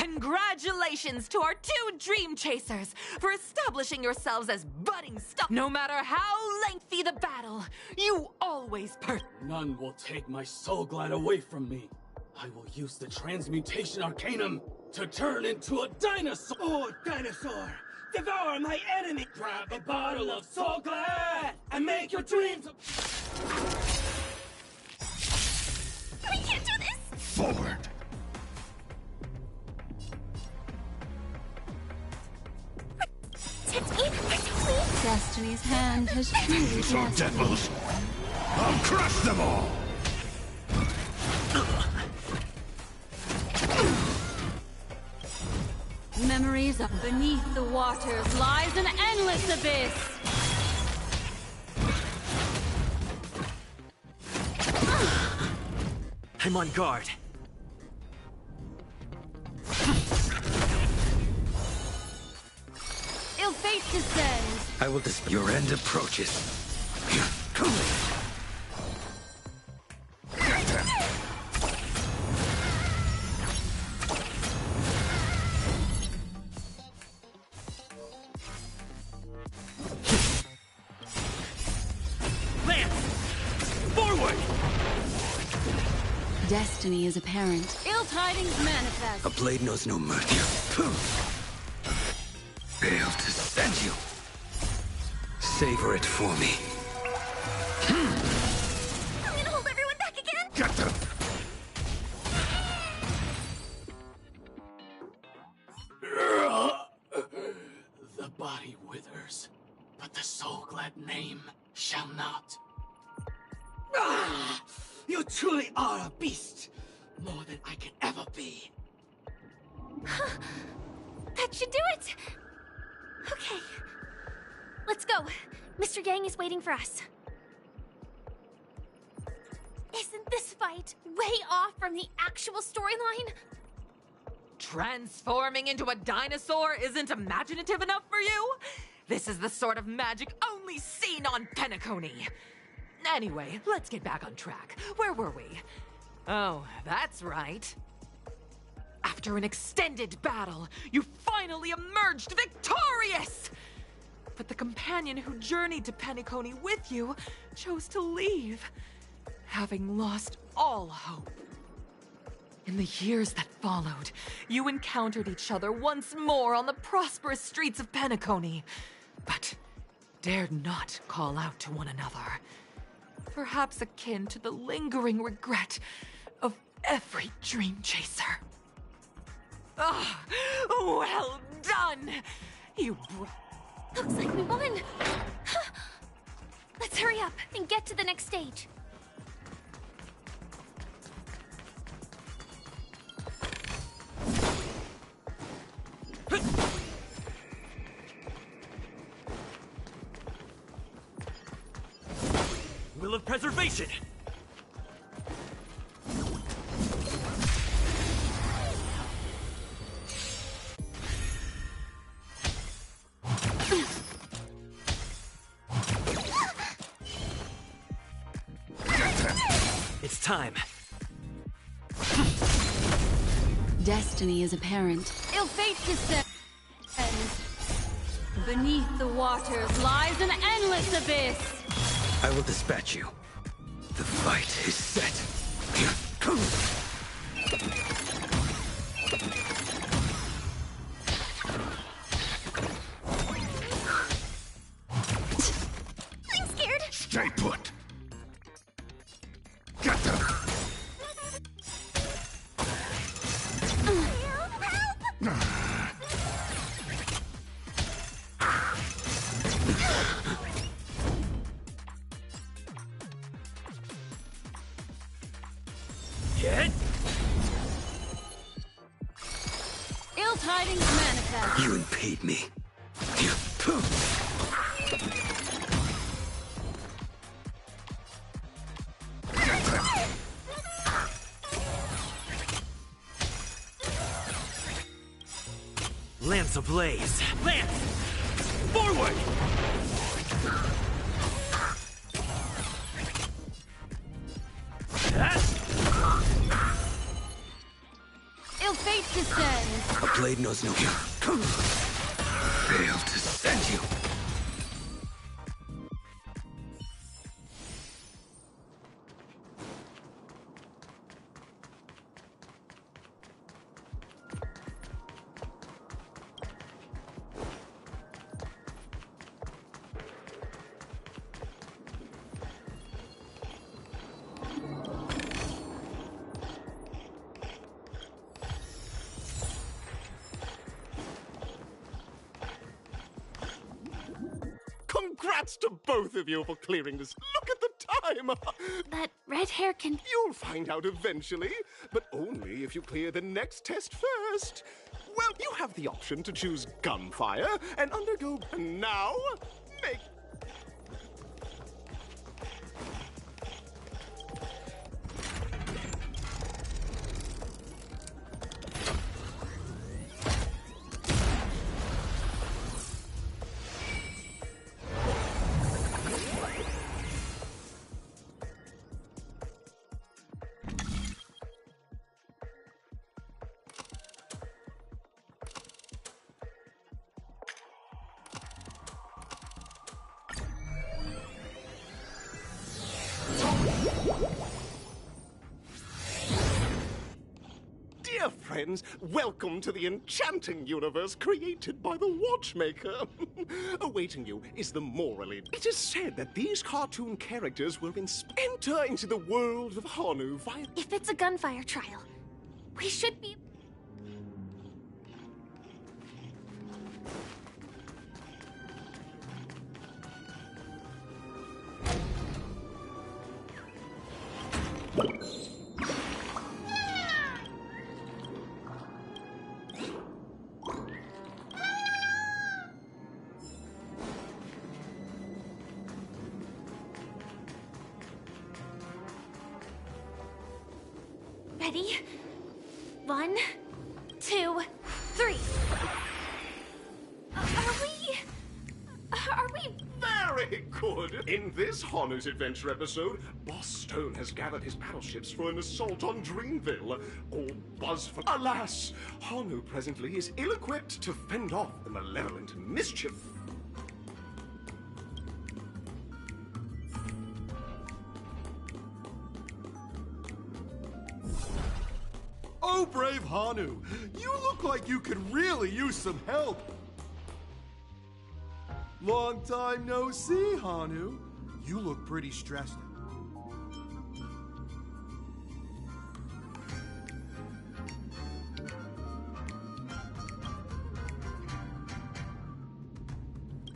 Congratulations to our two dream chasers for establishing yourselves as budding stars. No matter how lengthy the battle, you always None will take my soul glad away from me. I will use the transmutation arcanum to turn into a dinosaur. Oh, dinosaur! Devour my enemy! Grab a bottle of soul glad and make your dreams. We can't do this! Forward! Destiny's hand has truly So blessed me. devils! I'll crush them all! Memories of beneath the waters lies an endless abyss. I'm on guard. Ill fate descends. I will Your end approaches. Get them! Lance! Forward! Destiny is apparent. Ill tidings manifest. A blade knows no mercy. Failed to send you. Savor it for me. I'm gonna hold everyone back again. Get them! The body withers, but the soul glad name shall not. Ah! You truly are a beast! More than I can ever be. That should do it. Okay. Let's go. Mr. Yang is waiting for us. Isn't this fight way off from the actual storyline? Transforming into a dinosaur isn't imaginative enough for you? This is the sort of magic only seen on Penacony. Anyway, let's get back on track. Where were we? Oh, that's right. After an extended battle, you finally emerged victorious! But the companion who journeyed to Penacony with you chose to leave, having lost all hope. In the years that followed, you encountered each other once more on the prosperous streets of Penacony, but dared not call out to one another. Perhaps akin to the lingering regret of every dream chaser. Ah, well done! You Looks like we won. Let's hurry up and get to the next stage. Will of preservation! It's time. Destiny is apparent. Ill fate descends. Beneath the waters lies an endless abyss. I will dispatch you. The fight is set. I'm scared. Stay put! Get them! Get! Ill tidings manifest. You impede me. Lance ablaze! Lance! Forward! shall fate descend? A blade knows no cure. Failed to send you. Congrats to both of you for clearing this. Look at the time! That red hair can... You'll find out eventually, but only if you clear the next test first. Well, you have the option to choose gunfire and undergo... And now, make... Dear friends, welcome to the enchanting universe created by the Watchmaker. Awaiting you is the morally. It is said that these cartoon characters will enter into the world of Hanu via... If it's a gunfire trial, we should be... Ready? 1, 2, 3. Are we... Very good! In this Hanu's Adventure episode, Boss Stone has gathered his battleships for an assault on Dreamville. All buzz for... Alas! Hanu presently is ill-equipped to fend off the malevolent mischief. Oh, brave Hanu, you look like you could really use some help. Long time no see, Hanu. You look pretty stressed out.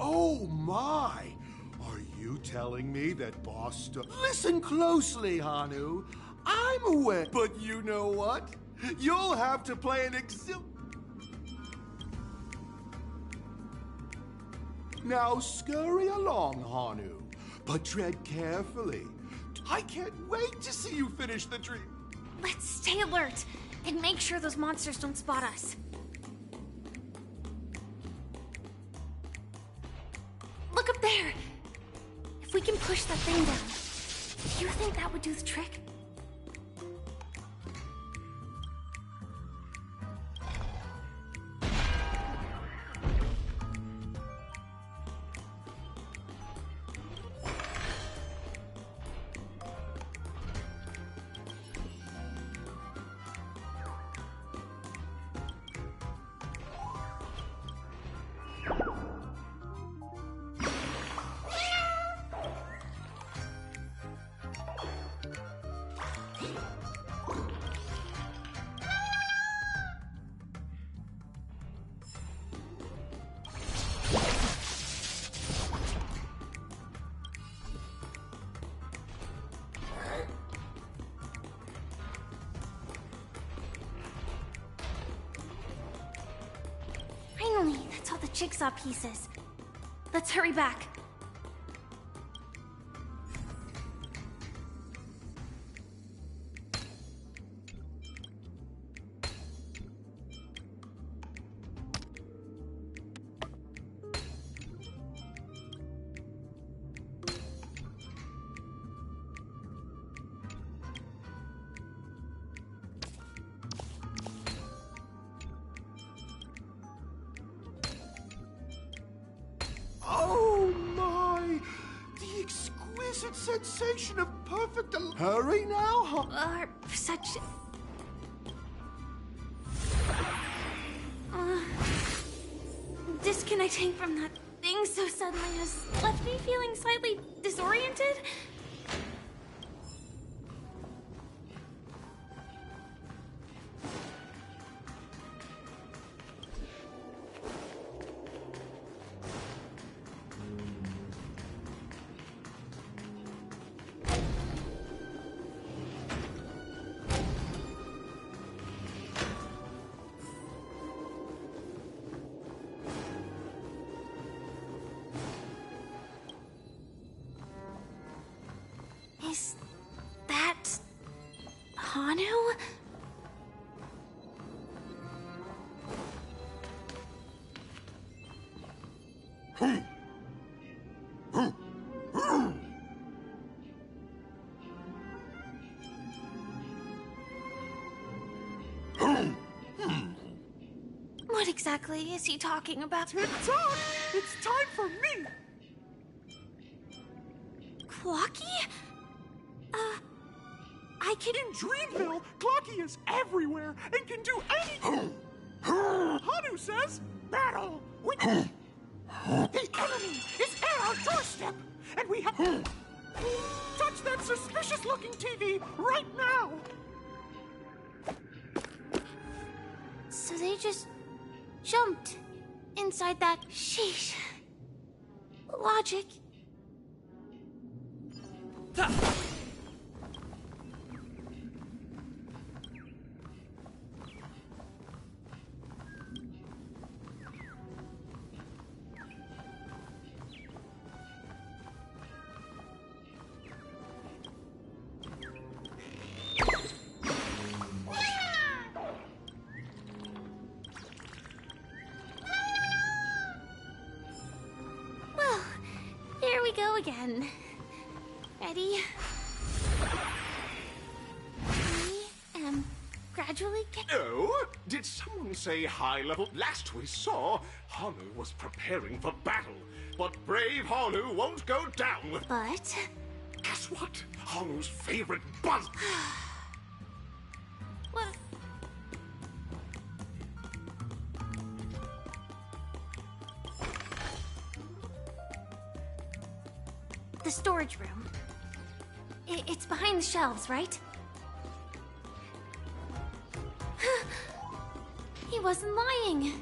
Oh my! Are you telling me that Boston... Listen closely, Hanu. I'm aware, but you know what? You'll have to play an Now scurry along, Hanu, but tread carefully. I can't wait to see you finish the dream. Let's stay alert and make sure those monsters don't spot us. Look up there! If we can push that thing down, do you think that would do the trick? Finally, that's all the jigsaw pieces. Let's hurry back. illicit sensation of perfect Hurry now, Are such... Disconnecting from that thing so suddenly has left me feeling slightly disoriented. Is that Hanu? What exactly is he talking about? Tick-tock! It's time for me! Clocky? I can... In Dreamville, Clocky is everywhere and can do anything! Hanu says, battle! The enemy is at our doorstep! And we have... Touch that suspicious-looking TV right now! So they just jumped inside that... Sheesh. Logic. Well, here we go again. Ready? I am gradually getting... Oh, did someone say high level? Last we saw, Hanu was preparing for battle. But brave Hanu won't go down with... But... Guess what? Hanu's favorite buzz... What... The storage room. It's behind the shelves, right? He wasn't lying.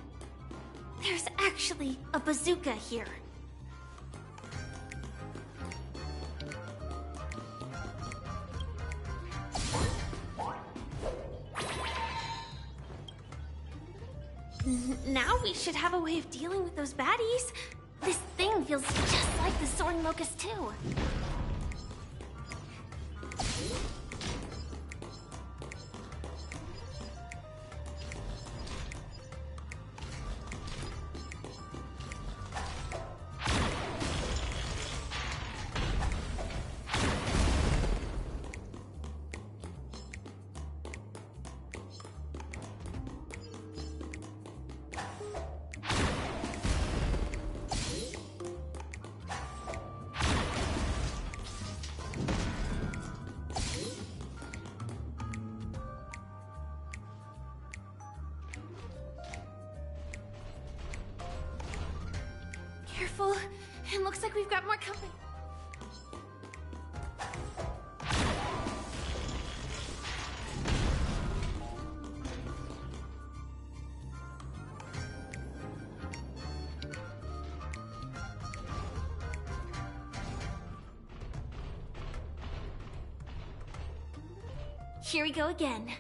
There's actually a bazooka here. Now we should have a way of dealing with those baddies. This thing feels just like the Soaring Locust too. Careful. It looks like we've got more company. Here we go again.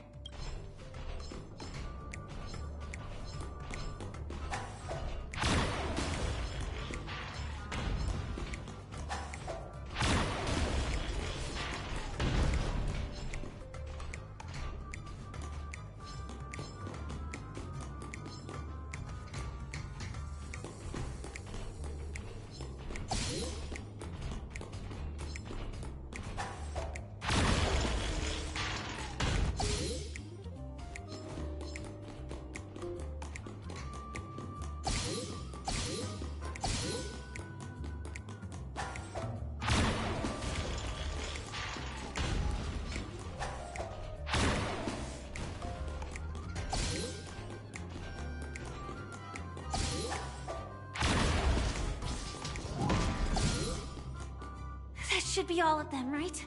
could be all of them, right?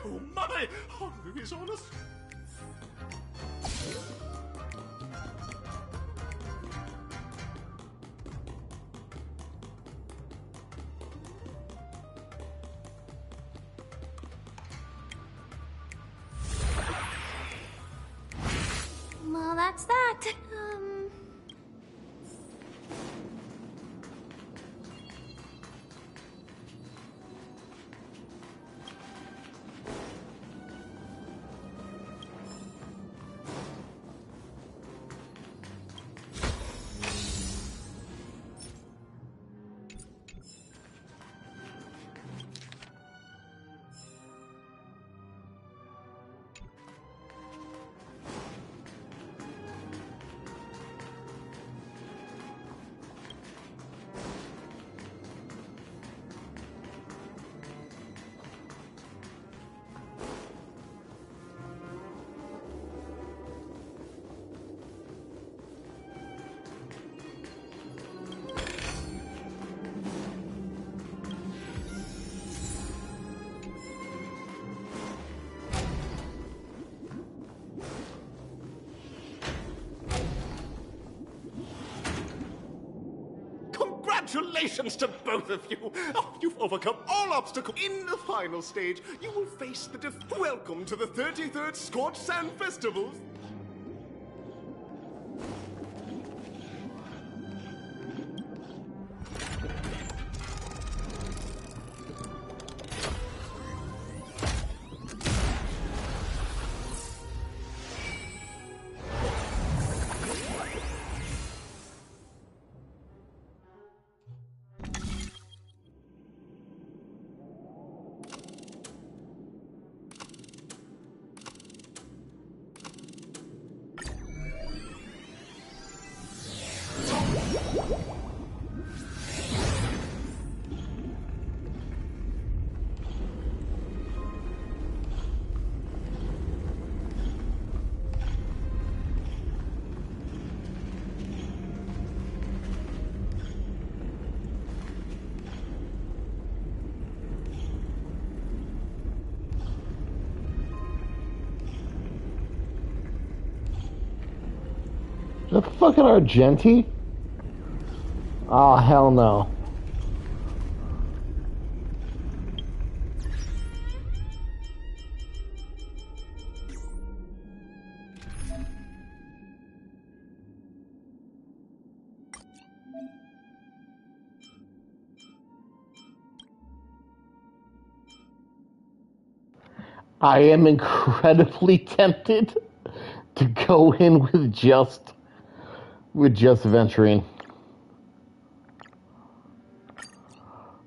Oh my! Hanu is on us. Well, that's that. Congratulations to both of you! Oh, you've overcome all obstacles. In the final stage, you will face the Welcome to the 33rd Scorched Sand Festival. The fucking Argenti? Oh, hell no. I am incredibly tempted to go in with just venturing.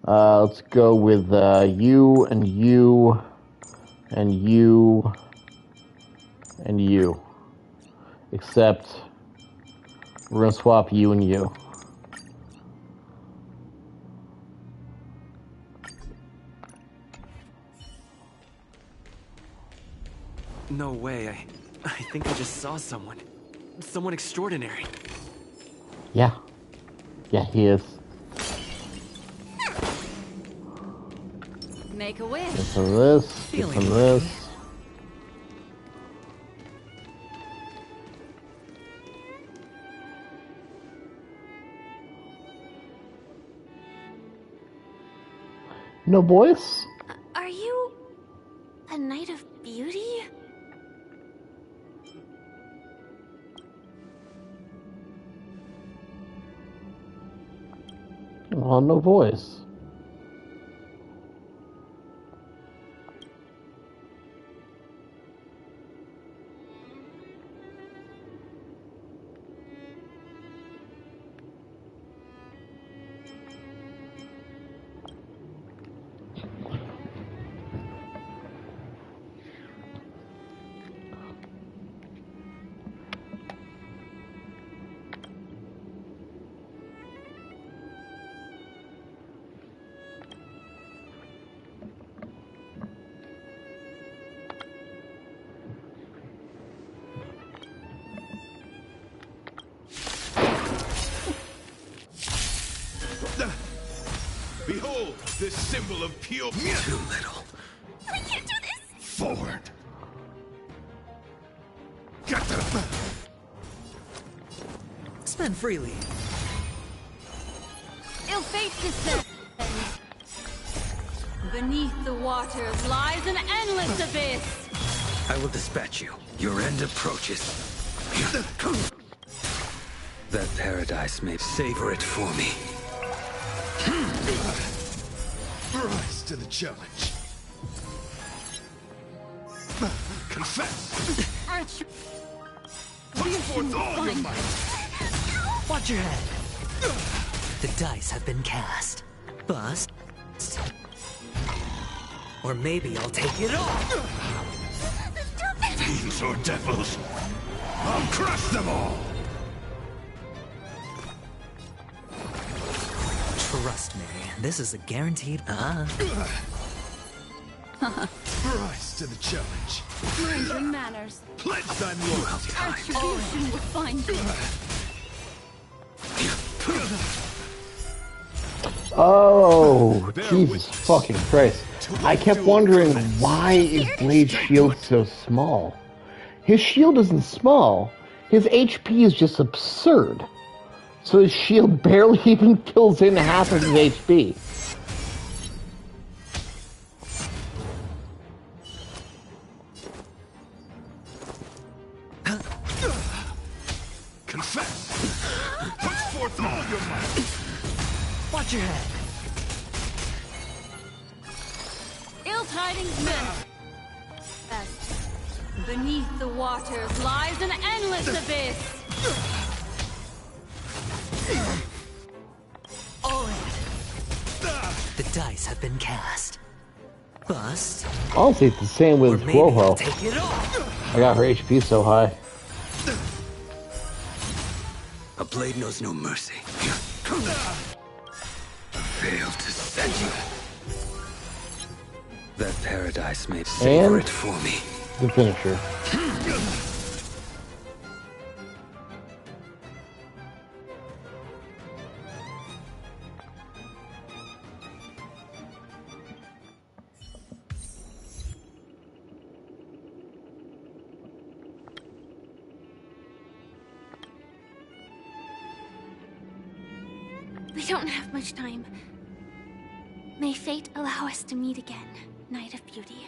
Let's go with you and you and you and you. Except we're gonna swap you and you. No way, I think I just saw someone. Someone extraordinary. Yeah. Yeah, he is. Make a wish. Get some of this, get some of this. No voice? Are you a Knight of Beauty? Well, no voice. the symbol of pure. Too little. We can't do this! Forward. Got the. Spend freely. Ill fate descends. Beneath the waters lies an endless abyss. I will dispatch you. Your end approaches. That paradise may savor it for me. Rise to the challenge. Confess. Put forth all your might. Watch your head. The dice have been cast. Bust. Or maybe I'll take it all. Fiends or devils, I'll crush them all. Trust me, this is a guaranteed. Rise to the challenge. Mind your manners. Pledge thy loyalty. Retribution will find you. Oh, Jesus fucking Christ. I kept wondering, why is Blade's shield so small? His shield isn't small. His HP is just absurd. So his shield barely even fills in half of his HP. Confess. Put forth all your might. Watch your head. Ill tidings meant. Best. Beneath the waters lies an endless abyss. All in. The dice have been cast. Bust. Honestly, it's the same Or with maybe I'll Guoho. take it all. I got her HP so high. A blade knows no mercy. Failed to send you. That paradise may savor it for me. The finisher. We don't have much time. May fate allow us to meet again, Knight of Beauty.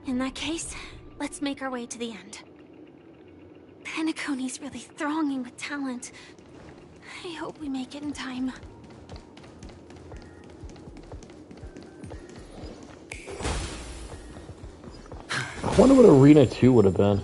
In that case, let's make our way to the end. Penacony's really thronging with talent. I hope we make it in time. I wonder what Arena 2 would have been.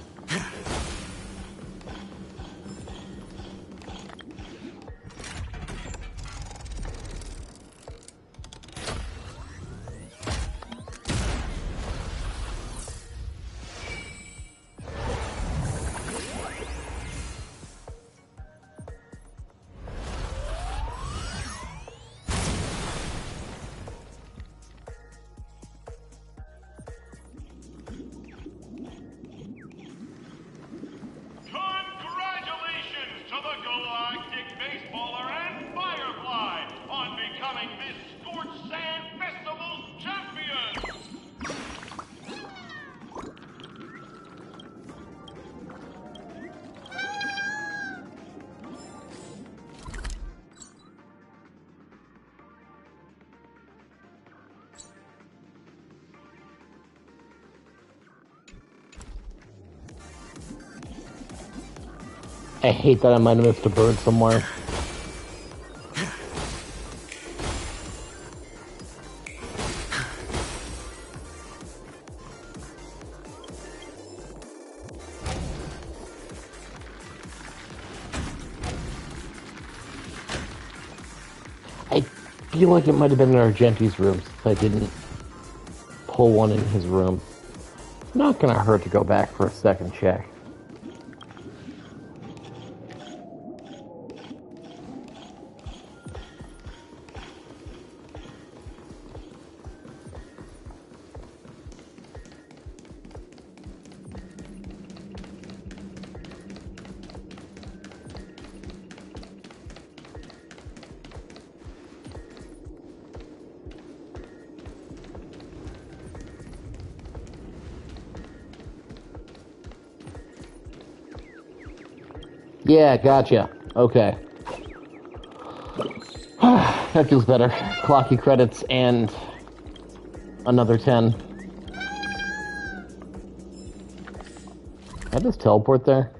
Congratulations to the Galactic Baseballer and Firefly on becoming this Scorched Sand Festival's champion! I hate that I might have missed a bird somewhere. I feel like it might have been in Argenti's room since I didn't pull one in his room. Not gonna hurt to go back for a second check. Yeah, gotcha. Okay. That feels better. Clocky credits and another 10. Can I just teleport there?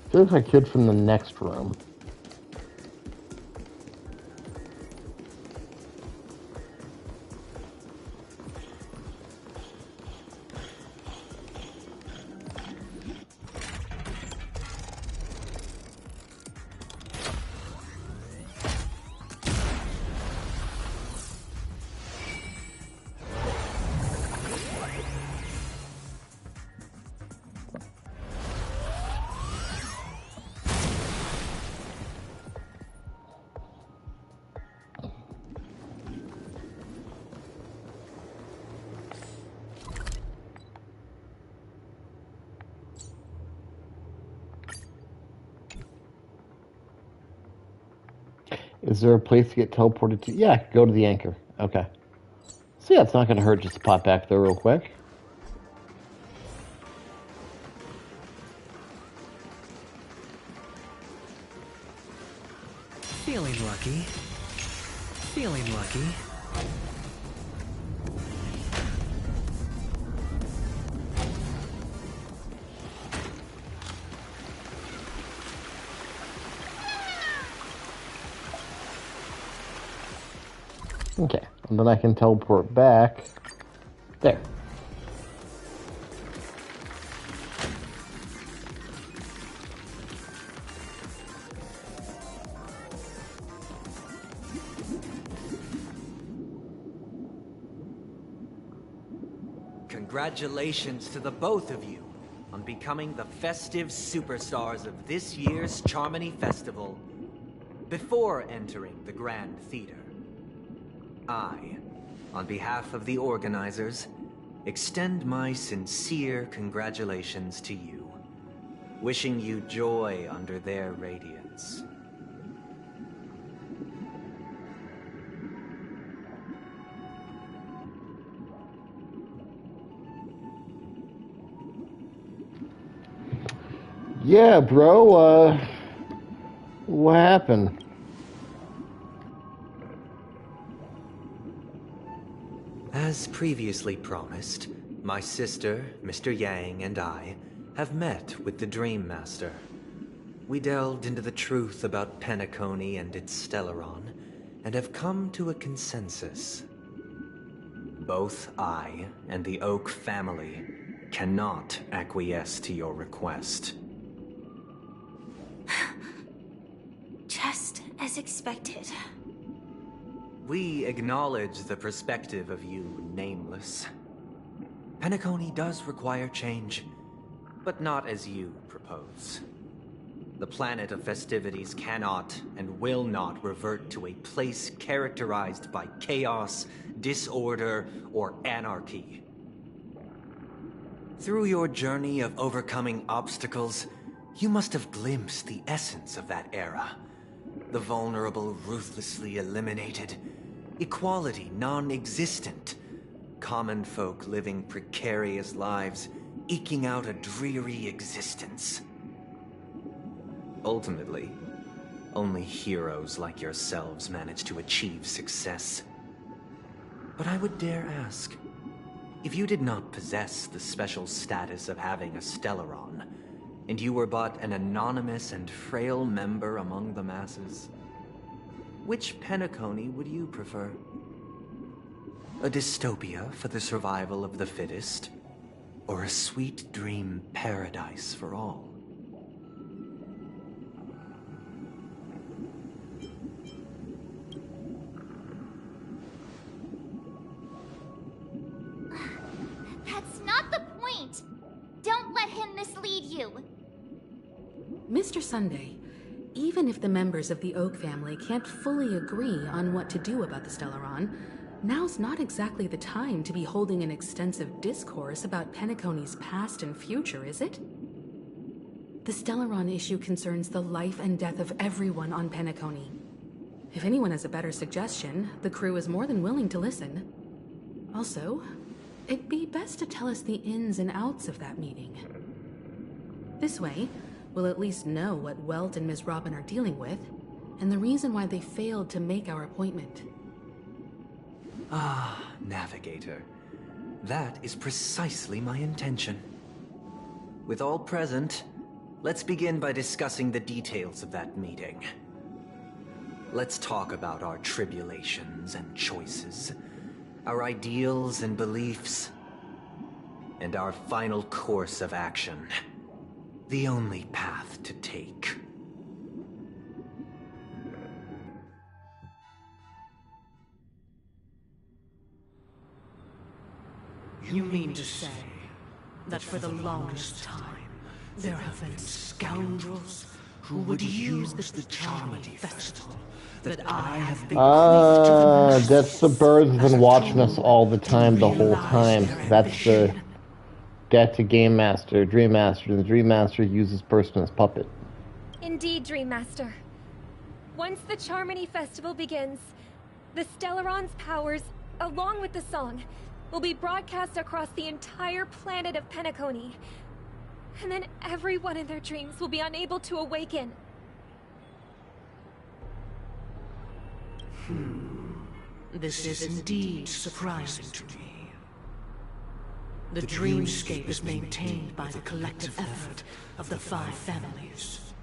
I feel like I could from the next room. Is there a place to get teleported to? Yeah, go to the anchor. Okay. So yeah, it's not going to hurt just to pop back there real quick. Feeling lucky. Feeling lucky. Okay, and then I can teleport back there. Congratulations to the both of you on becoming the festive superstars of this year's Charmony Festival. Before entering the Grand Theater, I, on behalf of the organizers, extend my sincere congratulations to you, wishing you joy under their radiance. Yeah, bro, what happened? As previously promised, my sister, Mr. Yang, and I have met with the Dream Master. We delved into the truth about Penacony and its Stellaron, and have come to a consensus. Both I and the Oak family cannot acquiesce to your request. Just as expected. We acknowledge the perspective of you, Nameless. Penacony does require change, but not as you propose. The planet of festivities cannot and will not revert to a place characterized by chaos, disorder, or anarchy. Through your journey of overcoming obstacles, you must have glimpsed the essence of that era. The vulnerable ruthlessly eliminated, equality non-existent, common folk living precarious lives, eking out a dreary existence. Ultimately, only heroes like yourselves manage to achieve success. But I would dare ask, if you did not possess the special status of having a Stellaron, and you were but an anonymous and frail member among the masses, which Penacony would you prefer? A dystopia for the survival of the fittest, or a sweet dream paradise for all? That's not the point! Don't let him mislead you! Mr. Sunday, even if the members of the Oak family can't fully agree on what to do about the Stellaron, now's not exactly the time to be holding an extensive discourse about Penacony's past and future, is it? The Stellaron issue concerns the life and death of everyone on Penacony. If anyone has a better suggestion, the crew is more than willing to listen. Also, it'd be best to tell us the ins and outs of that meeting. This way, we'll at least know what Welt and Ms. Robin are dealing with, and the reason why they failed to make our appointment. Ah, Navigator. That is precisely my intention. With all present, let's begin by discussing the details of that meeting. Let's talk about our tribulations and choices, our ideals and beliefs, and our final course of action. The only path to take. You mean to say that for the longest time, there have been scoundrels who would use the Charmony Festival that I have been that's the birds have been watching us all the time, the whole time. That's the Game Master, Dream Master, and the Dream Master uses person as puppet. Indeed, Dream Master. Once the Charmony Festival begins, the Stellaron's powers, along with the song, will be broadcast across the entire planet of Penacony. And then everyone in their dreams will be unable to awaken. This is indeed surprising to me. The dreamscape is maintained by the collective effort of the 5 families.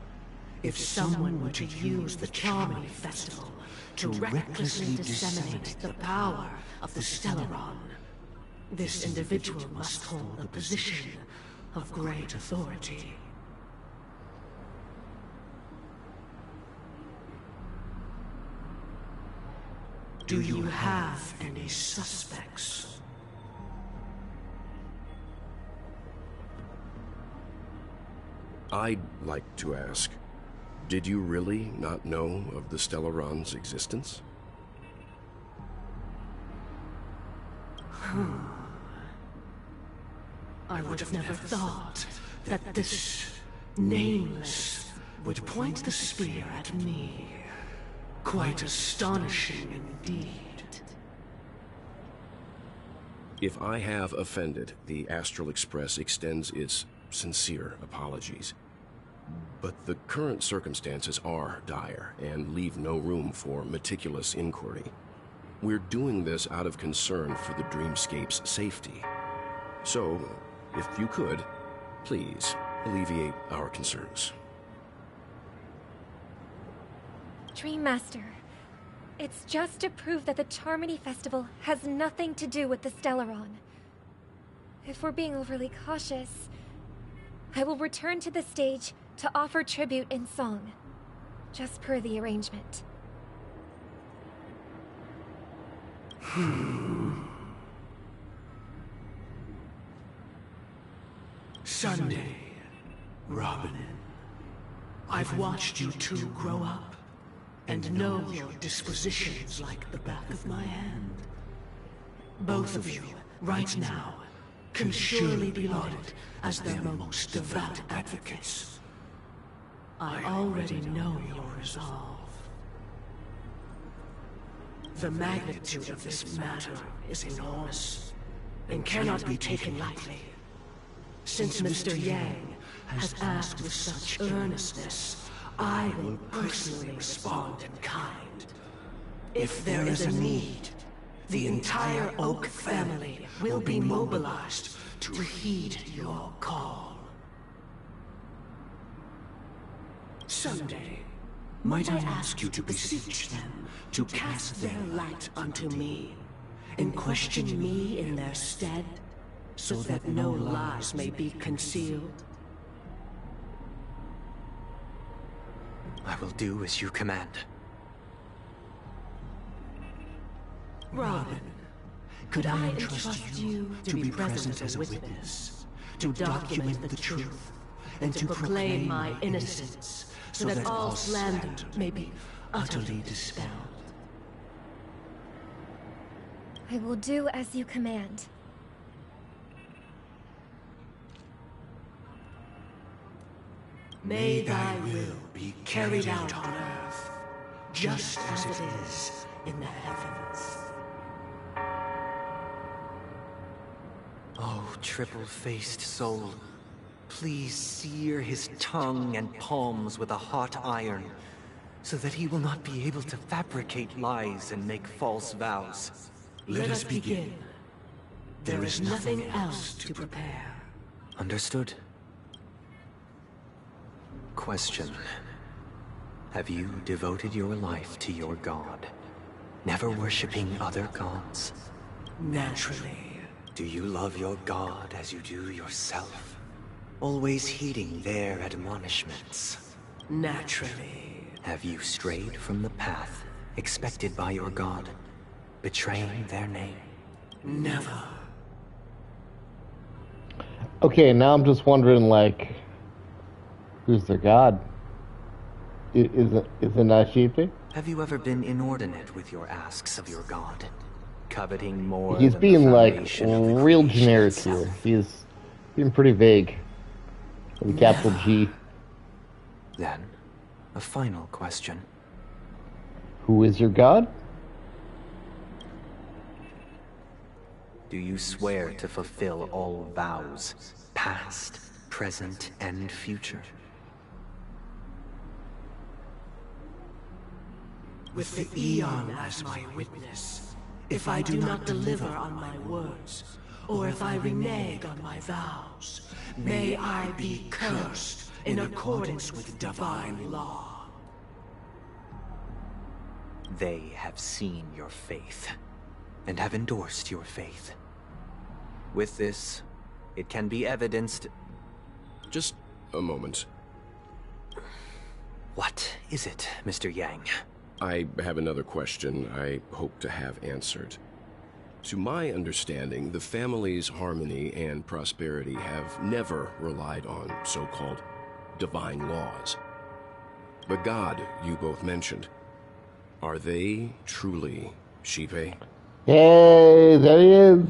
If someone were to use the Charmony Festival to recklessly disseminate the power of the Stellaron, this individual must hold a position of great authority. Do you have any suspects? I'd like to ask, did you really not know of the Stellaron's existence? I would have never thought that this nameless would point the spear at me. Quite astonishing indeed. If I have offended, the Astral Express extends its sincere apologies. But the current circumstances are dire and leave no room for meticulous inquiry. We're doing this out of concern for the Dreamscape's safety. So, if you could, please alleviate our concerns. Dream Master, it's just to prove that the Charmony Festival has nothing to do with the Stellaron. If we're being overly cautious, I will return to the stage to offer tribute in song, just per the arrangement. Sunday, Robin, I've watched you two grow up and know your dispositions like the back of my hand. Both of you, right now, can surely be lauded as their most devout advocates. I already know your resolve. The magnitude of this matter is enormous and cannot be taken lightly. Since Mr. Yang has asked with such earnestness, I will personally respond in kind. If there is a need, the entire Oak family will be mobilized to heed your call. Someday, might I ask you to beseech them to cast their light unto me, and question me in their stead, so that no lies may be concealed? I will do as you command. Robin, could I entrust you to be present as a witness, to document the truth, and to proclaim my innocence, so that all slander may be utterly dispelled? I will do as you command. May thy will be carried out on earth, just as it is in the heavens. Oh, triple-faced soul, please sear his tongue and palms with a hot iron, so that he will not be able to fabricate lies and make false vows. Let us begin. There is nothing else to prepare. Understood. Question. Have you devoted your life to your god, never worshipping other gods? Naturally. Do you love your god as you do yourself, always heeding their admonishments? Naturally. Have you strayed from the path expected by your god, betraying their name? Never. Okay, now I'm just wondering, like, who's their god? Is it not Sheepy? Have you ever been inordinate with your asks of your god? Coveting more He's than being, the like, foundation of the real creation generic itself? here. He's being pretty vague. With a capital G. Then, a final question. Who is your god? Do you swear to fulfill all vows, past, present, and future? With the Eon as my witness, if I do not deliver on my words, or if I renege on my vows, may I be cursed in accordance with divine law. They have seen your faith, and have endorsed your faith. With this, it can be evidenced... Just a moment. What is it, Mr. Yang? I have another question I hope to have answered. To my understanding, the family's harmony and prosperity have never relied on so-called divine laws. The god you both mentioned, are they truly Shipe? Hey, there he is.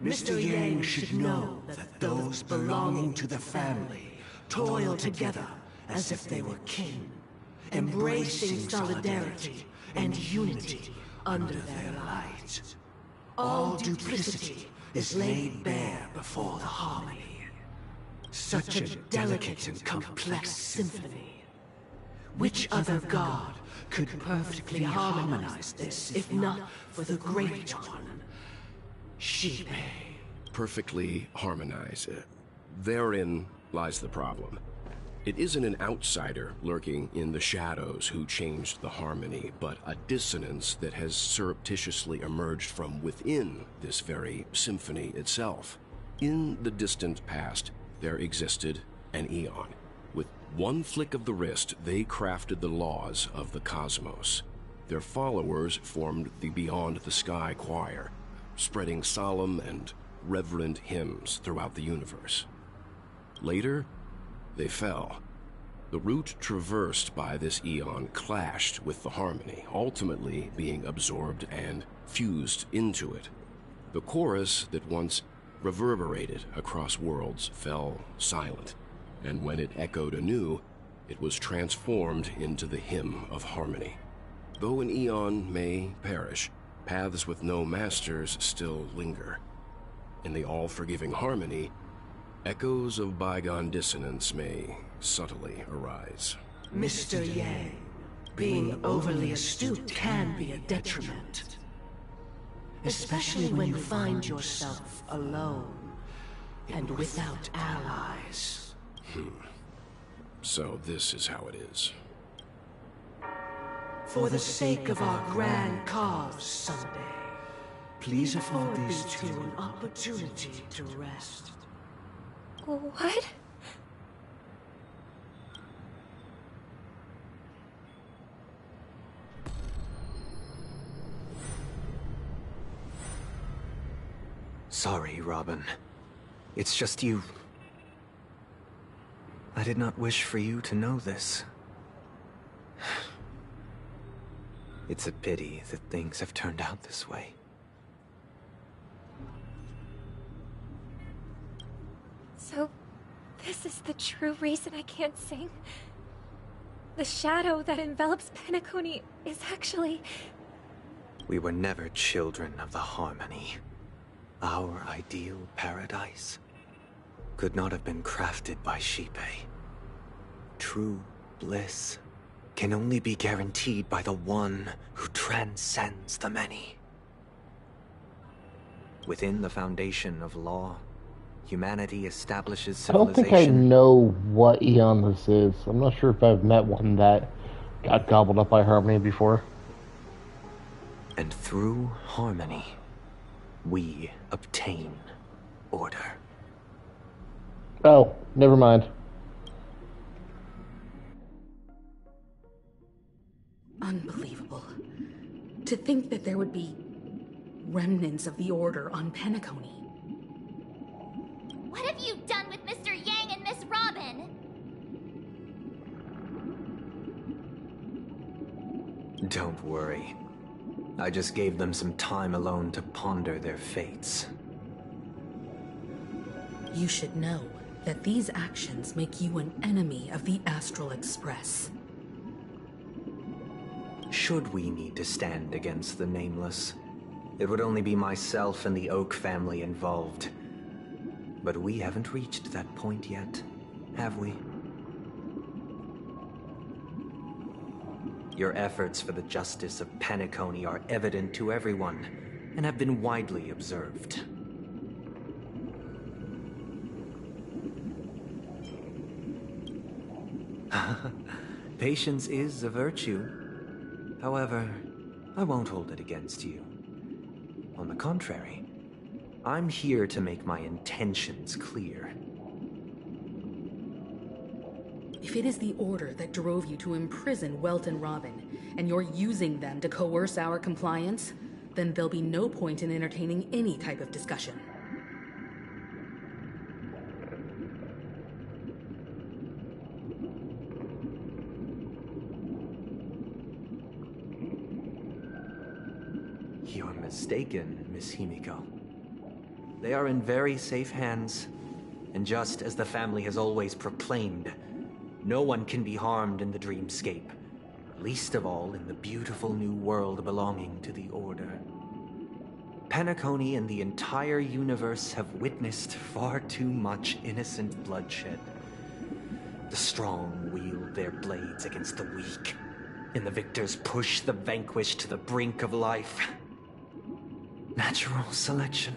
Mr. Yang should know that those belonging to the family toil together as if they were kin, embracing solidarity and unity under their light. All duplicity is laid bare before the harmony. Such a delicate and complex symphony. Which other god could perfectly harmonize this, if not for the great one, Shipe? Perfectly harmonize. Therein lies the problem. It isn't an outsider lurking in the shadows who changed the harmony, but a dissonance that has surreptitiously emerged from within this very symphony itself. In the distant past, there existed an Eon. With one flick of the wrist, they crafted the laws of the cosmos. Their followers formed the Beyond the Sky Choir, spreading solemn and reverent hymns throughout the universe. Later, they fell. The route traversed by this Eon clashed with the harmony, ultimately being absorbed and fused into it. The chorus that once reverberated across worlds fell silent, and when it echoed anew, it was transformed into the hymn of harmony. Though an Eon may perish, paths with no masters still linger. In the all-forgiving harmony, echoes of bygone dissonance may subtly arise. Mr. Yang, being overly astute can be a detriment. Especially when you find yourself alone and without allies. So this is how it is. For the sake of our grand cause someday, please afford these two an opportunity to rest. What? Sorry, Robin. It's just you. I did not wish for you to know this. It's a pity that things have turned out this way. So, this is the true reason I can't sing? The shadow that envelops Penacony is actually... We were never children of the Harmony. Our ideal paradise could not have been crafted by Xipe. True bliss can only be guaranteed by the one who transcends the many. Within the foundation of law, humanity establishes I don't civilization. think I know what Eon this is. I'm not sure if I've met one that got gobbled up by Harmony before. And through harmony, we obtain order. Oh, never mind. Unbelievable. To think that there would be remnants of the Order on Penacony. What have you done with Mr. Yang and Miss Robin? Don't worry. I just gave them some time alone to ponder their fates. You should know that these actions make you an enemy of the Astral Express. Should we need to stand against the Nameless, it would only be myself and the Oak family involved. But we haven't reached that point yet, have we? Your efforts for the justice of Penacony are evident to everyone, and have been widely observed. Patience is a virtue. However, I won't hold it against you. On the contrary, I'm here to make my intentions clear. If it is the Order that drove you to imprison Welt and Robin, and you're using them to coerce our compliance, then there'll be no point in entertaining any type of discussion. You're mistaken, Miss Himiko. They are in very safe hands, and just as the family has always proclaimed, no one can be harmed in the dreamscape, least of all in the beautiful new world belonging to the Order. Penacony and the entire universe have witnessed far too much innocent bloodshed. The strong wield their blades against the weak, and the victors push the vanquished to the brink of life. Natural selection.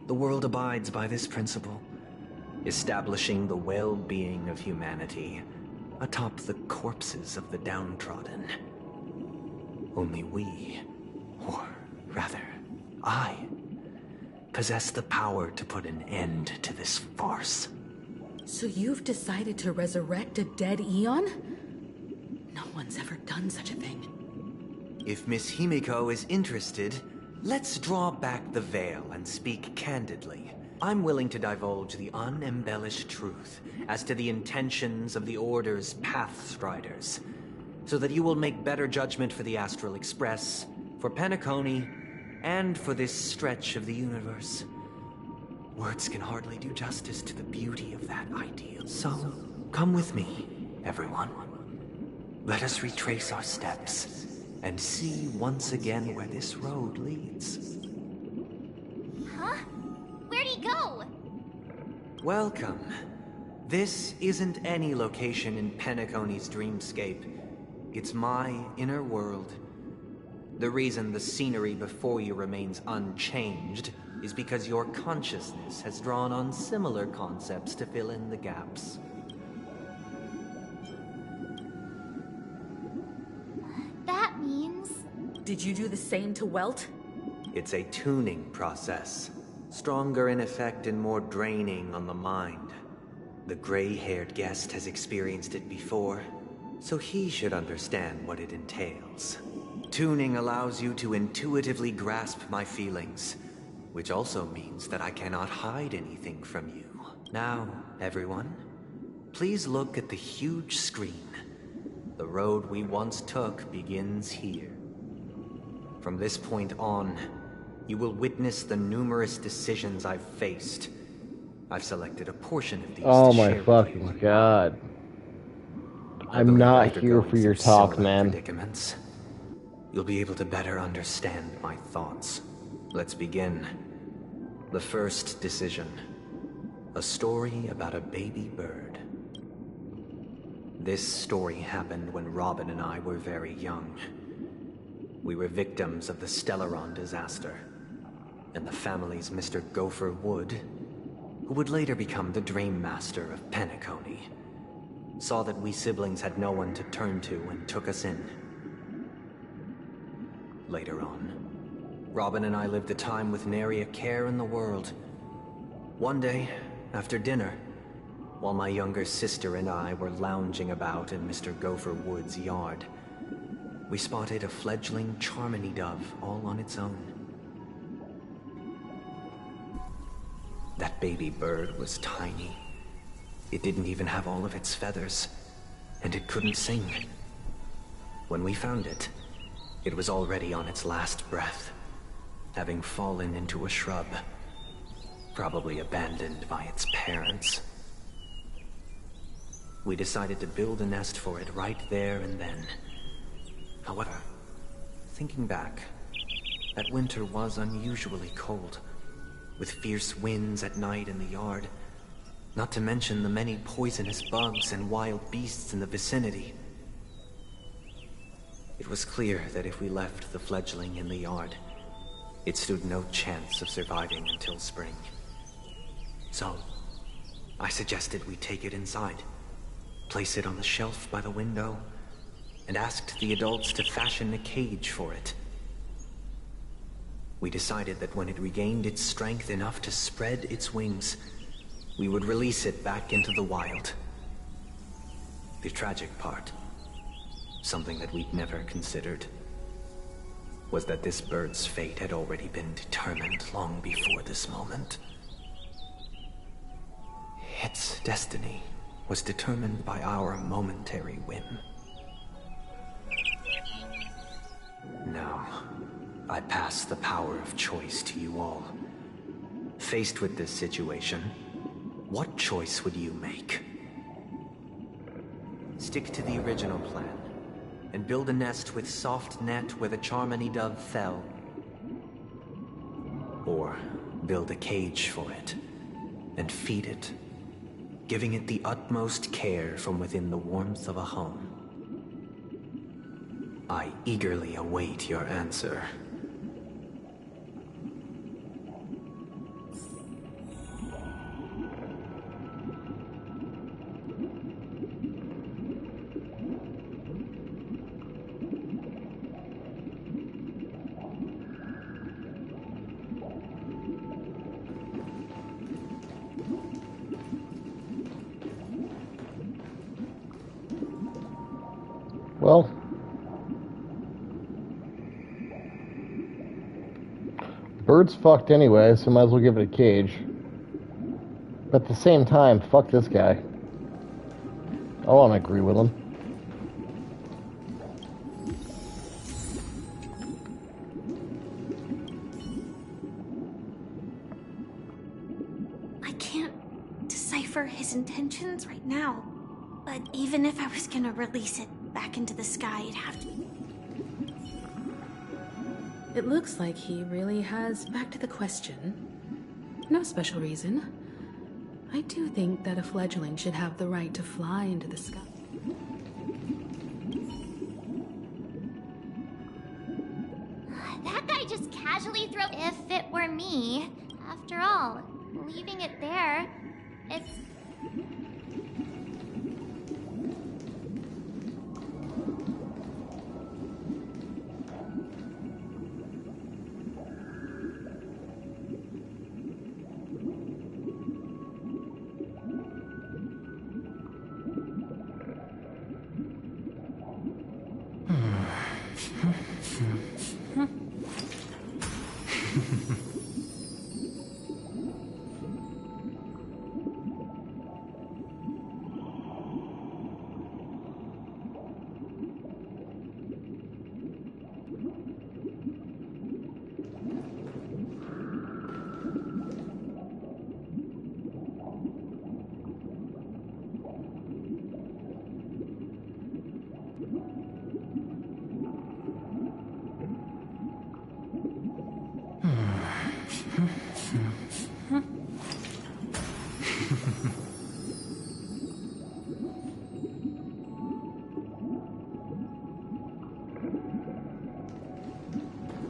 The world abides by this principle, establishing the well-being of humanity atop the corpses of the downtrodden. Only we, or rather, I, possess the power to put an end to this farce. So you've decided to resurrect a dead Eon? No one's ever done such a thing. If Miss Himiko is interested, let's draw back the veil and speak candidly. I'm willing to divulge the unembellished truth as to the intentions of the Order's Pathstriders, so that you will make better judgment for the Astral Express, for Penacony, and for this stretch of the universe. Words can hardly do justice to the beauty of that ideal. So, come with me, everyone. Let us retrace our steps and see once again where this road leads. Huh? Where'd he go? Welcome. This isn't any location in Penacony's dreamscape. It's my inner world. The reason the scenery before you remains unchanged is because your consciousness has drawn on similar concepts to fill in the gaps. That means... Did you do the same to Welt? It's a tuning process. Stronger in effect and more draining on the mind. The gray-haired guest has experienced it before, so he should understand what it entails. Tuning allows you to intuitively grasp my feelings, which also means that I cannot hide anything from you. Now, everyone, please look at the huge screen. The road we once took begins here. From this point on, you will witness the numerous decisions I've faced. I've selected a portion of these Oh to my share fucking with you. god. I'm Although not after here going for your through talk, similar man. predicaments, you'll be able to better understand my thoughts. Let's begin. The first decision. A story about a baby bird. This story happened when Robin and I were very young. We were victims of the Stellaron disaster, and the family's Mr. Gopher Wood, who would later become the Dream Master of Penacony, saw that we siblings had no one to turn to and took us in. Later on, Robin and I lived a time with nary a care in the world. One day, after dinner, while my younger sister and I were lounging about in Mr. Gopher Wood's yard, we spotted a fledgling Charmony dove all on its own. That baby bird was tiny. It didn't even have all of its feathers, and it couldn't sing. When we found it, it was already on its last breath, having fallen into a shrub, probably abandoned by its parents. We decided to build a nest for it right there and then. However, thinking back, that winter was unusually cold, with fierce winds at night in the yard, not to mention the many poisonous bugs and wild beasts in the vicinity. It was clear that if we left the fledgling in the yard, it stood no chance of surviving until spring. So, I suggested we take it inside, place it on the shelf by the window, and asked the adults to fashion a cage for it. We decided that when it regained its strength enough to spread its wings, we would release it back into the wild. The tragic part, something that we'd never considered, was that this bird's fate had already been determined long before this moment. Its destiny was determined by our momentary whim. Now, I pass the power of choice to you all. Faced with this situation, what choice would you make? Stick to the original plan, and build a nest with soft net where the Charmony dove fell. Or build a cage for it, and feed it, giving it the utmost care from within the warmth of a home. I eagerly await your answer. Well, bird's fucked anyway, so might as well give it a cage. But at the same time, fuck this guy. I want to agree with him. I can't decipher his intentions right now. But even if I was gonna release it back into the sky, it'd have to be... It looks like he really has, back to the question, no special reason. I do think that a fledgling should have the right to fly into the sky. That guy just casually threw... If it were me, after all, leaving it there, it's...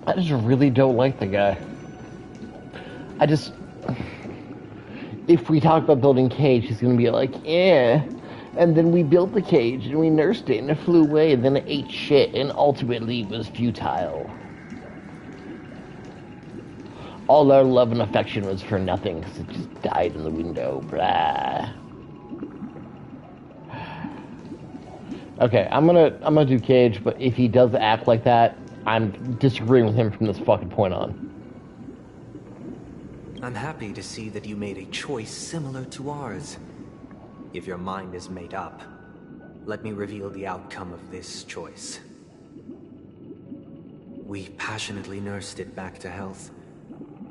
I just really don't like the guy. If we talk about building cage, he's gonna be like, yeah. And then we built the cage, and we nursed it, and it flew away, and then it ate shit, and ultimately it was futile. All our love and affection was for nothing, because it just died in the window, blah. Okay, I'm gonna do cage, but if he does act like that, I'm disagreeing with him from this fucking point on. I'm happy to see that you made a choice similar to ours. If your mind is made up, let me reveal the outcome of this choice. We passionately nursed it back to health,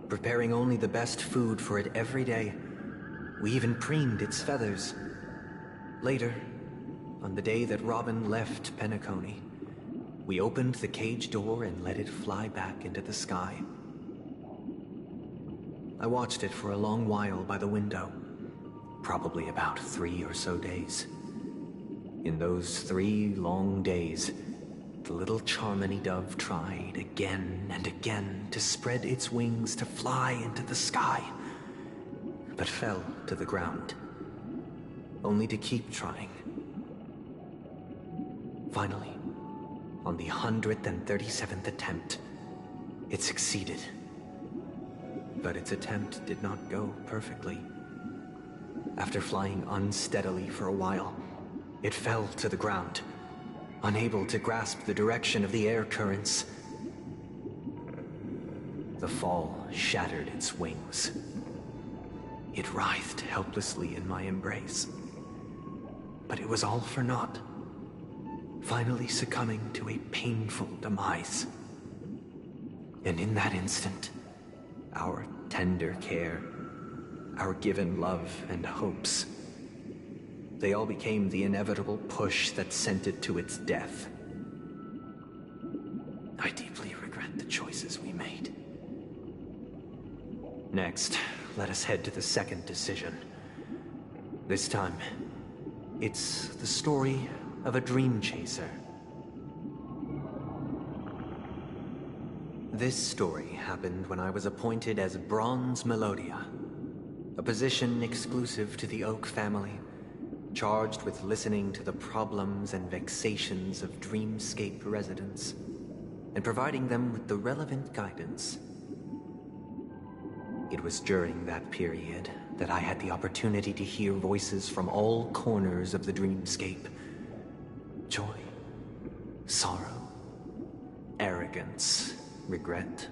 preparing only the best food for it every day. We even preened its feathers. Later, on the day that Robin left Penacony, we opened the cage door and let it fly back into the sky. I watched it for a long while by the window, probably about 3 or so days. In those 3 long days, the little Charmony dove tried again and again to spread its wings to fly into the sky, but fell to the ground, only to keep trying. Finally, on the 137th attempt, it succeeded. But its attempt did not go perfectly. After flying unsteadily for a while, it fell to the ground, unable to grasp the direction of the air currents. The fall shattered its wings. It writhed helplessly in my embrace. But it was all for naught, finally succumbing to a painful demise. And in that instant, our tender care, our given love and hopes, they all became the inevitable push that sent it to its death. I deeply regret the choices we made. Next, let us head to the second decision. This time, it's the story of a dream chaser. This story happened when I was appointed as Bronze Melodia, a position exclusive to the Oak family, charged with listening to the problems and vexations of Dreamscape residents, and providing them with the relevant guidance. It was during that period that I had the opportunity to hear voices from all corners of the Dreamscape. Joy, sorrow, arrogance, regret.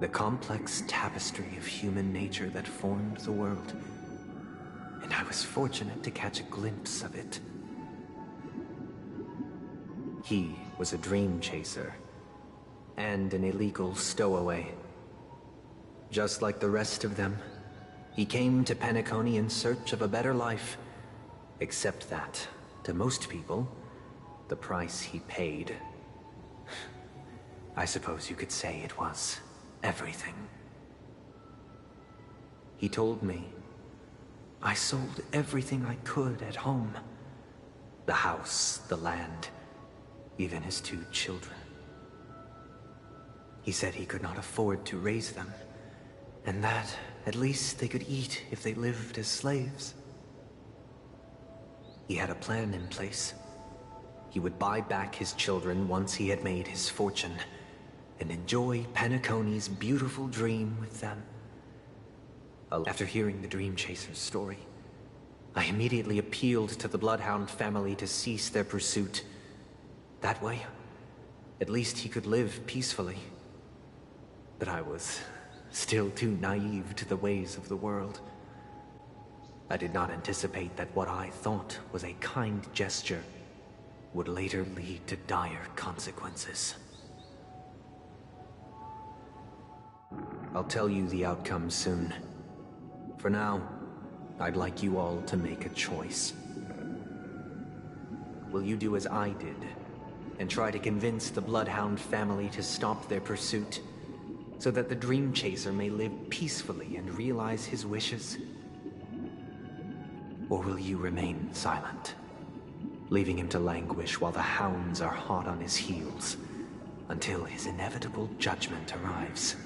The complex tapestry of human nature that formed the world. And I was fortunate to catch a glimpse of it. He was a dream chaser, and an illegal stowaway. Just like the rest of them, he came to Penacony in search of a better life, except that, to most people, the price he paid, I suppose you could say it was everything. He told me I sold everything I could at home. The house, the land, even his 2 children. He said he could not afford to raise them, and that at least they could eat if they lived as slaves. He had a plan in place. He would buy back his children once he had made his fortune, and enjoy Penacony's beautiful dream with them. After hearing the Dream Chaser's story, I immediately appealed to the Bloodhound family to cease their pursuit. That way, at least he could live peacefully. But I was still too naive to the ways of the world. I did not anticipate that what I thought was a kind gesture would later lead to dire consequences. I'll tell you the outcome soon. For now, I'd like you all to make a choice. Will you do as I did, and try to convince the Bloodhound family to stop their pursuit? so that the Dream Chaser may live peacefully and realize his wishes? Or will you remain silent, leaving him to languish while the hounds are hot on his heels until his inevitable judgment arrives?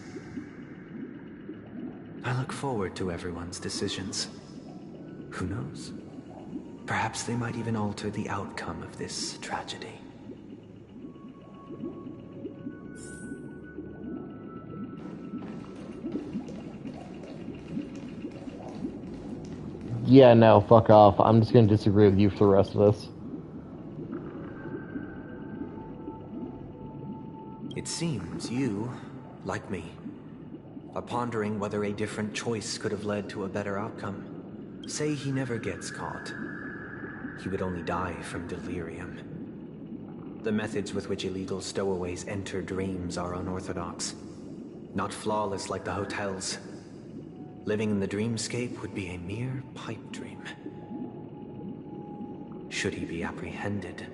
I look forward to everyone's decisions. Who knows? Perhaps they might even alter the outcome of this tragedy. Yeah, no, fuck off. I'm just gonna disagree with you for the rest of this. It seems you, like me, are pondering whether a different choice could have led to a better outcome. Say he never gets caught. He would only die from delirium. The methods with which illegal stowaways enter dreams are unorthodox. Not flawless like the hotels. Living in the dreamscape would be a mere pipe dream. Should he be apprehended?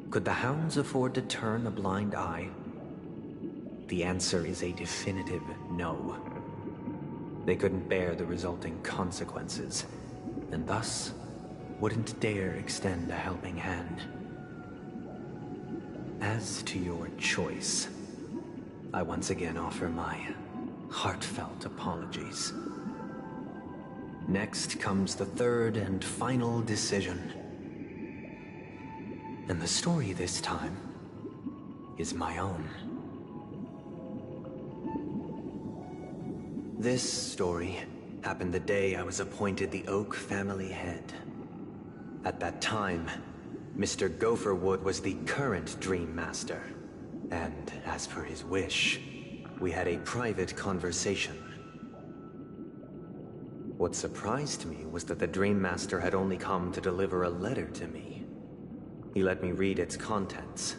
Could the hounds afford to turn a blind eye? The answer is a definitive no. They couldn't bear the resulting consequences, and thus wouldn't dare extend a helping hand. As to your choice, I once again offer my heartfelt apologies. Next comes the third and final decision. And the story this time is my own. This story happened the day I was appointed the Oak family head. At that time, Mr. Gopherwood was the current Dream Master, and as per his wish, we had a private conversation. What surprised me was that the Dream Master had only come to deliver a letter to me. He let me read its contents,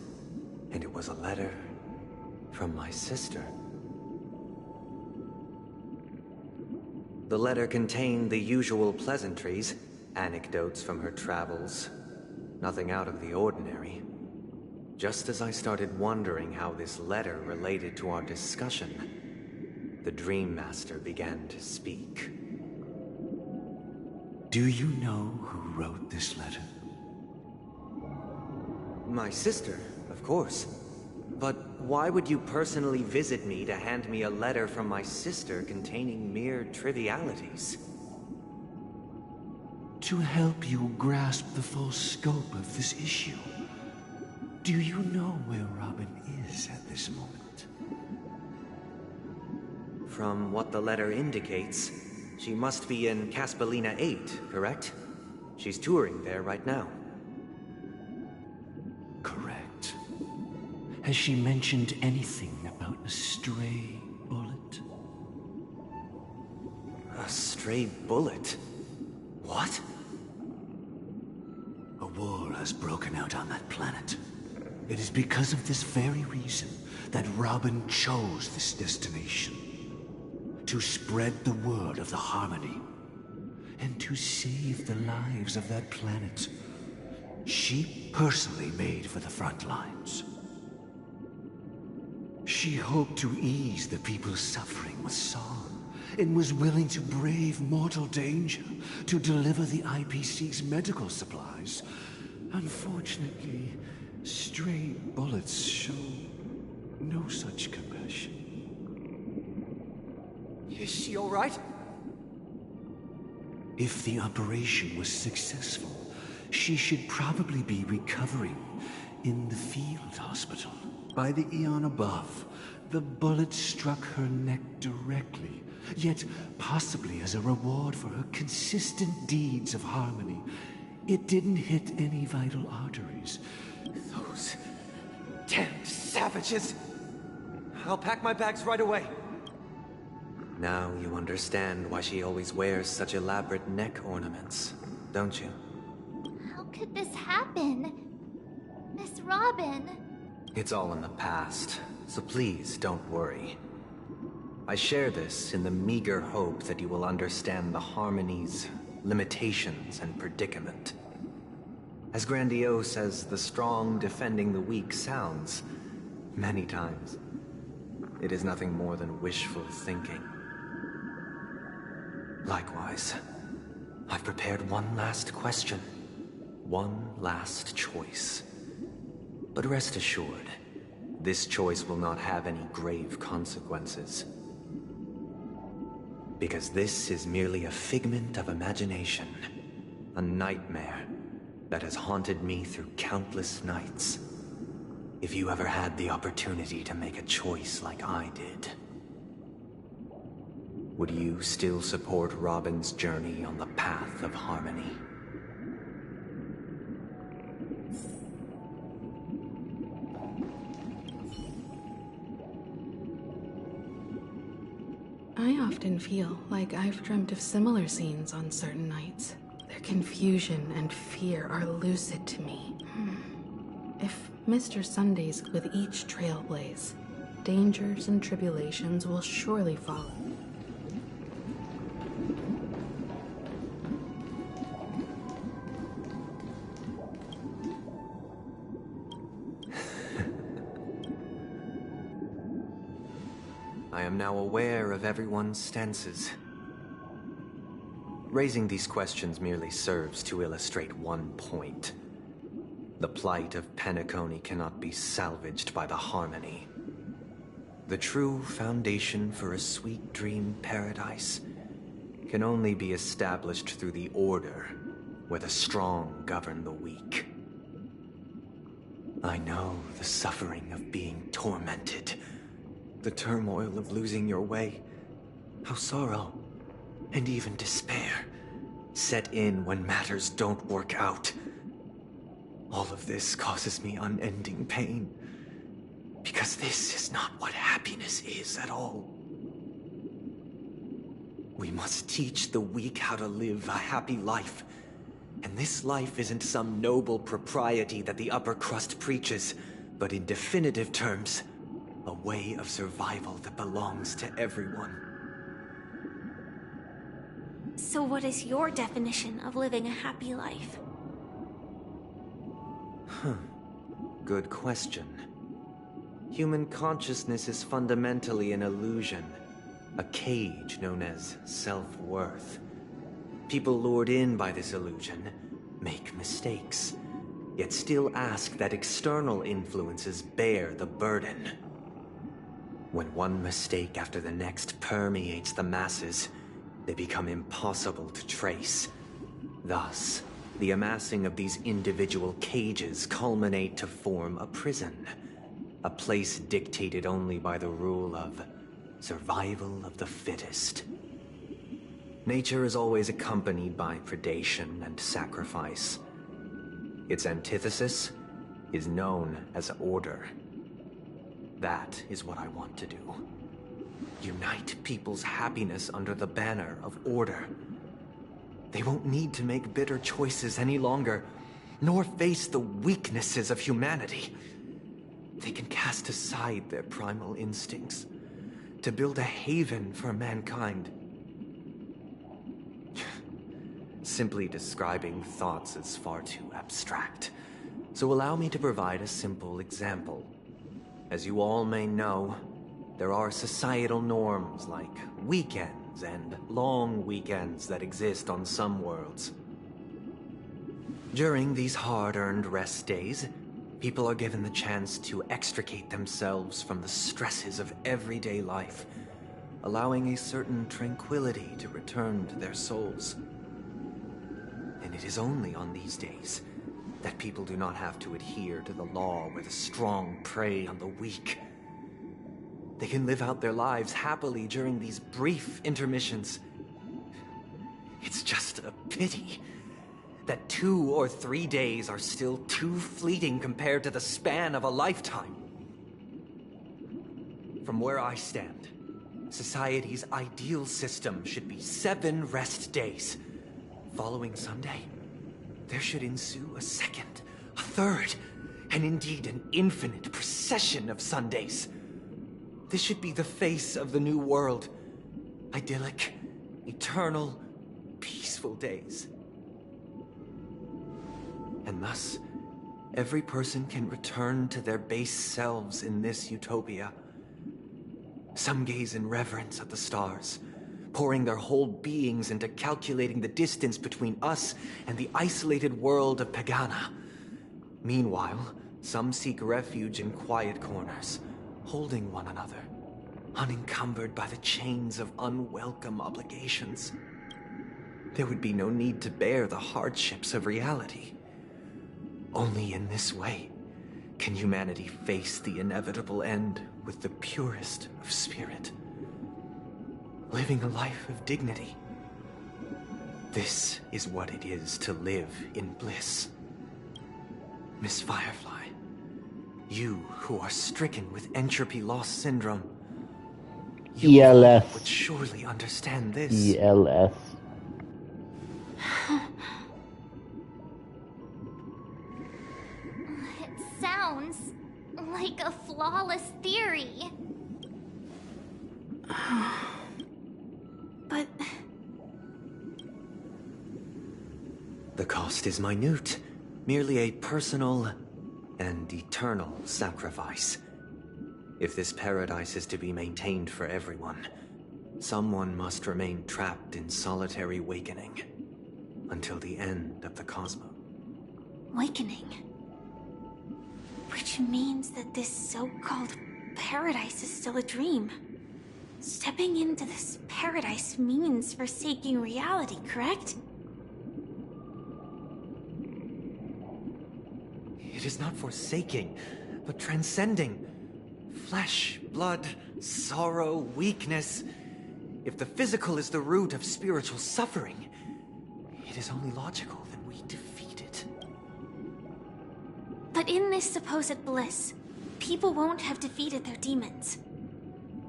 and it was a letter from my sister. The letter contained the usual pleasantries, anecdotes from her travels, nothing out of the ordinary. Just as I started wondering how this letter related to our discussion, the Dream Master began to speak. Do you know who wrote this letter? My sister, of course. But why would you personally visit me to hand me a letter from my sister containing mere trivialities? To help you grasp the full scope of this issue. Do you know where Robin is at this moment? From what the letter indicates, she must be in Caspelina 8, correct? She's touring there right now. Correct. Has she mentioned anything about a stray bullet? A stray bullet? What? A war has broken out on that planet. It is because of this very reason that Robin chose this destination. To spread the word of the Harmony. And to save the lives of that planet. She personally made for the front lines. She hoped to ease the people's suffering with song, and was willing to brave mortal danger to deliver the IPC's medical supplies. Unfortunately, stray bullets show no such compassion. Is she all right? If the operation was successful, she should probably be recovering in the field hospital. By the eon above, the bullet struck her neck directly, yet possibly as a reward for her consistent deeds of harmony. It didn't hit any vital arteries. Those damned savages! I'll pack my bags right away. Now you understand why she always wears such elaborate neck ornaments, don't you? How could this happen? Miss Robin. It's all in the past, so please don't worry. I share this in the meager hope that you will understand the Harmony's limitations and predicament. As grandiose as the strong defending the weak sounds, many times, it is nothing more than wishful thinking. Likewise, I've prepared one last question, one last choice. But rest assured, this choice will not have any grave consequences. Because this is merely a figment of imagination, a nightmare that has haunted me through countless nights. If you ever had the opportunity to make a choice like I did, would you still support Robin's journey on the path of harmony? I often feel like I've dreamt of similar scenes on certain nights. Their confusion and fear are lucid to me. If Mr. Sunday's with each trailblaze, dangers and tribulations will surely follow. I am now aware of everyone's stances. Raising these questions merely serves to illustrate one point. The plight of Penacony cannot be salvaged by the harmony. The true foundation for a sweet dream paradise can only be established through the order where the strong govern the weak. I know the suffering of being tormented, the turmoil of losing your way, how sorrow and even despair set in when matters don't work out. All of this causes me unending pain, because this is not what happiness is at all. We must teach the weak how to live a happy life, and this life isn't some noble propriety that the upper crust preaches, but in definitive terms, a way of survival that belongs to everyone. So what is your definition of living a happy life? Good question. Human consciousness is fundamentally an illusion, a cage known as self-worth. People lured in by this illusion make mistakes, yet still ask that external influences bear the burden. When one mistake after the next permeates the masses, they become impossible to trace. Thus, the amassing of these individual cages culminate to form a prison, a place dictated only by the rule of survival of the fittest. Nature is always accompanied by predation and sacrifice. Its antithesis is known as order. That is what I want to do. Unite people's happiness under the banner of order. They won't need to make bitter choices any longer, nor face the weaknesses of humanity. They can cast aside their primal instincts to build a haven for mankind. Simply describing thoughts is far too abstract, so allow me to provide a simple example. As you all may know, there are societal norms like weekends and long weekends that exist on some worlds. During these hard-earned rest days, people are given the chance to extricate themselves from the stresses of everyday life, allowing a certain tranquility to return to their souls. And it is only on these days that people do not have to adhere to the law where the strong prey on the weak. They can live out their lives happily during these brief intermissions. It's just a pity that 2 or 3 days are still too fleeting compared to the span of a lifetime. From where I stand, society's ideal system should be 7 rest days. Following Sunday, there should ensue a second, a third, and indeed an infinite procession of Sundays. This should be the face of the new world. Idyllic, eternal, peaceful days. And thus, every person can return to their base selves in this utopia. Some gaze in reverence at the stars, pouring their whole beings into calculating the distance between us and the isolated world of Pagana. Meanwhile, some seek refuge in quiet corners, holding one another, unencumbered by the chains of unwelcome obligations. There would be no need to bear the hardships of reality. Only in this way can humanity face the inevitable end with the purest of spirit, living a life of dignity. This is what it is to live in bliss. Miss Firefly, you who are stricken with entropy loss syndrome, you ELS. would surely understand this. ELS. It sounds like a flawless theory. But The cost is minute, merely a personal and eternal sacrifice. If this paradise is to be maintained for everyone, someone must remain trapped in solitary wakening until the end of the cosmos. awakening. Which means that this so-called paradise is still a dream. Stepping into this paradise means forsaking reality, correct? It is not forsaking, but transcending. Flesh, blood, sorrow, weakness. If the physical is the root of spiritual suffering, it is only logical that we defeat it. But in this supposed bliss, people won't have defeated their demons.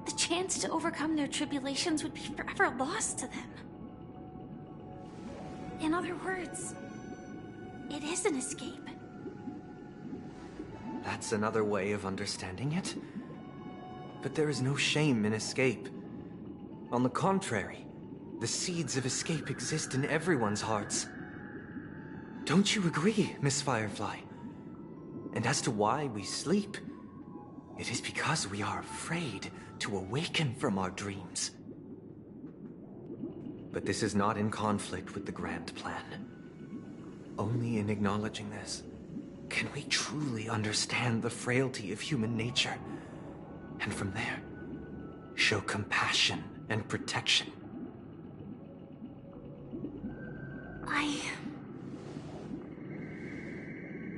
The chance to overcome their tribulations would be forever lost to them. In other words, it is an escape. That's another way of understanding it. But there is no shame in escape. On the contrary, the seeds of escape exist in everyone's hearts. Don't you agree, Miss Firefly? And as to why we sleep, it is because we are afraid to awaken from our dreams. But this is not in conflict with the grand plan. Only in acknowledging this can we truly understand the frailty of human nature, and from there, show compassion and protection.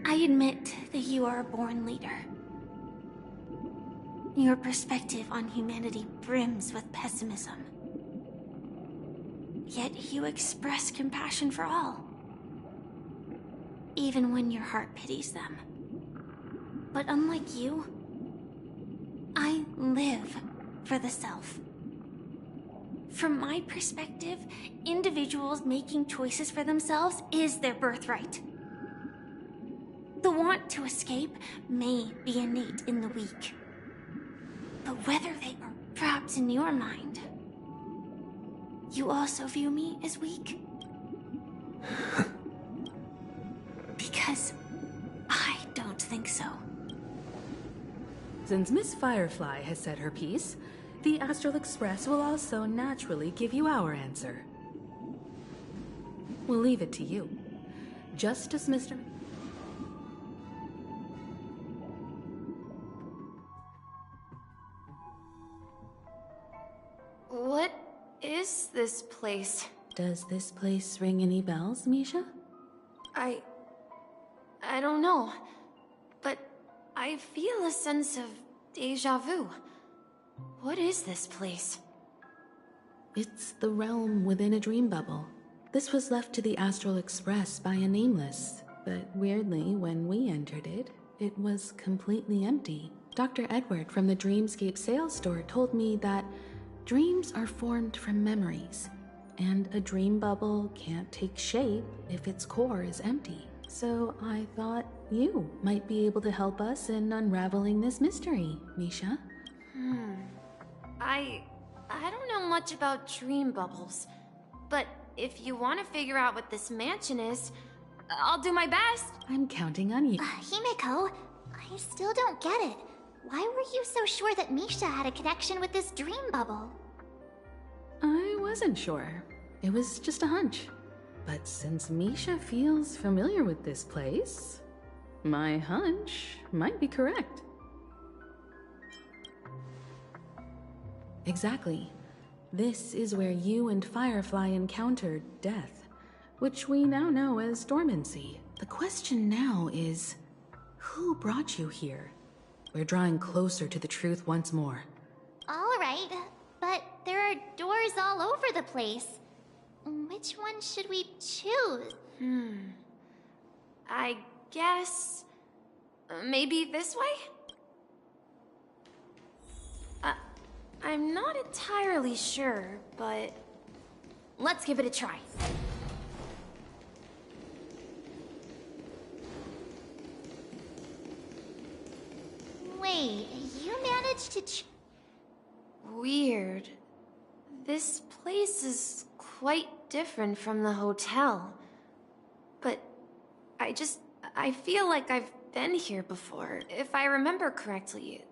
I admit that you are a born leader. Your perspective on humanity brims with pessimism. Yet you express compassion for all, even when your heart pities them. But unlike you, I live for the self. From my perspective, individuals making choices for themselves is their birthright. The want to escape may be innate in the weak, but whether they are trapped in your mind, you also view me as weak? Because I don't think so. Since Miss Firefly has said her piece, the Astral Express will also naturally give you our answer. We'll leave it to you. Just as Mr. What is this place? Does this place ring any bells, Misha? I don't know, but I feel a sense of deja vu. What is this place? It's the realm within a dream bubble. This was left to the Astral Express by a nameless, but weirdly, when we entered it, it was completely empty. Dr. Edward from the Dreamscape sales store told me that dreams are formed from memories, and a dream bubble can't take shape if its core is empty. So I thought you might be able to help us in unraveling this mystery, Misha. I don't know much about dream bubbles, but if you want to figure out what this mansion is, I'll do my best. I'm counting on you. Himeko, I still don't get it. Why were you so sure that Misha had a connection with this dream bubble? I wasn't sure. It was just a hunch. But since Misha feels familiar with this place, my hunch might be correct. Exactly. This is where you and Firefly encountered death, which we now know as dormancy. The question now is, who brought you here? We're drawing closer to the truth once more. Alright, but there are doors all over the place. Which one should we choose? I guess... maybe this way? I'm not entirely sure, but... let's give it a try. Wait, you managed to Weird. This place is quite different from the hotel. But I feel like I've been here before. If I remember correctly,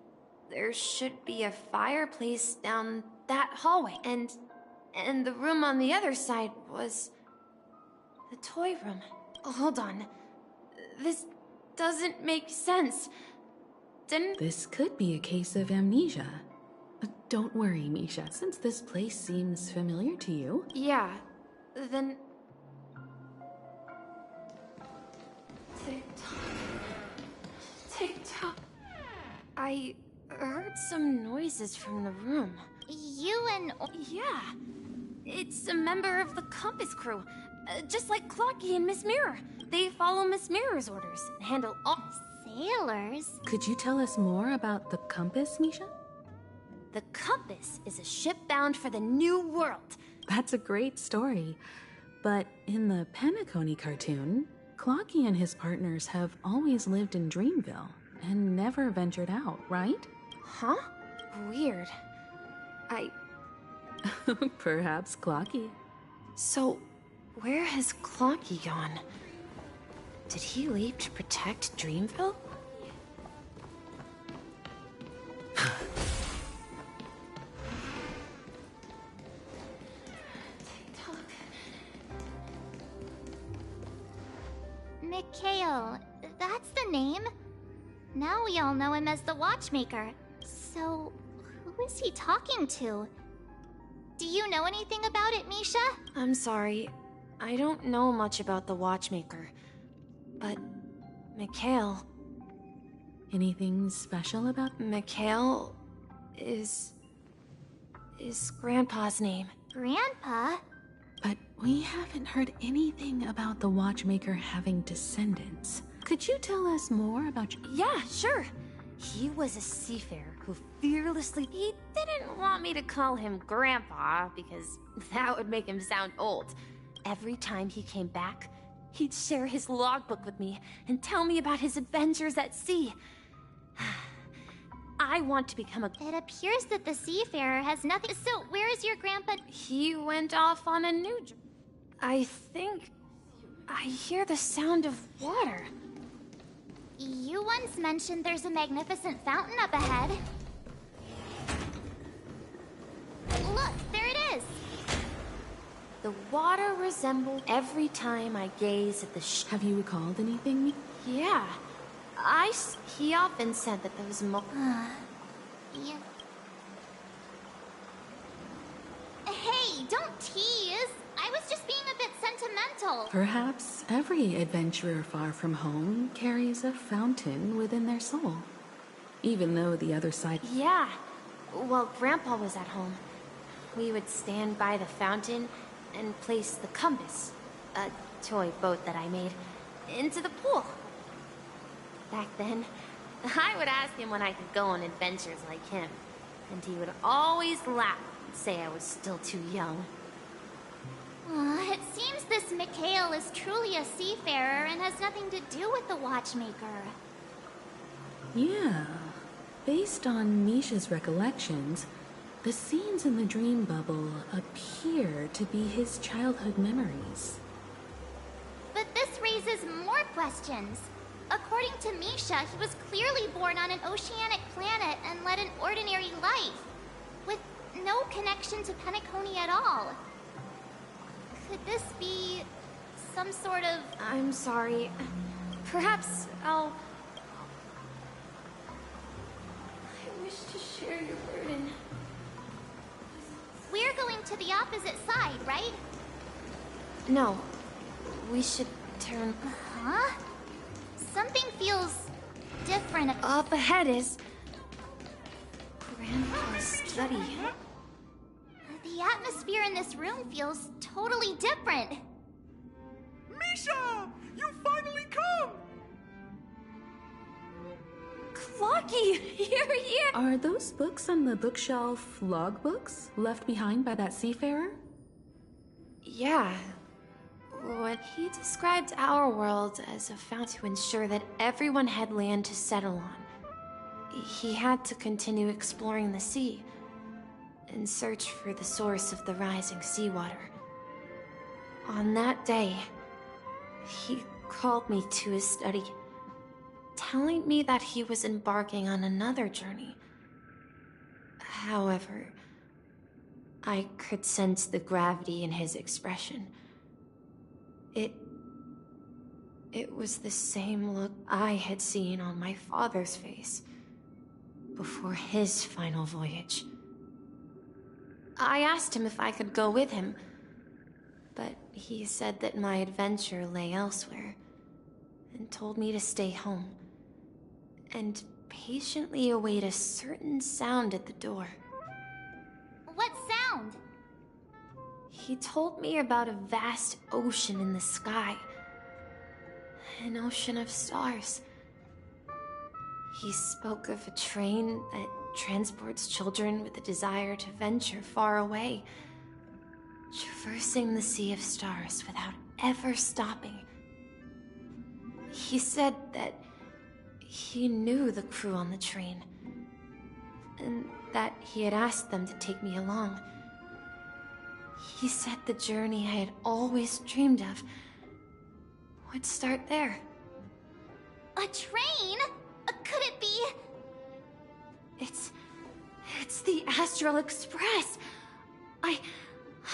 there should be a fireplace down that hallway. And the room on the other side was the toy room. Hold on. This doesn't make sense. This could be a case of amnesia. Don't worry, Misha. Since this place seems familiar to you... Yeah, then... Tick-tock. Tick-tock. I heard some noises from the room. You and... Yeah. It's a member of the Compass crew. Just like Clocky and Miss Mirror. They follow Miss Mirror's orders and handle all... Sailors? Could you tell us more about the Compass, Misha? The Compass is a ship bound for the New World. That's a great story. But in the Penacony cartoon, Clocky and his partners have always lived in Dreamville and never ventured out, right? Huh? Weird. Perhaps Clocky. So, where has Clocky gone? Did he leave to protect Dreamville? Mikhail, that's the name. Now we all know him as the Watchmaker. So, who is he talking to? Do you know anything about it, Misha? I'm sorry. I don't know much about the Watchmaker. But, Mikhail... Anything special about... Mikhail is Grandpa's name. Grandpa? But we haven't heard anything about the Watchmaker having descendants. Could you tell us more about... Yeah, sure. He was a seafarer who fearlessly... He didn't want me to call him Grandpa, because that would make him sound old. Every time he came back, he'd share his logbook with me and tell me about his adventures at sea. I want to become a... It appears that the seafarer has nothing... So, where is your grandpa? He went off on a new... I think... I hear the sound of water. You once mentioned there's a magnificent fountain up ahead. Look, there it is! The water resembled every time I gaze at the Have you recalled anything? Yeah. He often said that there was more... Yeah. Hey, don't tease! I was just being a bit sentimental. Perhaps every adventurer far from home carries a fountain within their soul. Even though the other side... Yeah. While Grandpa was at home, we would stand by the fountain and place the compass, a toy boat that I made, into the pool. Back then, I would ask him when I could go on adventures like him, and he would always laugh and say I was still too young. It seems this Mikhail is truly a seafarer and has nothing to do with the Watchmaker. Yeah. Based on Misha's recollections, the scenes in the dream bubble appear to be his childhood memories. But this raises more questions. According to Misha, he was clearly born on an oceanic planet and led an ordinary life, with no connection to Penacony at all. Could this be some sort of... I'm sorry. Perhaps I'll... I wish to share your burden. We're going to the opposite side, right? No. We should turn... Huh? Something feels different. Up ahead is... Grandpa's study. The atmosphere in this room feels totally different. Misha! You finally come! Clocky! You're here! Are those books on the bookshelf logbooks left behind by that seafarer? Yeah. What he described our world as a fount to ensure that everyone had land to settle on. He had to continue exploring the sea and search for the source of the rising seawater. On that day, he called me to his study, telling me that he was embarking on another journey. However, I could sense the gravity in his expression. It was the same look I had seen on my father's face before his final voyage. I asked him if I could go with him, but he said that my adventure lay elsewhere and told me to stay home and patiently await a certain sound at the door. What sound? He told me about a vast ocean in the sky. An ocean of stars. He spoke of a train that transports children with a desire to venture far away, traversing the sea of stars without ever stopping. He said that he knew the crew on the train, and that he had asked them to take me along. He said the journey I had always dreamed of would start there. A train? Could it be? It's the Astral Express. I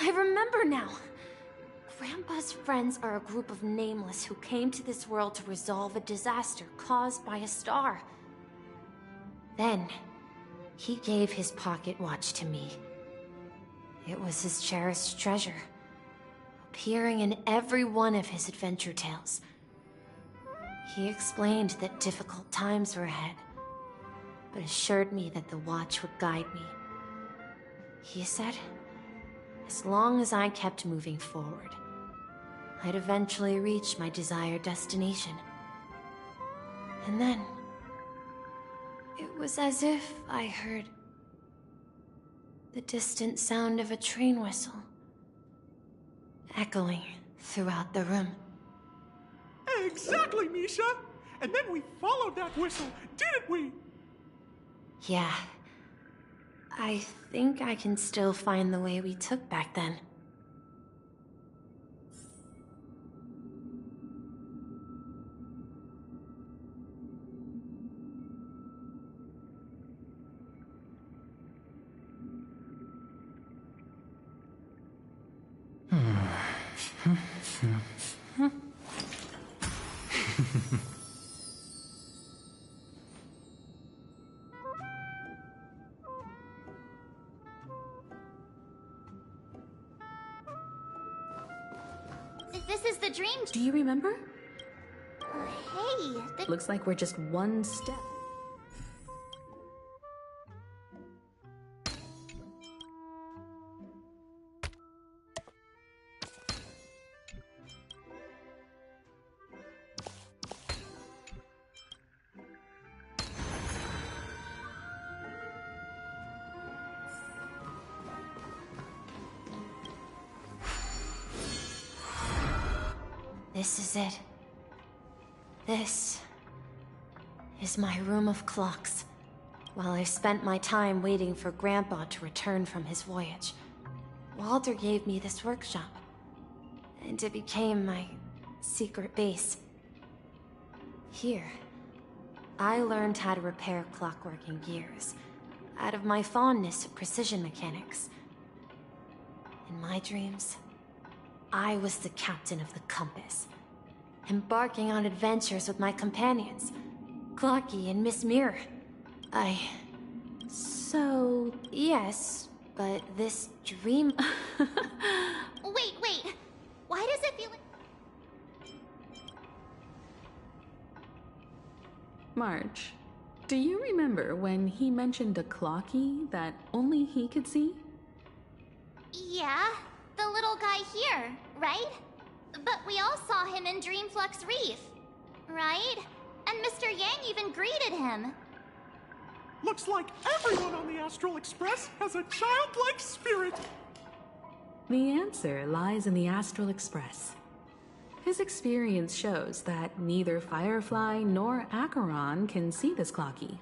remember now. Grandpa's friends are a group of nameless who came to this world to resolve a disaster caused by a star. Then, he gave his pocket watch to me. It was his cherished treasure, appearing in every one of his adventure tales. He explained that difficult times were ahead, but assured me that the watch would guide me. He said, as long as I kept moving forward, I'd eventually reach my desired destination. And then, it was as if I heard the distant sound of a train whistle, echoing throughout the room. Exactly, Misha! And then we followed that whistle, didn't we? Yeah. I think I can still find the way we took back then. This is the dream. Do you remember? Hey, Looks like we're just one step. This is it. This is my room of clocks. While I spent my time waiting for Grandpa to return from his voyage, Walter gave me this workshop, and it became my secret base. Here, I learned how to repair clockwork in gears, out of my fondness of precision mechanics. In my dreams, I was the captain of the compass, embarking on adventures with my companions, Clocky and Miss Mirror. So, yes, but this dream... Wait. Why does it feel like... March, do you remember when he mentioned a Clocky that only he could see? Yeah, the little guy here, right? But we all saw him in Dreamflux Reef, right? And Mr. Yang even greeted him. Looks like everyone on the Astral Express has a childlike spirit. The answer lies in the Astral Express. His experience shows that neither Firefly nor Acheron can see this Clocky.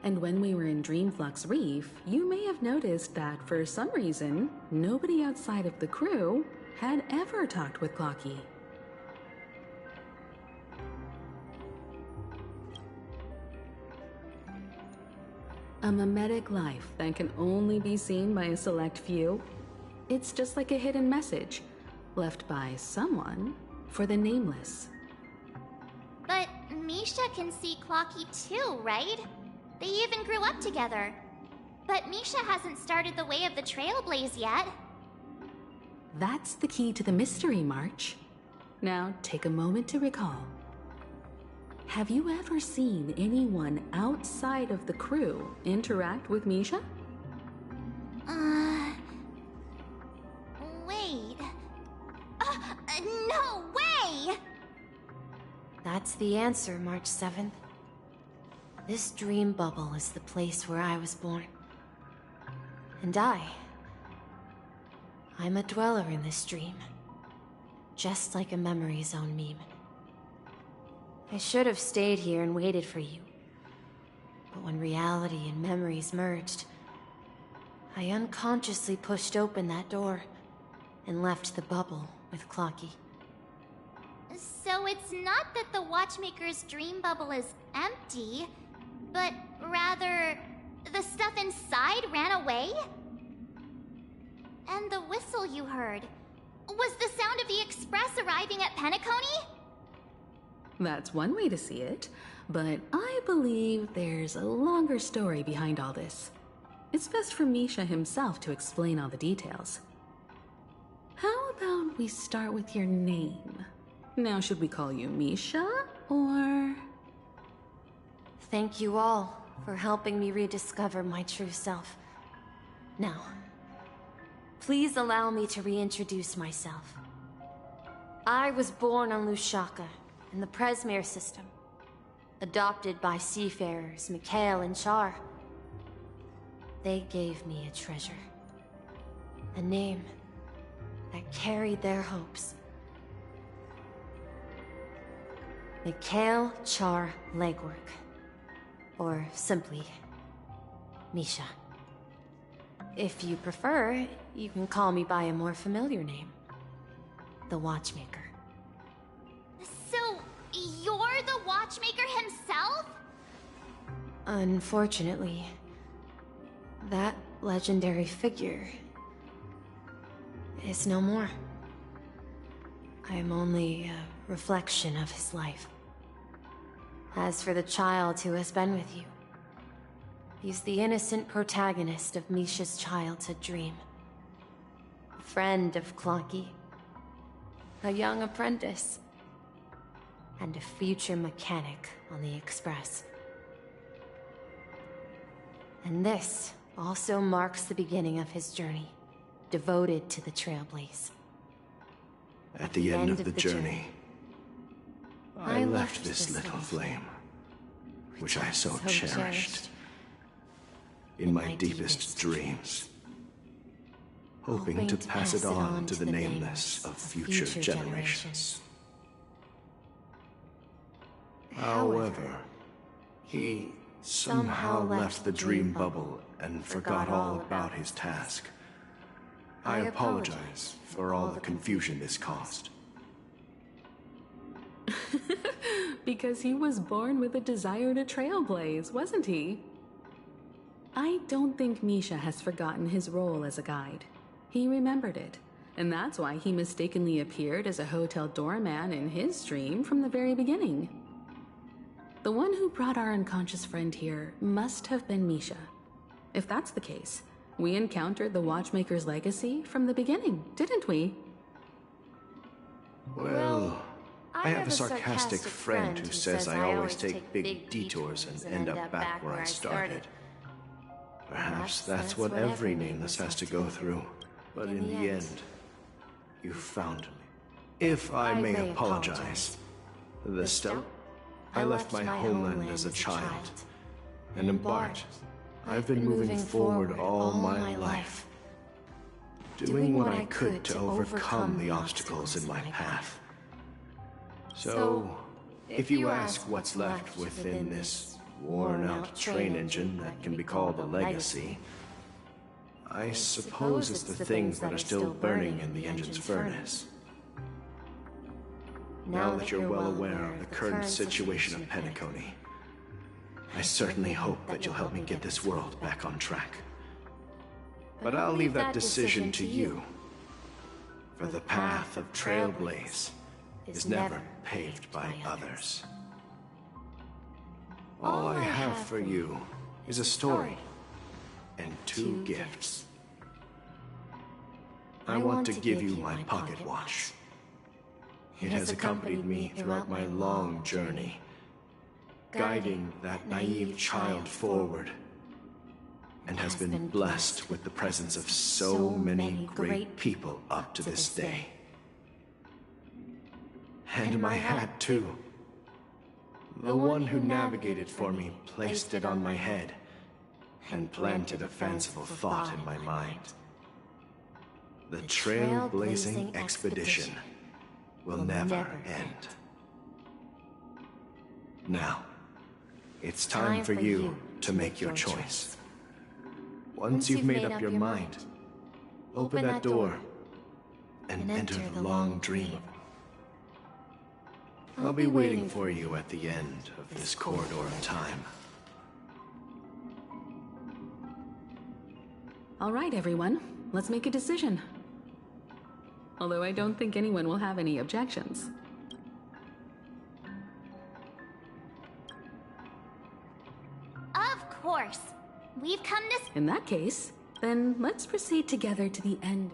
And when we were in Dreamflux Reef, you may have noticed that for some reason, nobody outside of the crew had ever talked with Clocky. A mimetic life that can only be seen by a select few. It's just like a hidden message, left by someone for the nameless. But Misha can see Clocky too, right? They even grew up together. But Misha hasn't started the way of the Trailblaze yet. That's the key to the mystery, March. Now take a moment to recall. Have you ever seen anyone outside of the crew interact with Misha? Wait. No way! That's the answer, March 7th. This dream bubble is the place where I was born. And I'm a dweller in this dream. Just like a Memory Zone meme. I should have stayed here and waited for you. But when reality and memories merged, I unconsciously pushed open that door and left the bubble with Clocky. So it's not that the Watchmaker's dream bubble is empty, but rather the stuff inside ran away? And the whistle you heard, was the sound of the Express arriving at Penacony? That's one way to see it, but I believe there's a longer story behind all this. It's best for Misha himself to explain all the details. How about we start with your name? Now, should we call you Misha, or...? Thank you all for helping me rediscover my true self. Now, please allow me to reintroduce myself. I was born on Lushaka, in the Presmere system, adopted by seafarers Mikhail and Char. They gave me a treasure, a name that carried their hopes. Mikhail Char Legwork, or simply Misha. If you prefer, you can call me by a more familiar name, the Watchmaker. So, you're the Watchmaker himself? Unfortunately, that legendary figure is no more. I am only a reflection of his life. As for the child who has been with you, he's the innocent protagonist of Misha's childhood dream. A friend of Clocky, a young apprentice, and a future mechanic on the Express. And this also marks the beginning of his journey, devoted to the Trailblaze. At the end of the journey, I left this little flame, which I so cherished, in my deepest dreams, hoping to pass it on to the nameless of future generations. However, he somehow left the dream bubble and forgot all about his task. I apologize for all the confusion this caused. Because he was born with a desire to trailblaze, wasn't he? I don't think Misha has forgotten his role as a guide. He remembered it, and that's why he mistakenly appeared as a hotel doorman in his dream from the very beginning. The one who brought our unconscious friend here must have been Misha. If that's the case, we encountered the Watchmaker's legacy from the beginning, didn't we? Well, I have a sarcastic friend who says I always take big detours and end up back where I started. Perhaps that's what every nameless has to go through. But in the end, you found me. If I may apologize, the Stella, I left my homeland as a child and embarked. I've been moving forward all my life, doing what I could to overcome the obstacles in my path. So, if you ask what's left within this worn-out train engine that can be called a legacy, I suppose it's the things that are still burning in the engine's furnace. Now that you're well aware of the current situation of Penacony, I certainly hope that you'll help me get this world back on track. But I'll leave that decision to you, for the path of Trailblaze is never paved by others. All I have for you is a story and 2 gifts. I want to give you my pocket watch. It has accompanied me throughout my long journey, guiding that naive child forward, and has been blessed with the presence of so many great people up to this day. And my hat, too. The one who navigated for me placed it on my head and planted a fanciful thought in my mind. The trailblazing expedition will never end. Now, it's time for you to make your choice. Once you've made up your mind, open that door and enter the long dream. I'll be waiting for you at the end of this corridor of time. All right, everyone. Let's make a decision. Although I don't think anyone will have any objections. Of course. We've come to... In that case, then let's proceed together to the end.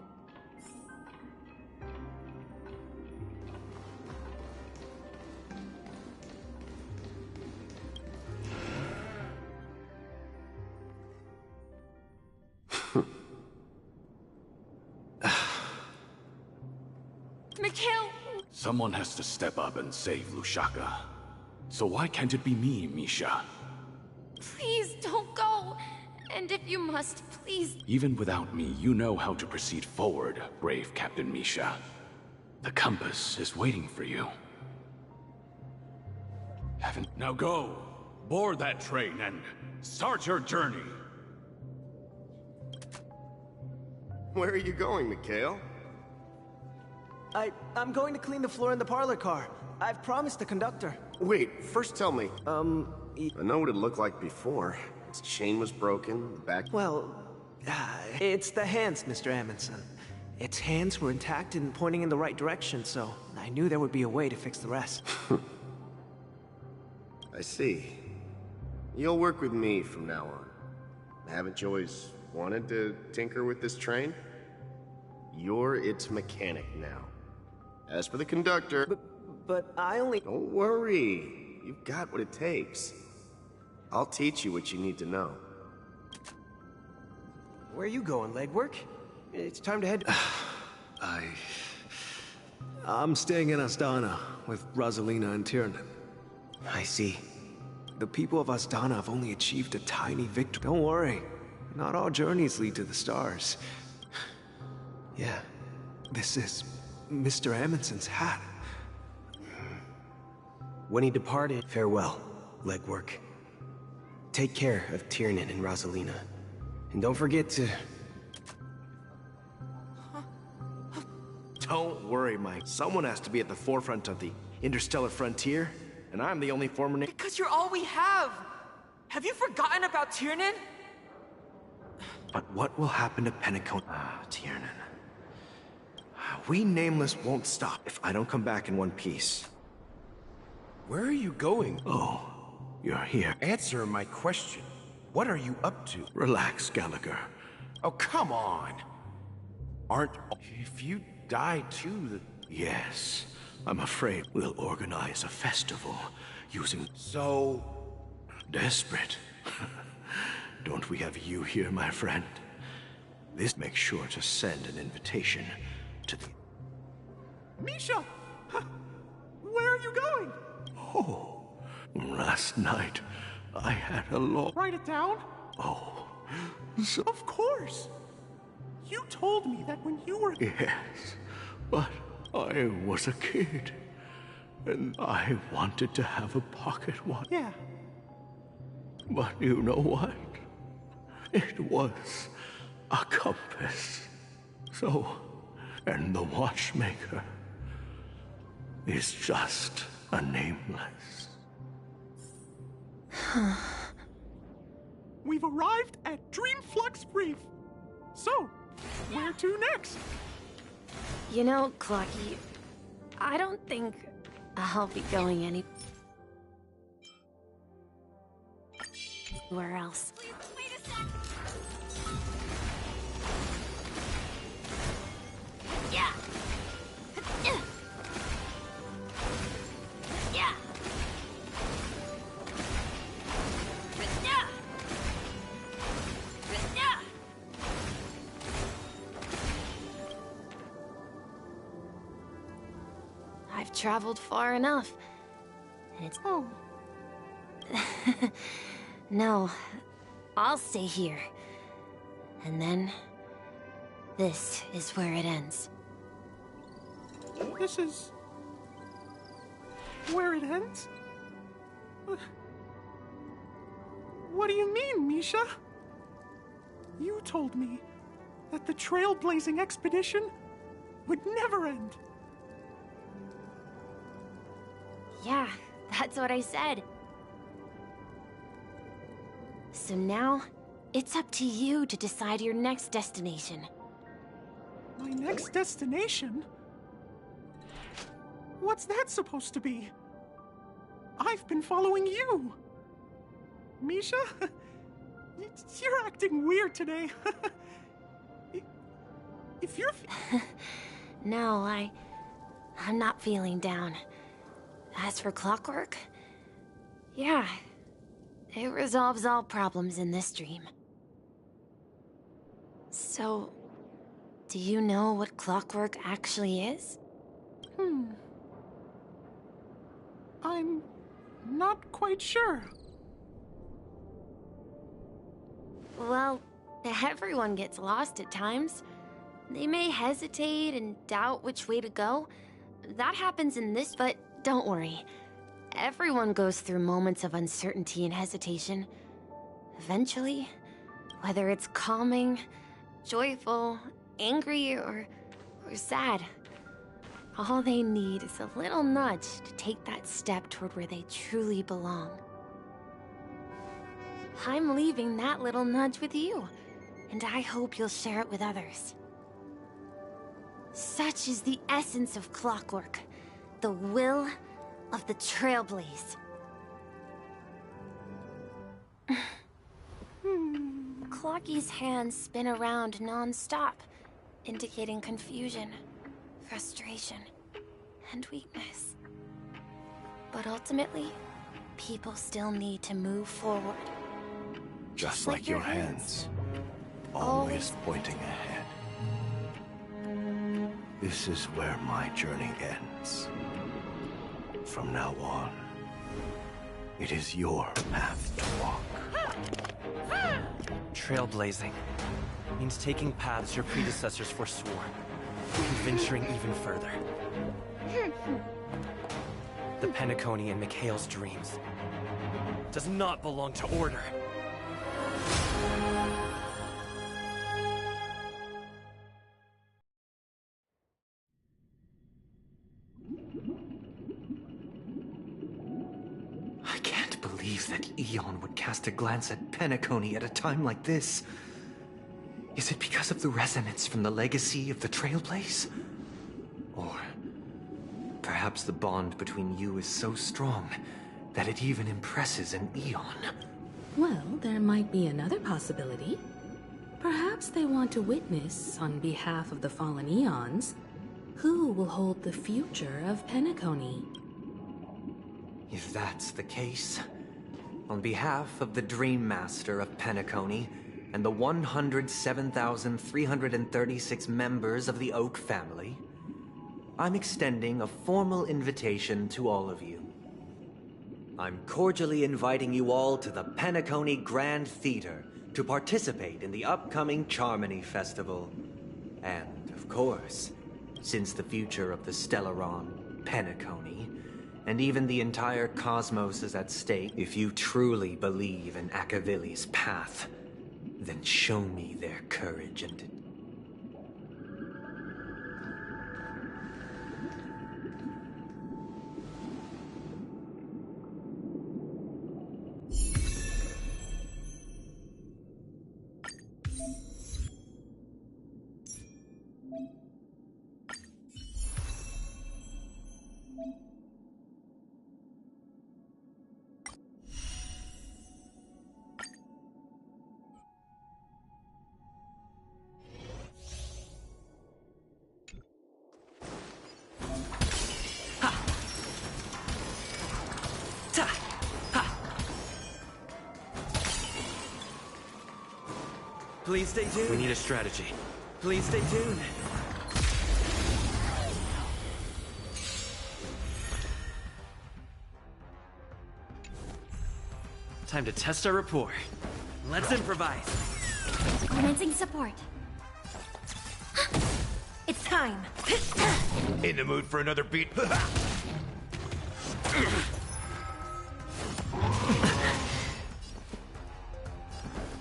Mikhail! Someone has to step up and save Lushaka. So why can't it be me, Misha? Please don't go. And if you must, please. Even without me, you know how to proceed forward, brave Captain Misha. The compass is waiting for you. Now go! Board that train and start your journey! Where are you going, Mikhail? I'm going to clean the floor in the parlor car. I've promised the conductor. Wait, first tell me. I know what it looked like before. Its chain was broken, the back... Well, it's the hands, Mr. Amundsen. Its hands were intact and pointing in the right direction, so I knew there would be a way to fix the rest. I see. You'll work with me from now on. Haven't you always wanted to tinker with this train? You're its mechanic now. As for the conductor... But I only... Don't worry. You've got what it takes. I'll teach you what you need to know. Where are you going, legwork? It's time to head... I'm staying in Astana with Rosalina and Tiernan. I see. The people of Astana have only achieved a tiny victory. Don't worry. Not all journeys lead to the stars. Yeah, this is Mr. Amundsen's hat. When he departed, farewell, legwork. Take care of Tiernan and Rosalina. And don't forget to... Don't worry, Mike. Someone has to be at the forefront of the interstellar frontier. and I'm the only former name. Because you're all we have! Have you forgotten about Tiernan? But what will happen to Penacony? Tiernan. We Nameless won't stop if I don't come back in one piece. Where are you going? Oh, you're here. Answer my question. What are you up to? Relax, Gallagher. Oh, come on. If you die too, Yes. I'm afraid we'll organize a festival using... So... Desperate. Don't we have you here, my friend? This makes sure to send an invitation to the... Misha! Where are you going? Oh, last night I had a long... Write it down? Oh, so... Of course! You told me that when you were... Yes, but I was a kid, and I wanted to have a pocket watch. Yeah. But you know what? It was a compass. So, and the watchmaker is just a nameless. We've arrived at Dreamflux Reef. So, where to next? You know, Clocky, I don't think I'll be going anywhere else. Wait a sec. Yeah. Yeah. Yeah. I've traveled far enough. It's... Oh. No, I'll stay here. And then... this is where it ends. This is... where it ends? What do you mean, Misha? You told me that the trailblazing expedition would never end. Yeah, that's what I said. So now, it's up to you to decide your next destination. My next destination? What's that supposed to be? I've been following you. Misha? You're acting weird today. If you're... No, I'm not feeling down. As for clockwork, yeah, it resolves all problems in this dream. So, do you know what clockwork actually is? I'm not quite sure. Well, everyone gets lost at times. They may hesitate and doubt which way to go. That happens in this, but don't worry. Everyone goes through moments of uncertainty and hesitation. Eventually, whether it's calming, joyful, angry, or sad, all they need is a little nudge to take that step toward where they truly belong. I'm leaving that little nudge with you, and I hope you'll share it with others. Such is the essence of clockwork, the will of the Trailblaze. Clocky's hands spin around non-stop, indicating confusion, frustration, and weakness. But ultimately, people still need to move forward. Just like your hands, always pointing ahead. This is where my journey ends. From now on, it is your path to walk. Trailblazing means taking paths your predecessors forswore, and venturing even further. The Penacony in Mikhail's dreams does not belong to Order. believe that Eon would cast a glance at Penacony at a time like this. Is it because of the resonance from the legacy of the Trailblaze? Or perhaps the bond between you is so strong that it even impresses an Eon? Well, there might be another possibility. Perhaps they want to witness, on behalf of the fallen Eons, who will hold the future of Penacony. If that's the case, on behalf of the Dream Master of Penacony and the 107,336 members of the Oak family, I'm extending a formal invitation to all of you. I'm cordially inviting you all to the Penacony Grand Theater to participate in the upcoming Charmony Festival. And, of course, since the future of the Stellaron, Penacony, and even the entire cosmos is at stake, if you truly believe in Akavili's path, then show me their courage and... Please stay tuned. We need a strategy. Please stay tuned. Time to test our rapport. Let's improvise. Commencing support. It's time. In the mood for another beat?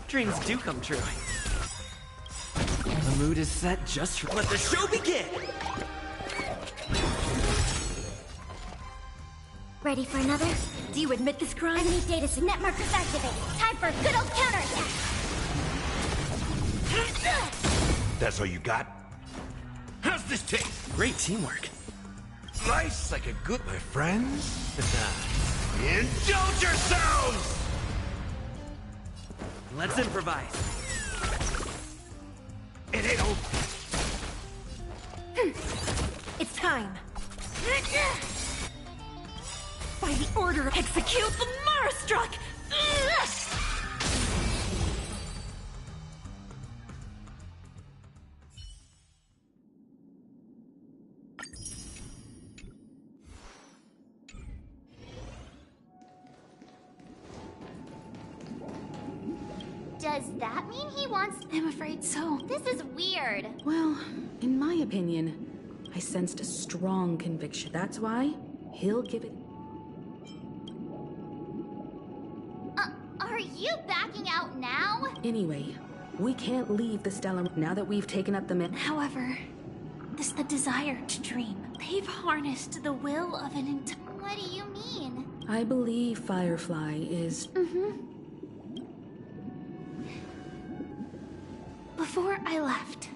Dreams do come true. The mood is set just for... Let the show begin! Ready for another? Do you admit this crime? I need data so net markers activated. Time for a good old counterattack! That's all you got? How's this taste? Great teamwork. Nice like a good, my friends. Indulge yourselves! Let's improvise. It ain't over. It's time. By the order, execute the Marastruck! Does that mean he wants... I'm afraid so. This is weird. Well, in my opinion, I sensed a strong conviction. That's why he'll give it... Are you backing out now? Anyway, we can't leave the Stellar now that we've taken up the However, this the desire to dream. They've harnessed the will of an entire... What do you mean? I believe Firefly is... Before I left,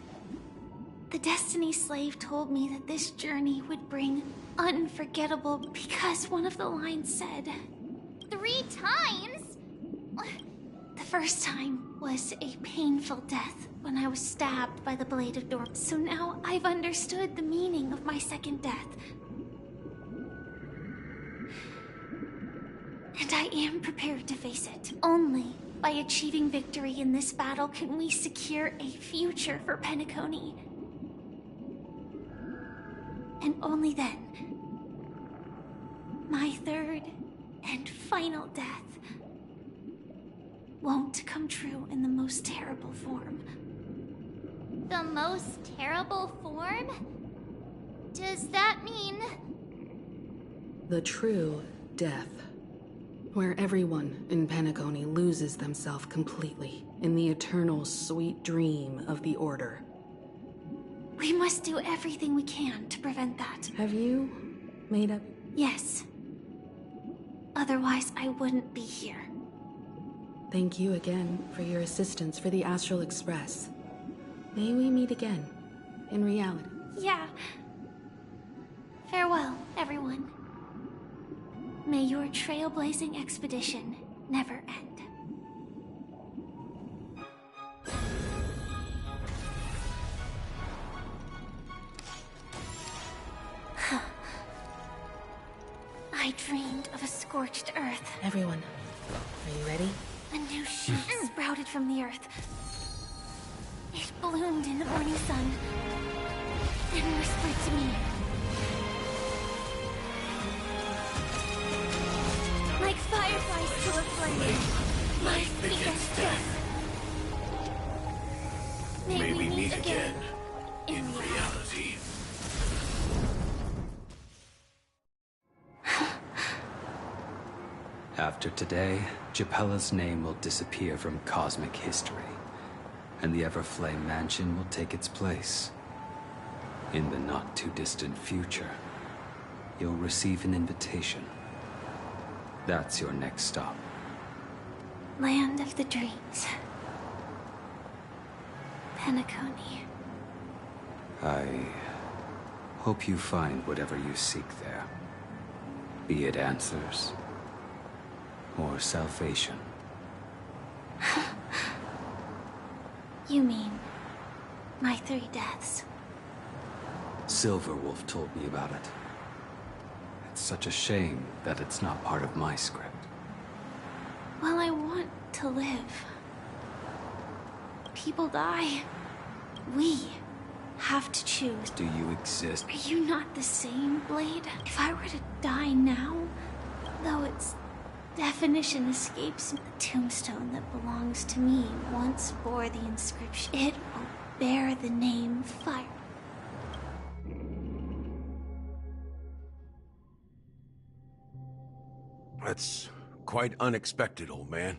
the Destiny Slave told me that this journey would bring unforgettable because one of the lines said... 3 times? The first time was a painful death when I was stabbed by the Blade of Dorm. So now I've understood the meaning of my second death. And I am prepared to face it. Only by achieving victory in this battle can we secure a future for Penacony. And only then, my third and final death won't come true in the most terrible form. The most terrible form? Does that mean... the true death. Where everyone in Penacony loses themselves completely in the eternal sweet dream of the Order. We must do everything we can to prevent that. Have you made up? Yes. Otherwise, I wouldn't be here. Thank you again for your assistance for the Astral Express. May we meet again, in reality. Yeah. Farewell, everyone. May your trailblazing expedition never end. I dreamed of a scorched earth. Everyone, are you ready? A new shoot sprouted from the earth. It bloomed in the morning sun and whispered to me. Like fireflies to a flame, life begets death. May we meet again in reality. After today, Japella's name will disappear from cosmic history, and the Everflame Mansion will take its place. In the not-too-distant future, you'll receive an invitation. That's your next stop. Land of the Dreams. Penacony. I hope you find whatever you seek there. Be it answers or salvation. You mean my 3 deaths? Silverwolf told me about it. It's such a shame that it's not part of my script. Well, I want to live. People die. We have to choose. Do you exist? Are you not the same, Blade? If I were to die now, though its definition escapes me, the tombstone that belongs to me once bore the inscription. It will bear the name Fire. That's quite unexpected, old man.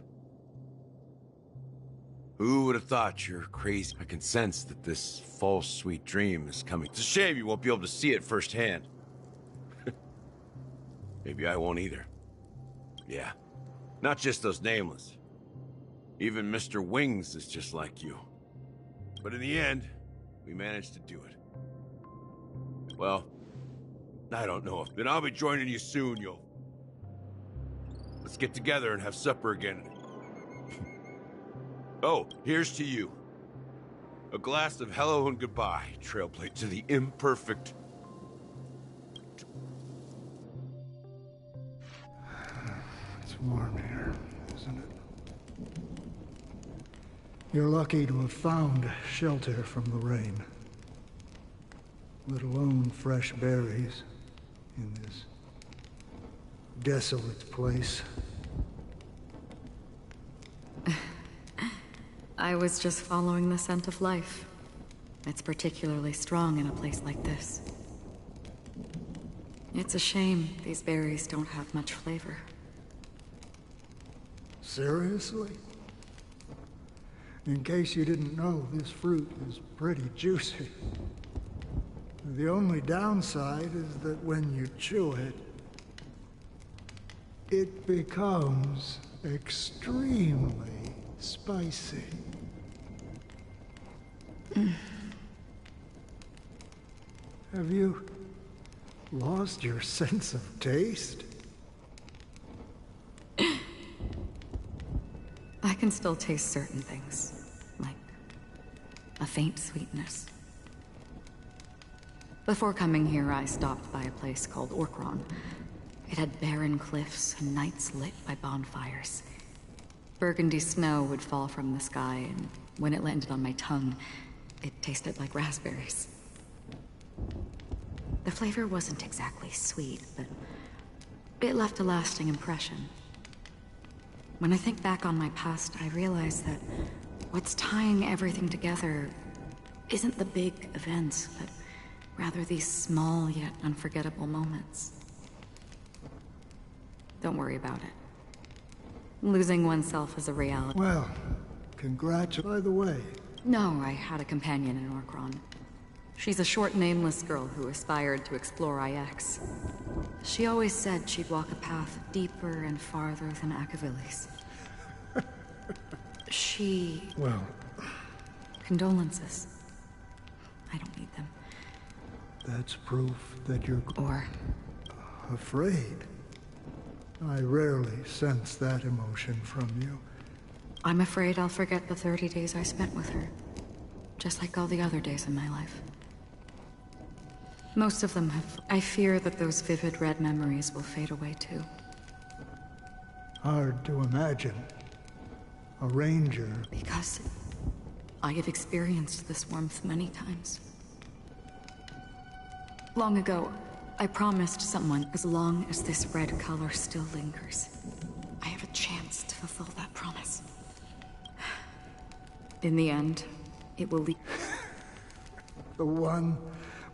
Who would have thought you're crazy? I can sense that this false, sweet dream is coming. It's a shame you won't be able to see it firsthand. Maybe I won't either. Yeah, not just those nameless. Even Mr. Wings is just like you. But in the end, we managed to do it. Well, I don't know if... Then I'll be joining you soon, Let's get together and have supper again. Oh, here's to you. A glass of hello and goodbye, Trailblade, to the imperfect. It's warm here, isn't it? You're lucky to have found shelter from the rain. Let alone fresh berries in this desolate place. I was just following the scent of life. It's particularly strong in a place like this. It's a shame these berries don't have much flavor. Seriously? In case you didn't know, this fruit is pretty juicy. The only downside is that when you chew it, it becomes extremely spicy. Have you lost your sense of taste? I can still taste certain things, like a faint sweetness. Before coming here, I stopped by a place called Orkron. It had barren cliffs and nights lit by bonfires. Burgundy snow would fall from the sky, and when it landed on my tongue, it tasted like raspberries. The flavor wasn't exactly sweet, but it left a lasting impression. When I think back on my past, I realize that what's tying everything together isn't the big events, but rather these small yet unforgettable moments. Don't worry about it. Losing oneself is a reality. Well, by the way. No, I had a companion in Orkron. She's a short, nameless girl who aspired to explore IX. She always said she'd walk a path deeper and farther than Akavili's. Well... Condolences. I don't need them. That's proof that you're... Or... afraid. I rarely sense that emotion from you. I'm afraid I'll forget the 30 days I spent with her. Just like all the other days in my life. Most of them have. I fear that those vivid red memories will fade away too. Hard to imagine. A ranger... Because I have experienced this warmth many times. Long ago, I promised someone, as long as this red color still lingers, I have a chance to fulfill that promise. In the end, it will lead... The one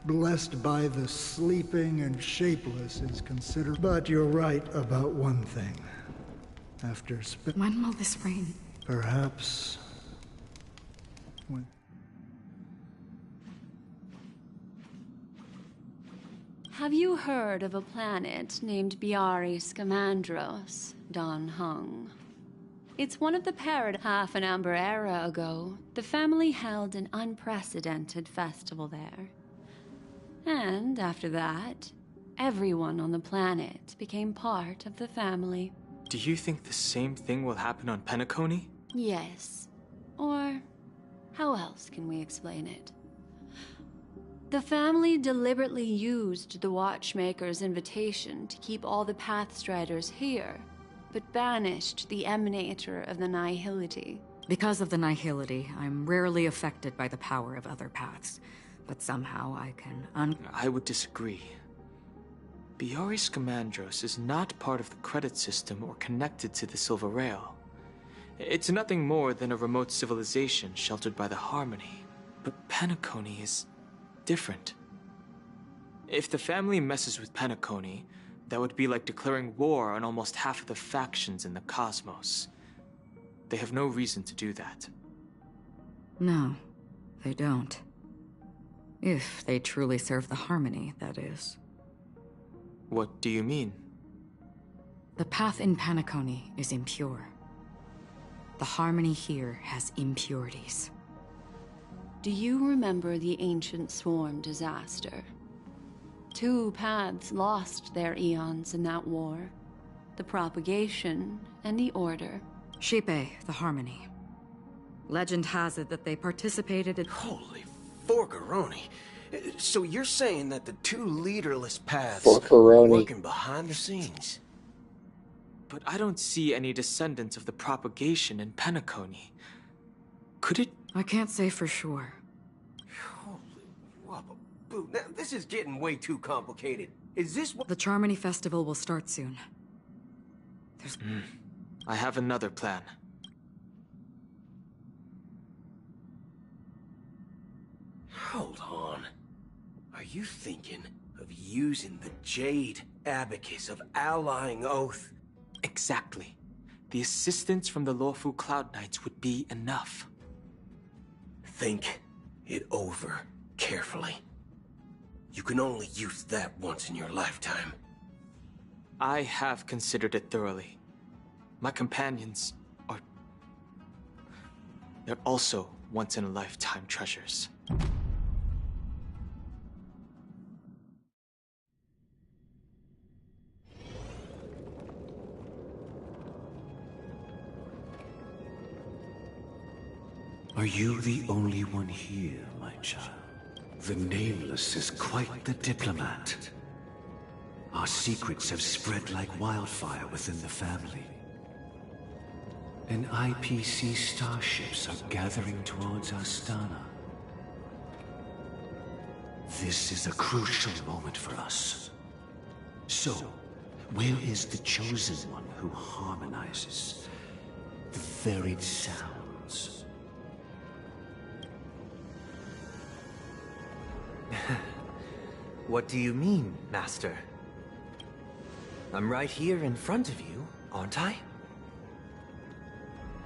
blessed by the sleeping and shapeless is considered... But you're right about one thing. After When will this rain? Perhaps... when... Have you heard of a planet named Biari Scamandros, Don Hung? It's one of the half an amber era ago, the family held an unprecedented festival there. And after that, everyone on the planet became part of the family. Do you think the same thing will happen on Penacony? Yes. Or how else can we explain it? The family deliberately used the Watchmaker's invitation to keep all the Pathstriders here, but banished the Emanator of the Nihility. Because of the Nihility, I'm rarely affected by the power of other paths. But somehow I can I would disagree. Biari Scamandros is not part of the credit system or connected to the Silver Rail. It's nothing more than a remote civilization sheltered by the Harmony. But Penacony is different. If the family messes with Penacony, that would be like declaring war on almost half of the factions in the cosmos. They have no reason to do that. No, they don't. If they truly serve the Harmony, that is. What do you mean? The path in Penacony is impure. The Harmony here has impurities. Do you remember the Ancient Swarm disaster? 2 paths lost their eons in that war. The Propagation and the Order. Shipe, the Harmony. Legend has it that they participated in... Holy forgaroni. So you're saying that the 2 leaderless paths Forgaroni. are working behind the scenes? But I don't see any descendants of the Propagation in Penacony. Could it... I can't say for sure. Holy wabba-boo. Now, this is getting way too complicated. Is this what... The Charmony Festival will start soon. I have another plan. Hold on. Are you thinking of using the Jade Abacus of Allying Oath? Exactly. The assistance from the Lawful Cloud Knights would be enough. Think it over carefully. You can only use that once in your lifetime. I have considered it thoroughly. My companions are... They're also once-in-a-lifetime treasures. Are you the only one here, my child? The Nameless is quite the diplomat. Our secrets have spread like wildfire within the family. And IPC starships are gathering towards Astana. This is a crucial moment for us. So, where is the chosen one who harmonizes the varied sounds? What do you mean, Master? I'm right here in front of you, aren't I?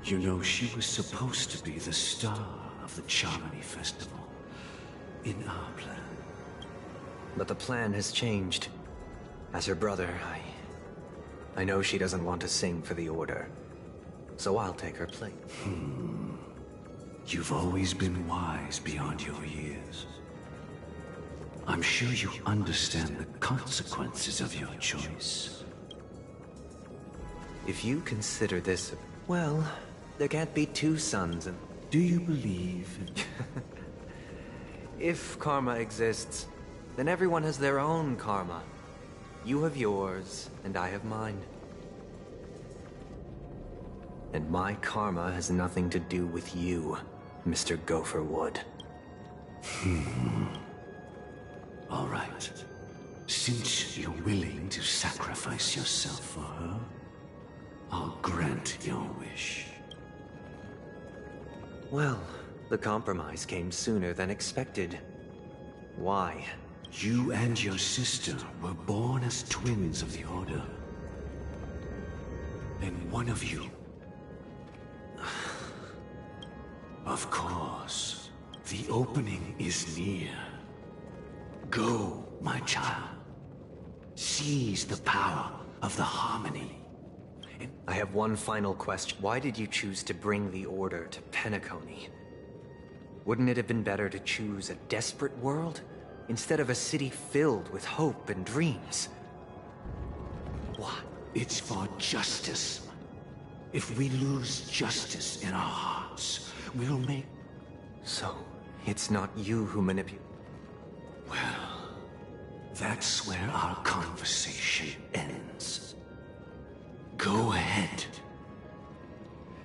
You know, she was supposed to be the star of the Charmony Festival. in our plan. But the plan has changed. As her brother, I know she doesn't want to sing for the Order. So I'll take her place. You've always been wise beyond your years. I'm sure you understand the consequences of your choice. If you consider this... Well, there can't be two sons and... Do you believe in... If karma exists, then everyone has their own karma. You have yours, and I have mine. And my karma has nothing to do with you, Mr. Gopherwood. All right. Since you're willing to sacrifice yourself for her, I'll grant your wish. Well, the compromise came sooner than expected. Why? You and your sister were born as twins of the Order. And one of you... Of course, the opening is near. Go, my child. Seize the power of the Harmony. I have one final question. Why did you choose to bring the Order to Penacony? Wouldn't it have been better to choose a desperate world, instead of a city filled with hope and dreams? What? It's for justice. If we lose justice in our hearts, we'll make... So, it's not you who manipulate... Well, that's where our conversation ends. Go ahead.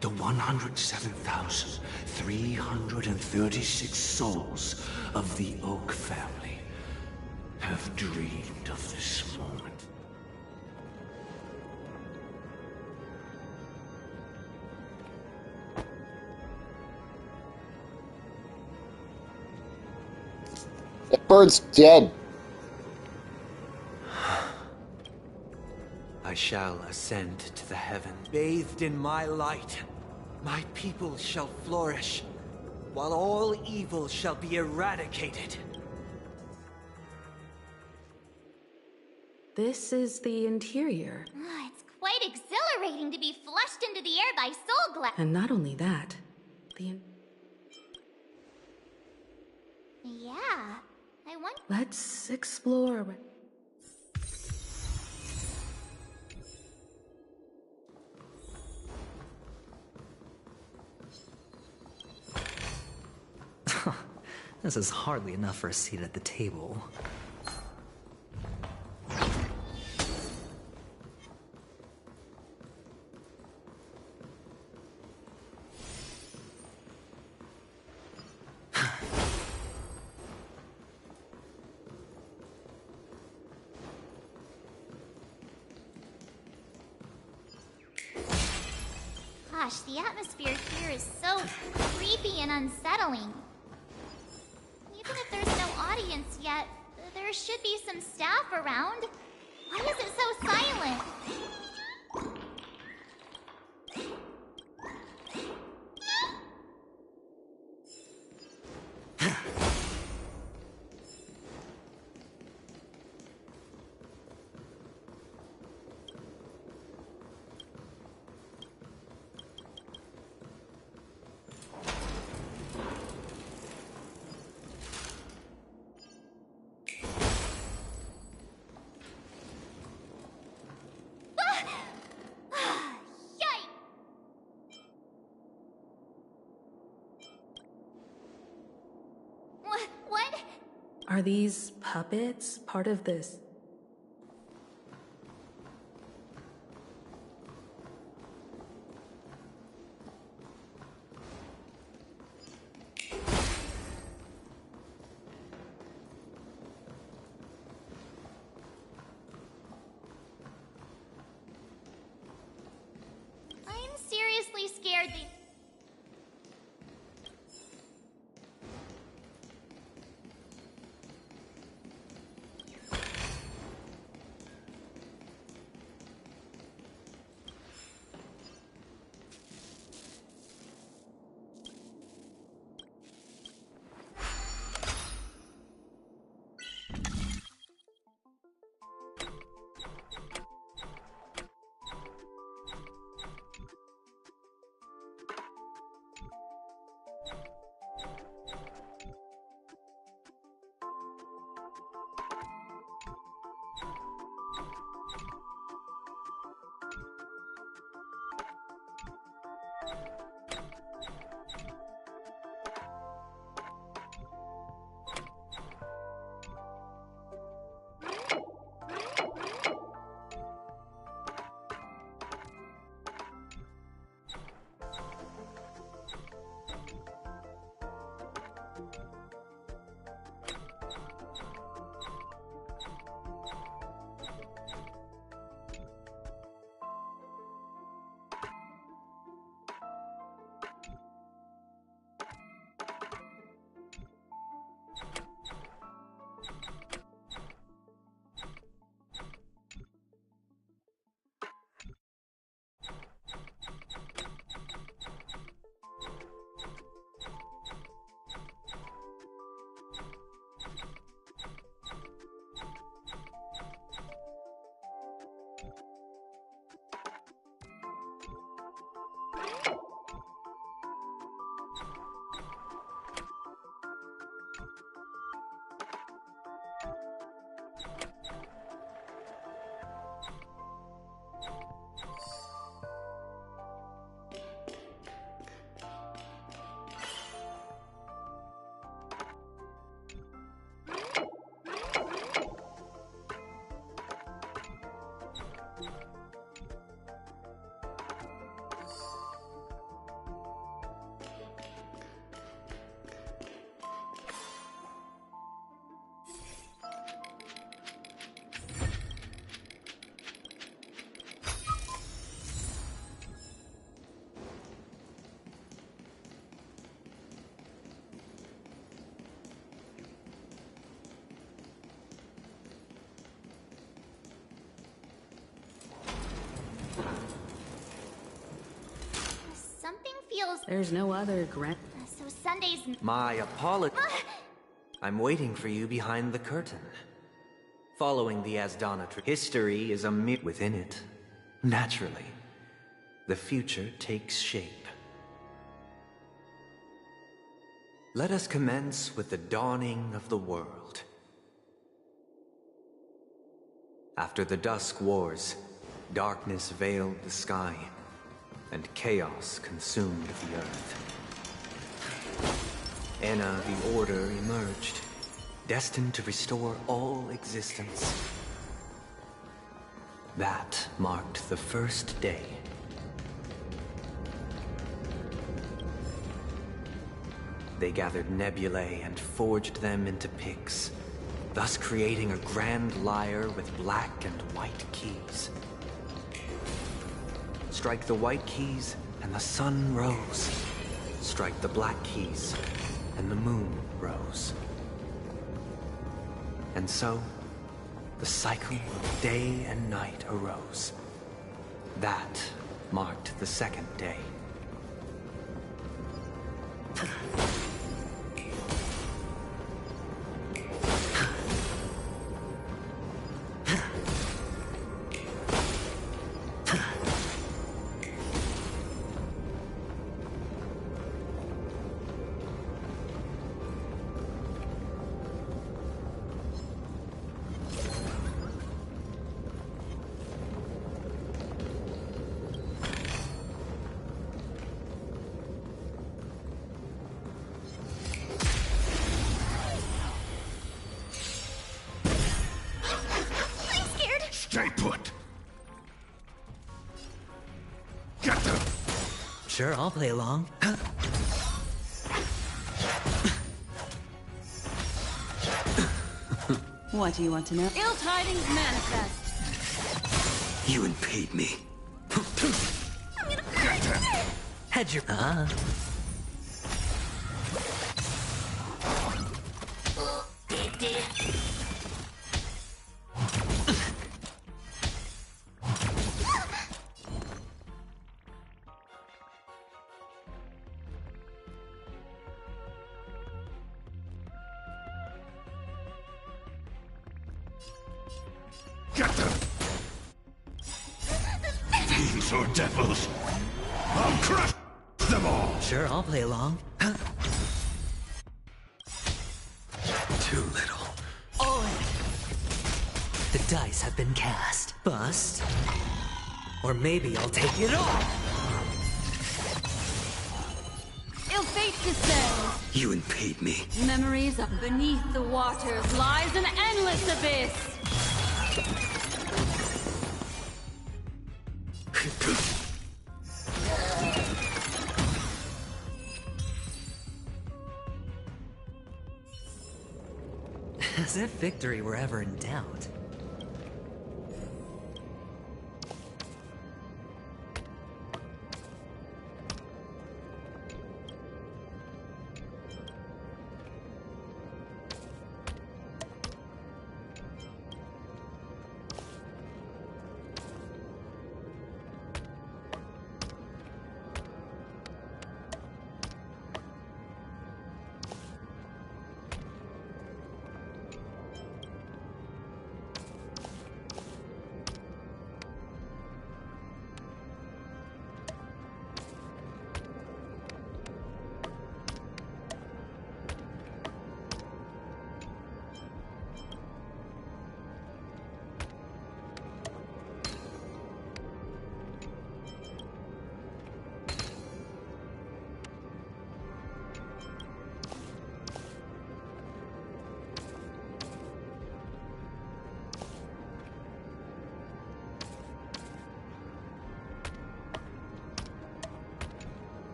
The 107,336 souls of the Oak family have dreamed of this moment. That bird's dead. I shall ascend to the heaven. Bathed in my light, my people shall flourish, while all evil shall be eradicated. This is the interior. It's quite exhilarating to be flushed into the air by soul glass. And not only that, Yeah, I want... Let's explore... This is hardly enough for a seat at the table. Gosh, the atmosphere here is so creepy and unsettling. Even if there's no audience yet, there should be some staff around. Why is it so silent? What? Are these puppets part of this? I'm seriously scared that... feels... There's no other So Sunday's... My apologies. I'm waiting for you behind the curtain. Following the Asdana history is a myth within it. Naturally, the future takes shape. Let us commence with the dawning of the world. After the Dusk Wars, darkness veiled the sky, and chaos consumed the earth. Enna the Order emerged, destined to restore all existence. That marked the first day. They gathered nebulae and forged them into picks, thus creating a grand lyre with black and white keys. Strike the white keys, and the sun rose. Strike the black keys, and the moon rose. And so, the cycle of day and night arose. That marked the second day. Stay put. Get them. Sure, I'll play along. What do you want to know? Ill tidings manifest. You impede me. Head your... Get them. Fiends or devils. I'll crush them all. Sure, I'll play along. Too little. Oh. The dice have been cast. Bust. Or maybe I'll take it all. Ill fate descends. You impede me. Memories of beneath the waters lies an endless abyss. As if victory were ever in doubt.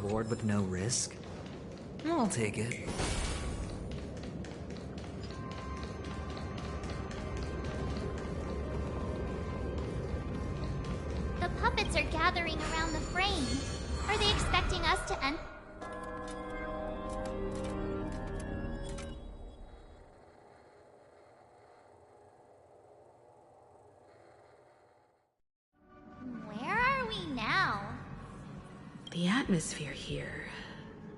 reward with no risk. I'll take it. The puppets are gathering around the frame. Are they expecting us to end? Where are we now? The atmosphere here.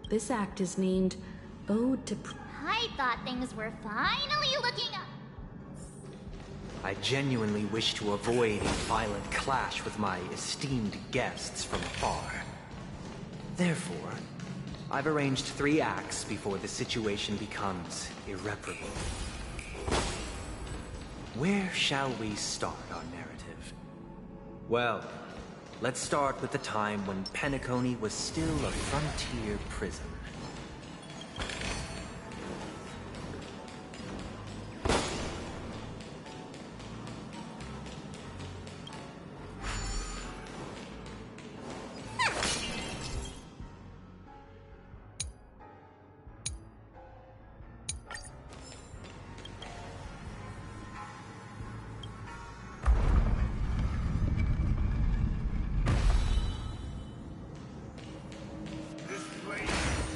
This act is named Ode to... I thought things were finally looking up. I genuinely wish to avoid a violent clash with my esteemed guests from afar. Therefore, I've arranged 3 acts before the situation becomes irreparable. Where shall we start our narrative? Well, let's start with the time when Penacony was still a frontier prison.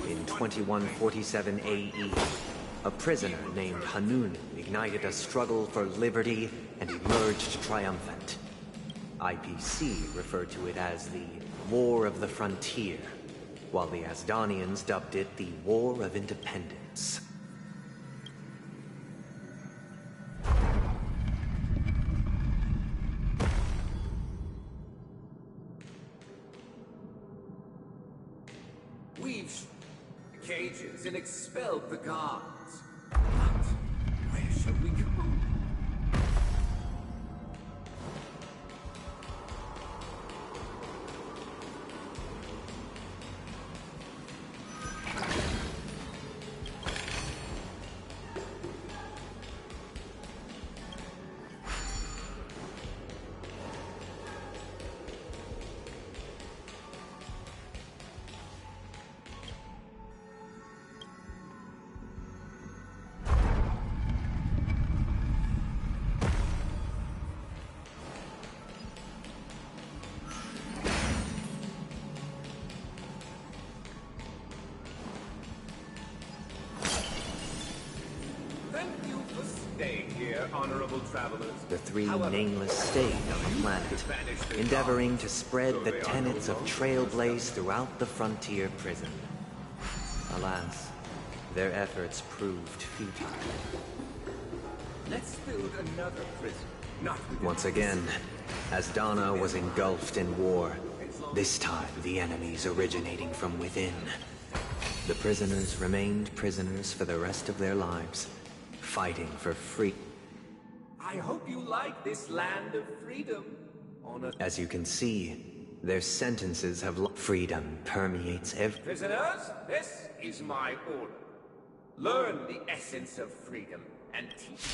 In 2147 AE, a prisoner named Hanun ignited a struggle for liberty and emerged triumphant. IPC referred to it as the War of the Frontier, while the Asdanians dubbed it the War of Independence. We've the cages and expelled the guards. But where shall we go? Honorable travelers. The 3 nameless stayed on the planet, endeavoring to spread the tenets of Trailblaze throughout the frontier prison. Alas, their efforts proved futile. Let's build another prison. Once again, Asdana was engulfed in war. This time, the enemies originating from within. The prisoners remained prisoners for the rest of their lives, fighting for freedom. I hope you like this land of freedom. As you can see, their sentences have freedom permeates every... Prisoners, this is my order. Learn the essence of freedom and teach.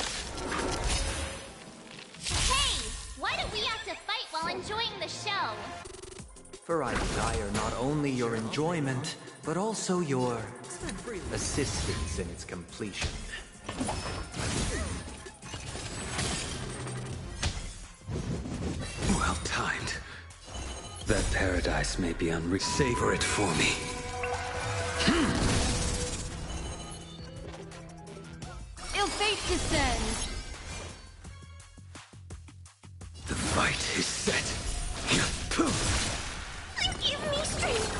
Hey! Why do we have to fight while enjoying the show? For I desire not only your enjoyment, but also your assistance in its completion. Well timed. That paradise may be savor it for me. Ill fate descends. The fight is set. Give me strength.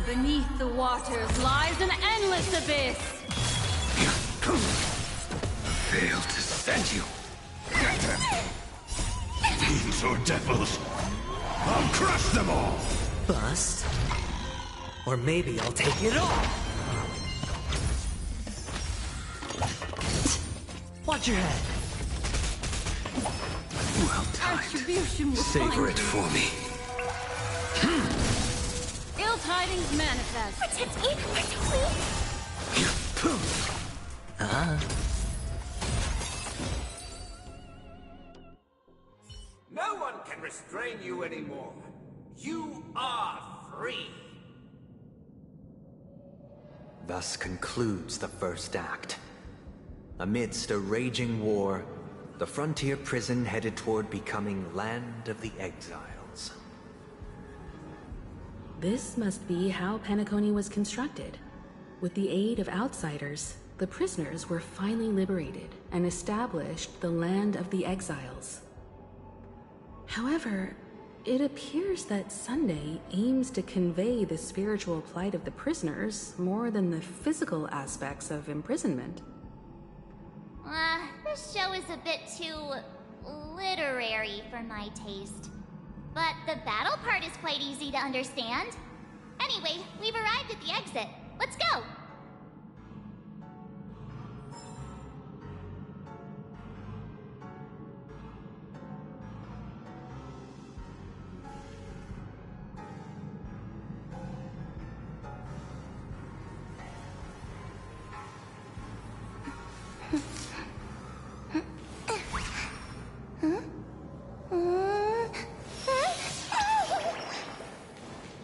Beneath the waters lies an endless abyss. Failed to send you. Fiends or devils, I'll crush them all. Bust. Or maybe I'll take it all. Watch your head. Well timed. Attribution will Savor find it you. for me. Ill-timed tidings manifest. Protect me! Protect me! No one can restrain you anymore. You are free. Thus concludes the first act. Amidst a raging war, the frontier prison headed toward becoming Land of the Exiles. This must be how Penacony was constructed. With the aid of outsiders, the prisoners were finally liberated and established the Land of the Exiles. However, it appears that Sunday aims to convey the spiritual plight of the prisoners more than the physical aspects of imprisonment. This show is a bit too literary for my taste. But the battle part is quite easy to understand. Anyway, we've arrived at the exit. Let's go!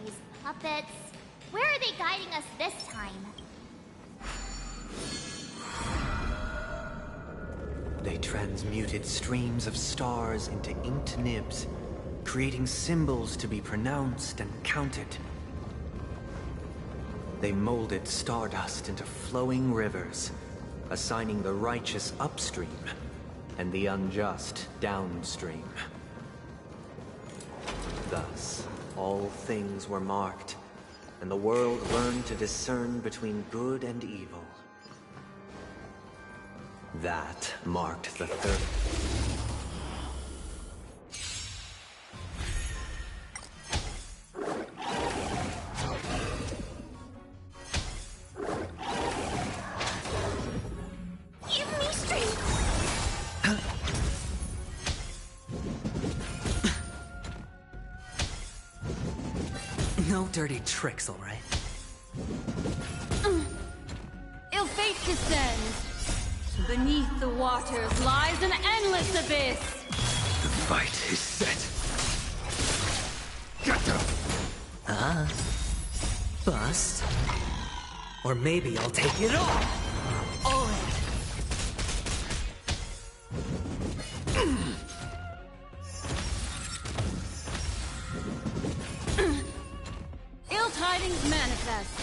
These puppets. Where are they guiding us this time? They transmuted streams of stars into inked nibs, creating symbols to be pronounced and counted. They molded stardust into flowing rivers, assigning the righteous upstream and the unjust downstream. Thus, all things were marked, and the world learned to discern between good and evil. That marked the third. Give me strength! No dirty tricks, all right? Ill fate descends. Beneath the waters lies an endless abyss. The fight is set. Get them! Bust. Or maybe I'll take it all. All in. Ill tidings manifest.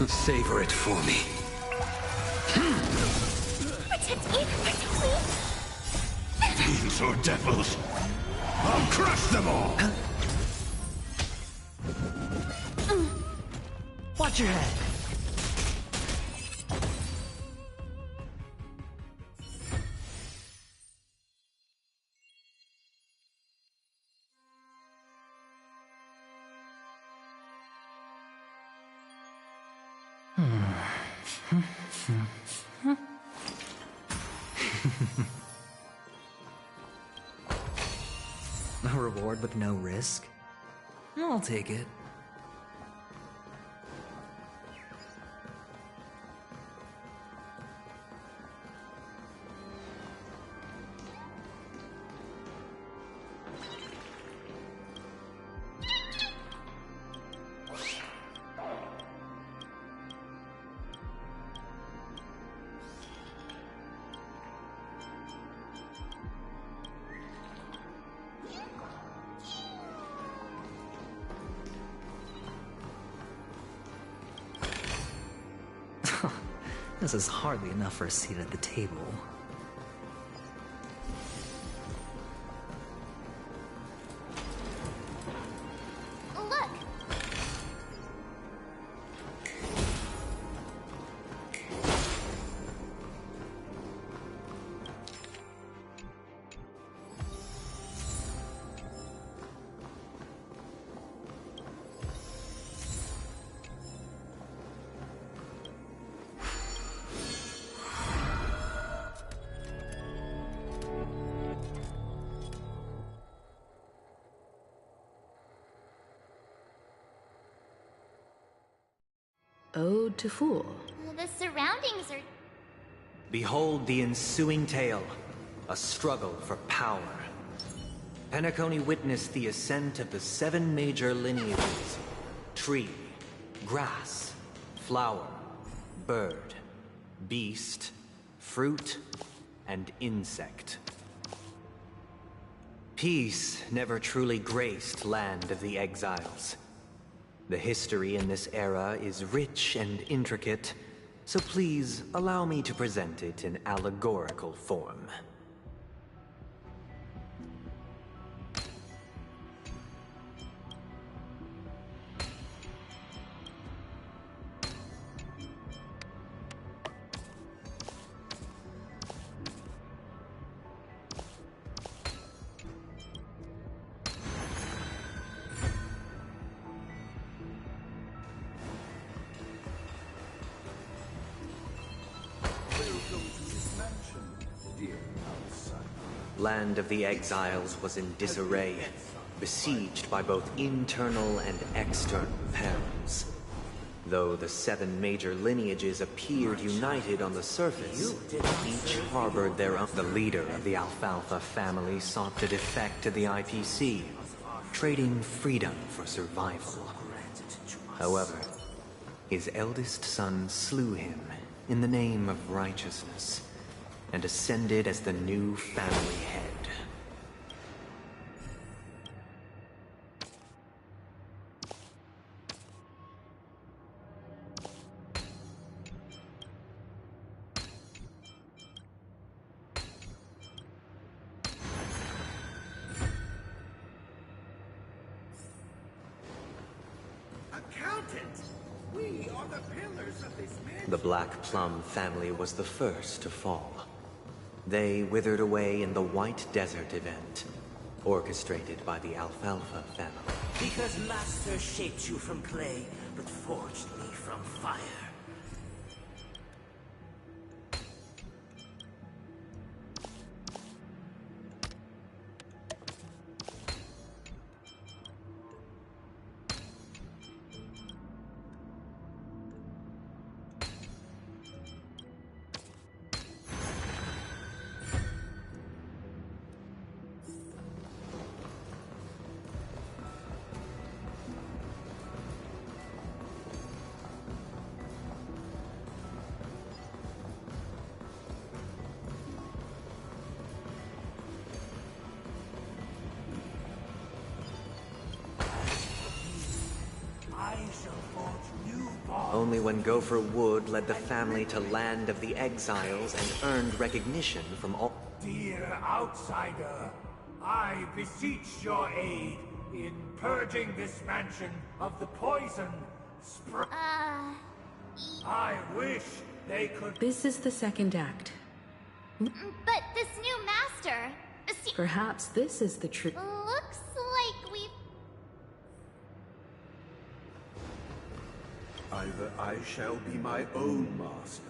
Savor it for me. Protect me! Protect me! Fiends or devils, I'll crush them all! Watch your head. A reward with no risk? I'll take it. This is hardly enough for a seat at the table. Look! Ode to Fool. The surroundings are... Behold the ensuing tale, a struggle for power. Penacony witnessed the ascent of the 7 major lineages: tree, grass, flower, bird, beast, fruit, and insect. Peace never truly graced Land of the Exiles. The history in this era is rich and intricate, so please allow me to present it in allegorical form. Land of the Exiles was in disarray, besieged by both internal and external perils. Though the 7 major lineages appeared united on the surface, each harbored their own. The leader of the Alfalfa family sought to defect to the IPC, trading freedom for survival. However, his eldest son slew him in the name of righteousness, and ascended as the new family head. Accountant! We are the pillars of this mansion. The Black Plum family was the first to fall. They withered away in the White Desert event, orchestrated by the Alfalfa family. Because Master shaped you from clay, but forged me from fire. Only when Gopher Wood led the family to Land of the Exiles and earned recognition from all— Dear outsider, I beseech your aid in purging this mansion of the poison I wish they could— This is the second act. But this new master... Perhaps this is the truth. Looks like we've... Either I shall be my own master,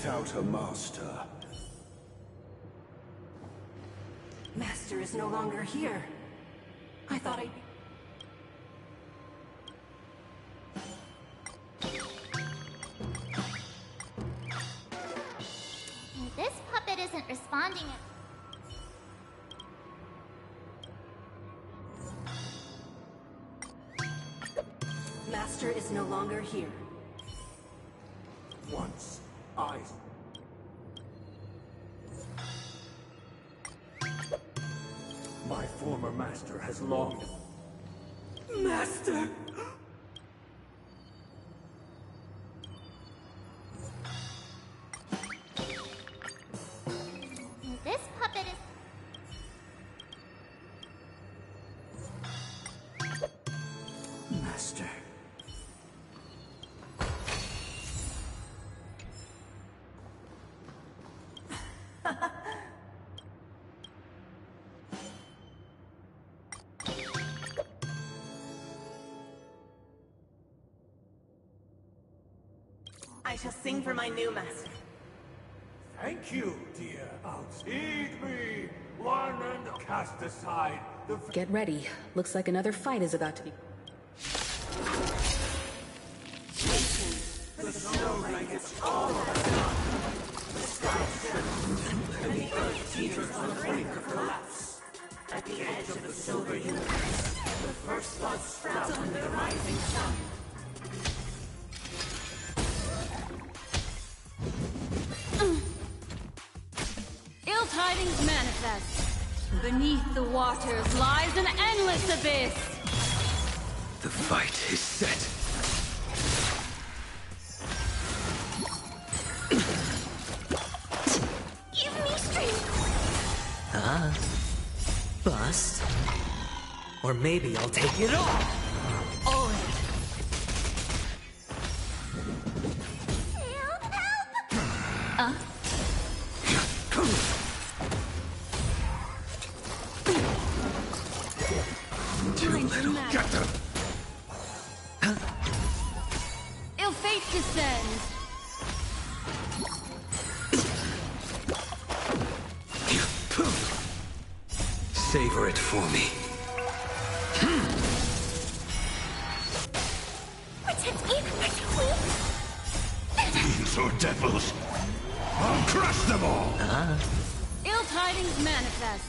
without a master. Master is no longer here. I thought I... This puppet isn't responding. Master is no longer here. Once I... My former master has long... Master! This puppet is... Master. I shall sing for my new master. Thank you, dear. Heed me, one and cast aside the... Get ready. Looks like another fight is about to be... The snow blankets all around. The sky shivers, and the earth teeters on the brink of collapse. At the edge of the silver universe, the first buds sprout under the rising sun. Ill tidings manifest. Beneath the waters lies an endless abyss. The fight is set. Give me strength. Bust. Or maybe I'll take it all. All in. Get them! Ill fate descends. Savor it for me. Protect me! Protect me! Fiends or devils! I'll crush them all! Ill tidings manifest.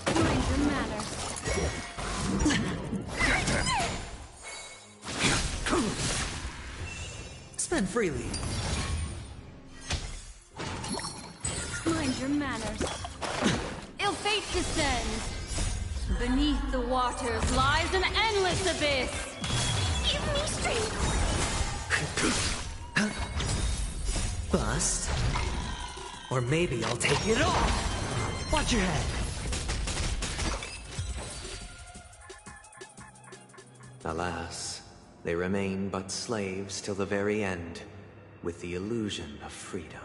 Mind your matter. Spend freely. Mind your manners. Ill fate descends. Beneath the waters lies an endless abyss. Give me strength! Bust. Or maybe I'll take it all. Watch your head. Alas, they remain but slaves till the very end, with the illusion of freedom.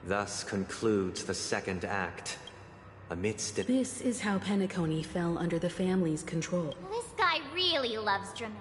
Thus concludes the second act. Amidst it... This is how Penacony fell under the family's control. This guy really loves drama.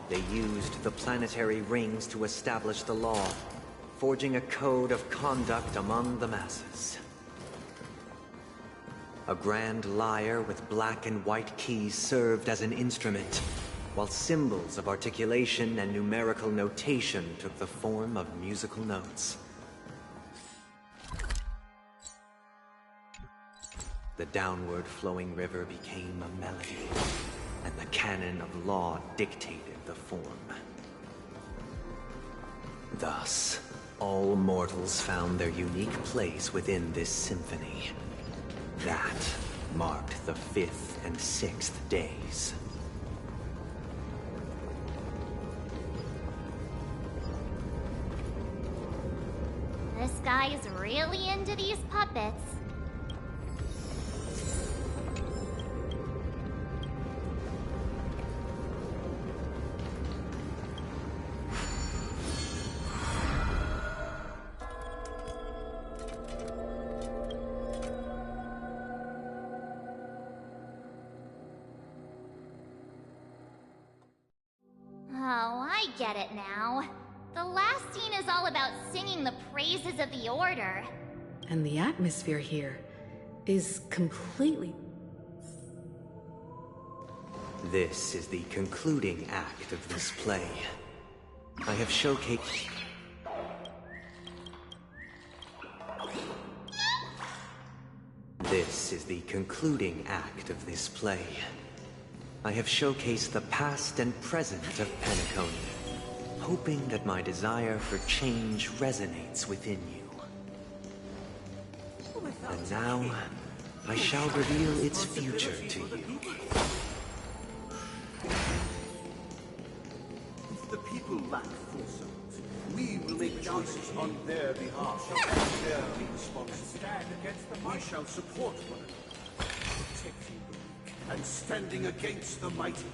They used the planetary rings to establish the law, forging a code of conduct among the masses. A grand lyre with black and white keys served as an instrument, while symbols of articulation and numerical notation took the form of musical notes. The downward flowing river became a melody, and the canon of law dictated the form. Thus, all mortals found their unique place within this symphony. That marked the 5th and 6th days. This guy is really into these puppets. Oh, I get it now. The last scene is all about singing the praises of the Order. And the atmosphere here is completely... This is the concluding act of this play. I have showcased... This is the concluding act of this play. I have showcased the past and present of Penacony, hoping that my desire for change resonates within you. And now, I shall reveal its future to you. If the people lack foresight, we will make choices on their behalf. Their responsibility. We shall support one another, protecting the weak and standing against the mighty.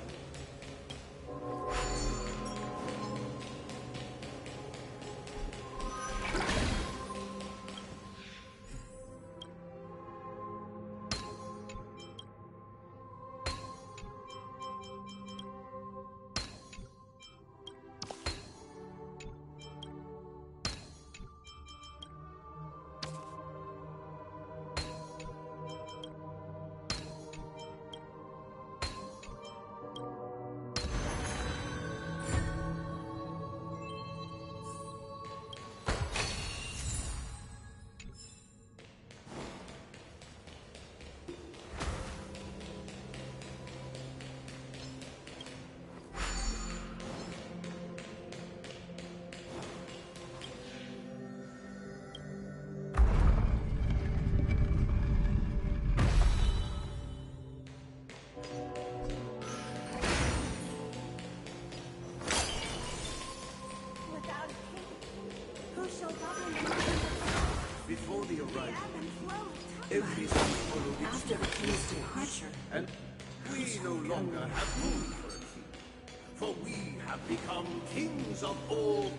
Before the arrival, everything followed its after the king's departure, and we no longer have room for a king, for we have become kings of all.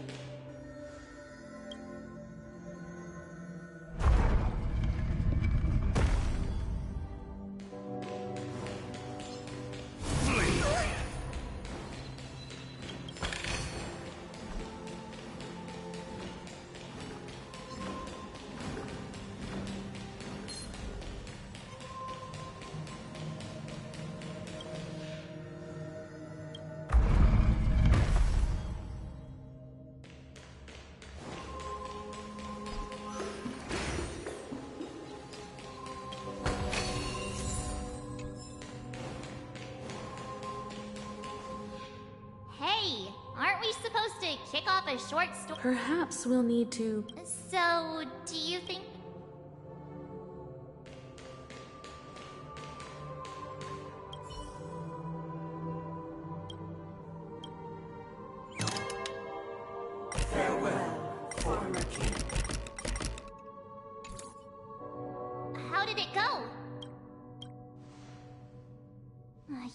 Hey, aren't we supposed to kick off a short story? Perhaps we'll need to... So, do you think... Farewell, former king. How did it go?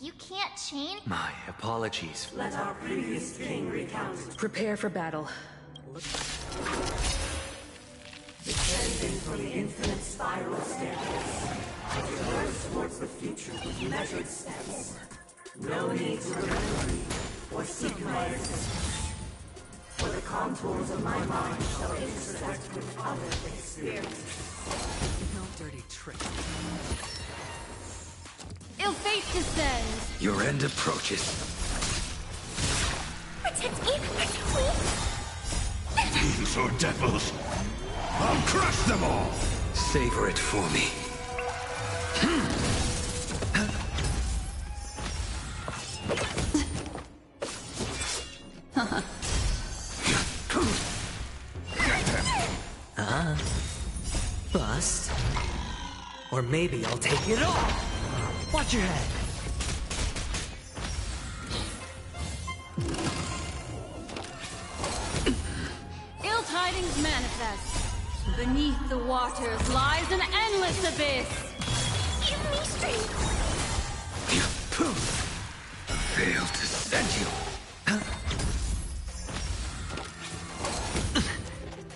You can't change... My apologies. Let our previous king recount. Prepare for battle. Descending from the infinite spiral staircase, it goes towards the future with measured steps. No need to remember me. or seek my existence. For the contours of my mind shall intersect with other experiences. No dirty trick. Ill fate descends! Your end approaches. Protect me! Protect me! Demons or devils, I'll crush them all! Savor it for me. Bust. Or maybe I'll take it all! Watch your head! Ill tidings manifest. Beneath the waters lies an endless abyss. Give me strength! Failed to send you.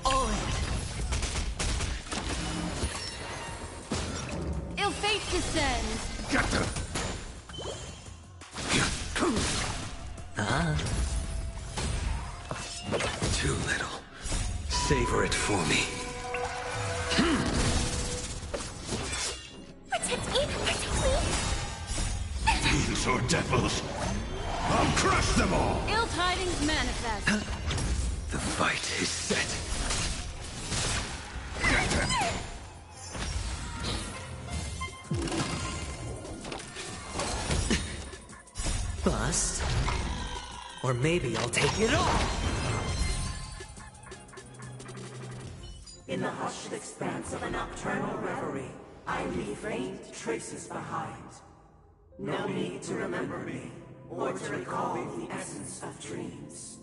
All in. Ill fate descends. Get them! Too little. Savor it for me. Protect me! Protect me! Demons or devils, I'll crush them all! Ill tidings manifest. The fight is set. Get them! Bust. Or maybe I'll take it all! In the hushed expanse of a nocturnal reverie, I leave faint traces behind. No need to remember me, or to recall the essence of dreams.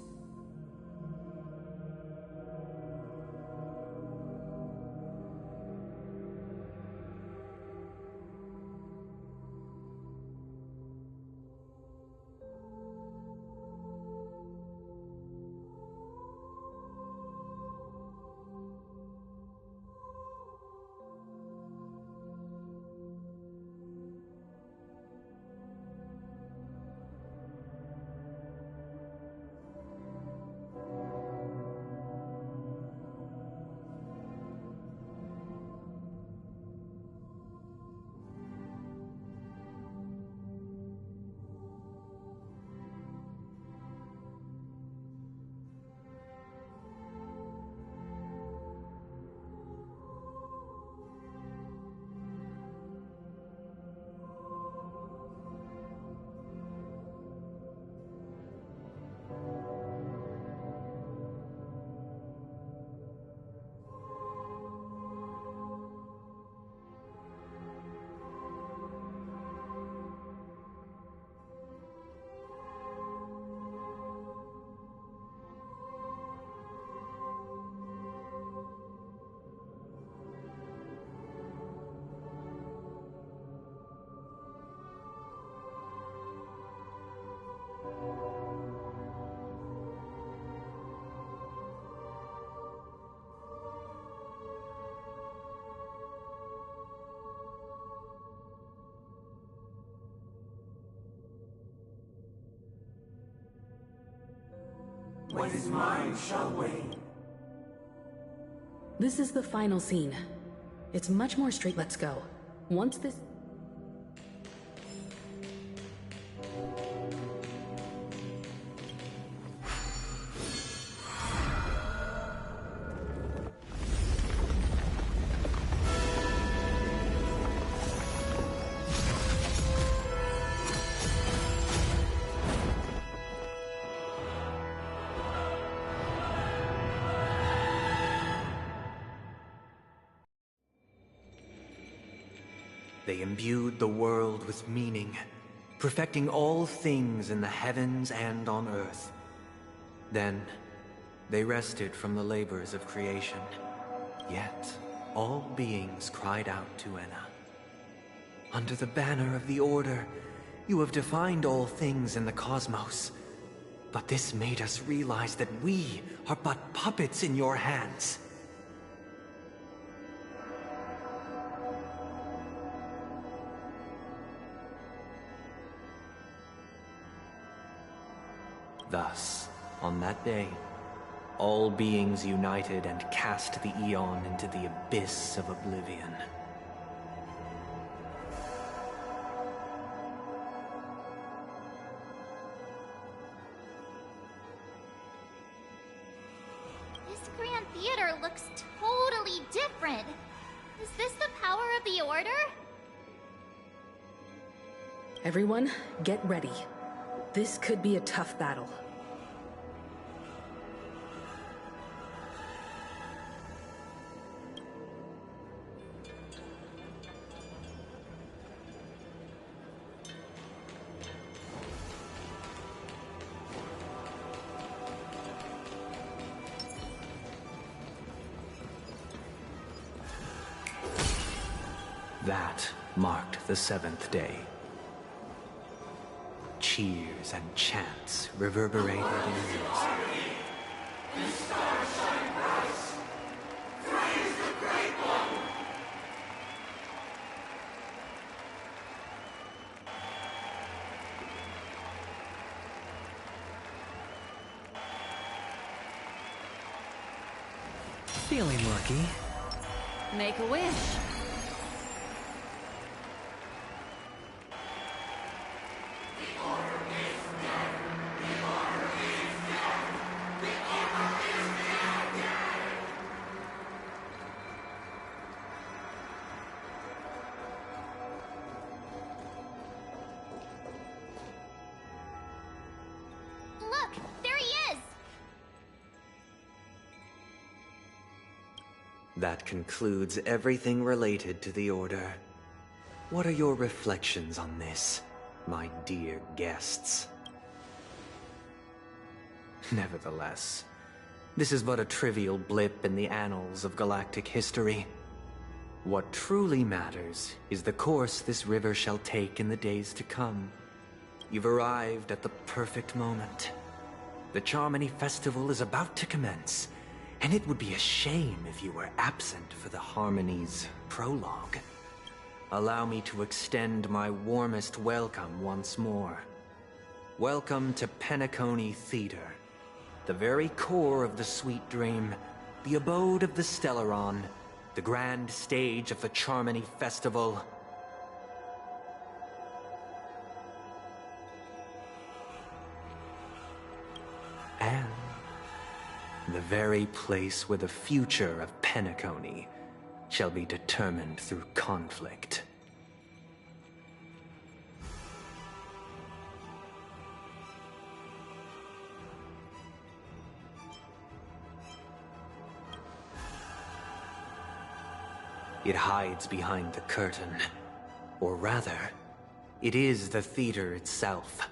What is mine shall wane. This is the final scene. It's much more straight. Let's go. Once this... They imbued the world with meaning, perfecting all things in the heavens and on earth. Then, they rested from the labors of creation. Yet, all beings cried out to Enna. Under the banner of the Order, you have defined all things in the cosmos. But this made us realize that we are but puppets in your hands. Thus, on that day, all beings united and cast the Eon into the abyss of oblivion. This Grand Theater looks totally different. Is this the power of the Order? Everyone, get ready. This could be a tough battle. That marked the 7th day. Cheers and chants reverberated in unison. The stars shine bright. Praise the Great One. Feeling lucky. Make a wish. Look, there he is! That concludes everything related to the Order. What are your reflections on this, my dear guests? Nevertheless, this is but a trivial blip in the annals of galactic history. What truly matters is the course this river shall take in the days to come. You've arrived at the perfect moment. The Charmony Festival is about to commence, and it would be a shame if you were absent for the Harmony's prologue. Allow me to extend my warmest welcome once more. Welcome to Penacony Theater, the very core of the Sweet Dream, the abode of the Stellaron, the grand stage of the Charmony Festival. And the very place where the future of Penacony shall be determined through conflict. It hides behind the curtain. Or rather, it is the theater itself.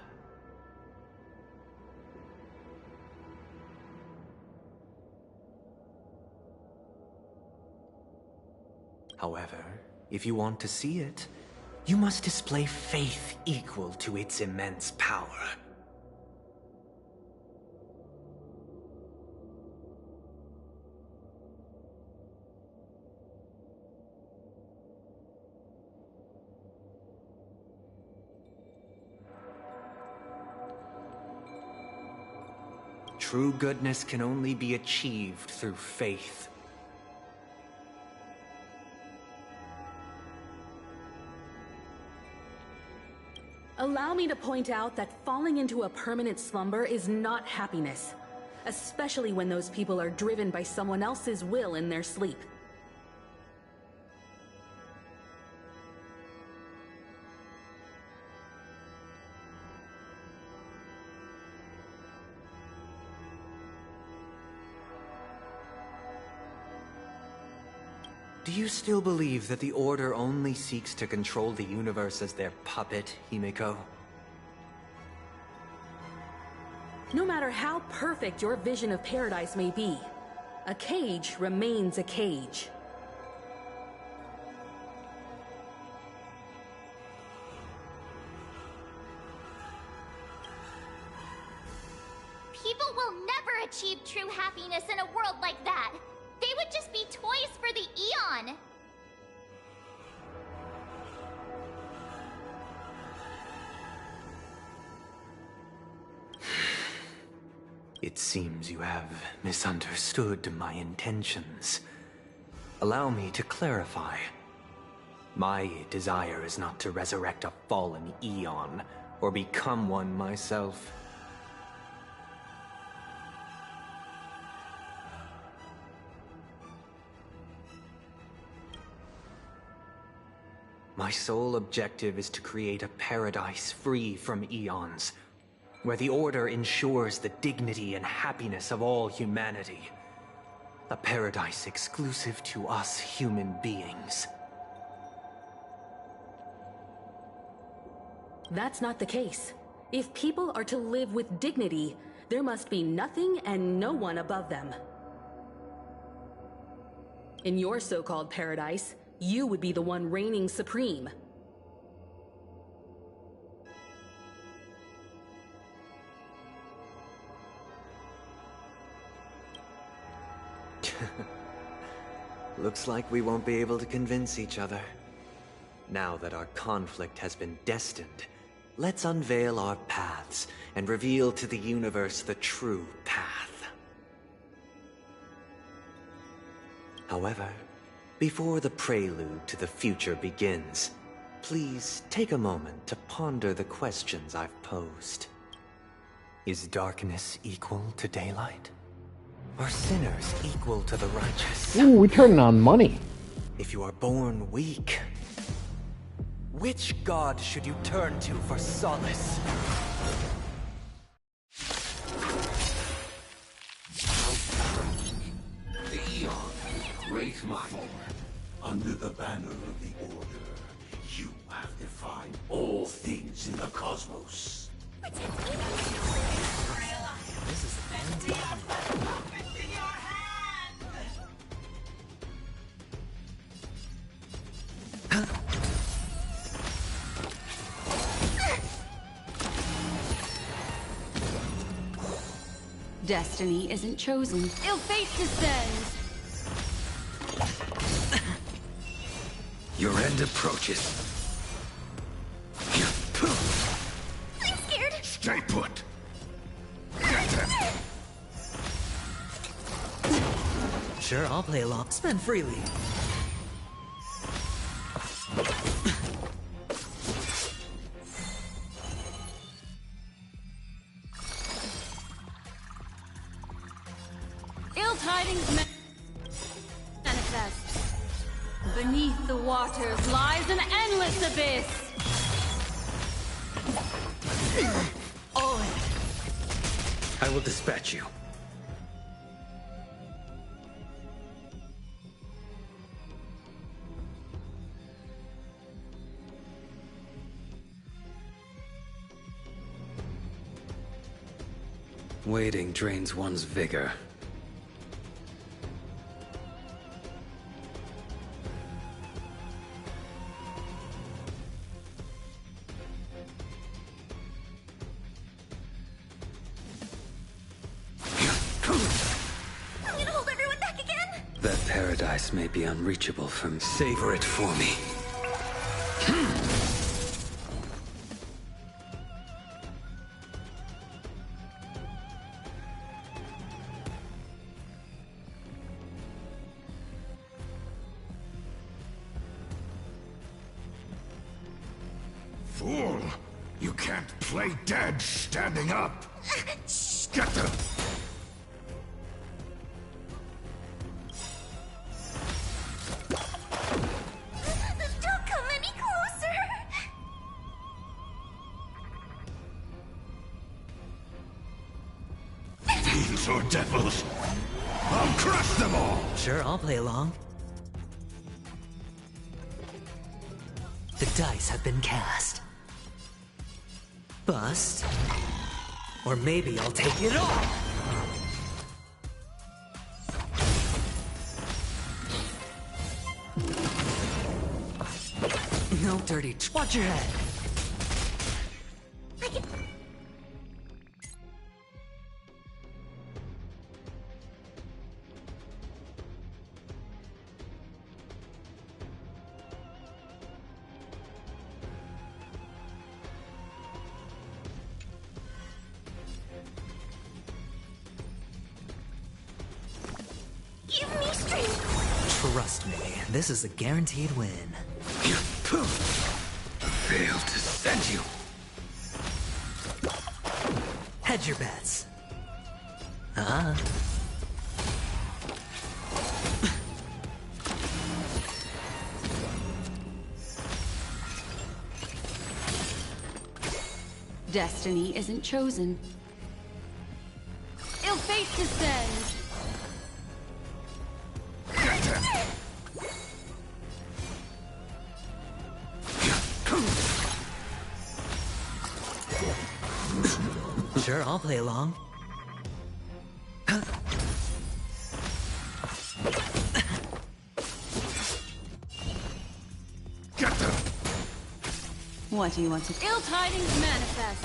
However, if you want to see it, you must display faith equal to its immense power. True goodness can only be achieved through faith. Allow me to point out that falling into a permanent slumber is not happiness, especially when those people are driven by someone else's will in their sleep. Do you still believe that the Order only seeks to control the universe as their puppet, Himiko? No matter how perfect your vision of paradise may be, a cage remains a cage. People will never achieve true happiness in a world like that. They would just be toys for the Eon. It seems you have misunderstood my intentions. Allow me to clarify. My desire is not to resurrect a fallen Eon, or become one myself. My sole objective is to create a paradise free from Eons, where the Order ensures the dignity and happiness of all humanity. A paradise exclusive to us human beings. That's not the case. If people are to live with dignity, there must be nothing and no one above them. In your so-called paradise, you would be the one reigning supreme. Looks like we won't be able to convince each other. Now that our conflict has been destined, let's unveil our paths and reveal to the universe the true path. However, before the prelude to the future begins, please take a moment to ponder the questions I've posed. Is darkness equal to daylight? Are sinners equal to the righteous? Ooh, we turning on money. If you are born weak, which god should you turn to for solace? The Eon, great mind. Under the banner of the Order, you have defined all things in the cosmos. This is the Destiny isn't chosen. Ill fate descends! Your end approaches. I'm scared. Stay put. Sure, I'll play along. Spend freely. Ill tidings manifest. Beneath the waters lies an endless abyss. I will dispatch you. Waiting drains one's vigor. I'm gonna hold everyone back again. That paradise may be unreachable from... Savor it for me. Fool! You can't play dead standing up! Get them! Don't come any closer. Fiends or devils! I'll crush them all! Sure, I'll play along. The dice have been cast. Bust. Or maybe I'll take it all! No dirty... Watch your head! Trust me, this is a guaranteed win. Failed to send you. Hedge your bets. Destiny isn't chosen. Ill fate descends. Sure, I'll play along. What do you want to... Ill tidings manifest.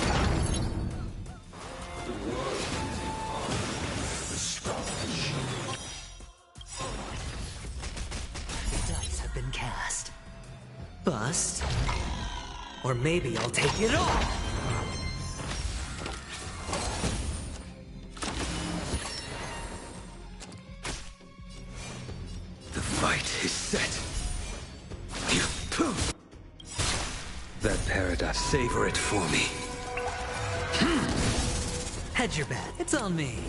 The dice have been cast. Bust. Or maybe I'll take it all. The fight is set. That paradise, savor it for me. Hedge your bet. It's on me.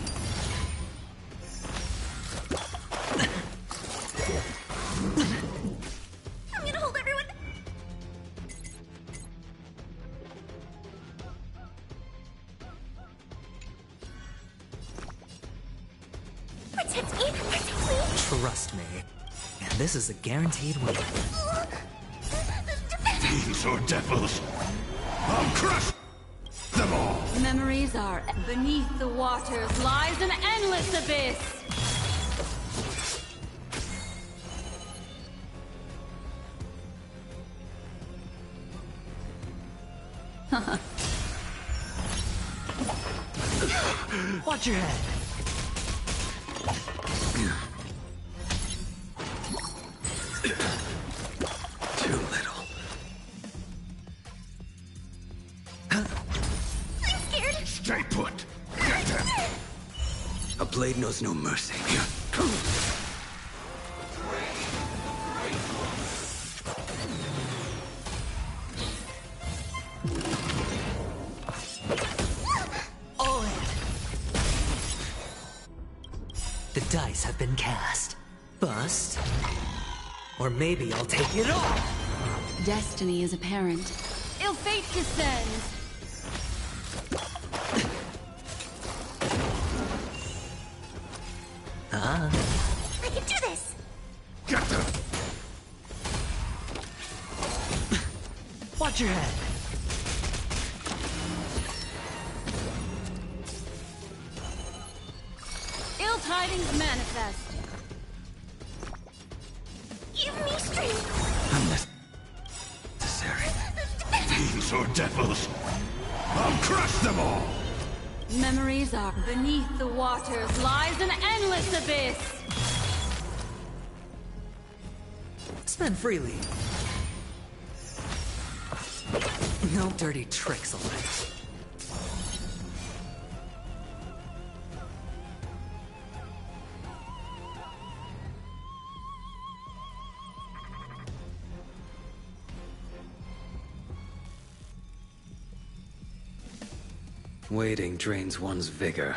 I'm gonna hold everyone. Protect me! Protect me! Trust me. And this is a guaranteed win. Fiends or devils, I'll crush them all! Memories are beneath the waters lies an endless abyss. Watch your head. Too little. I'm scared. Stay put! A blade knows no mercy. All in. The dice have been cast. Bust. Or maybe I'll take it all. Destiny is apparent. Ill fate descends. I can do this. Get them! Watch your head. Ill tidings manifest. Give me strength. Unnecessary. Fiends or devils, I'll crush them all! Memories are beneath the waters lies an endless abyss. Spend freely. No dirty tricks, all right. Waiting drains one's vigor.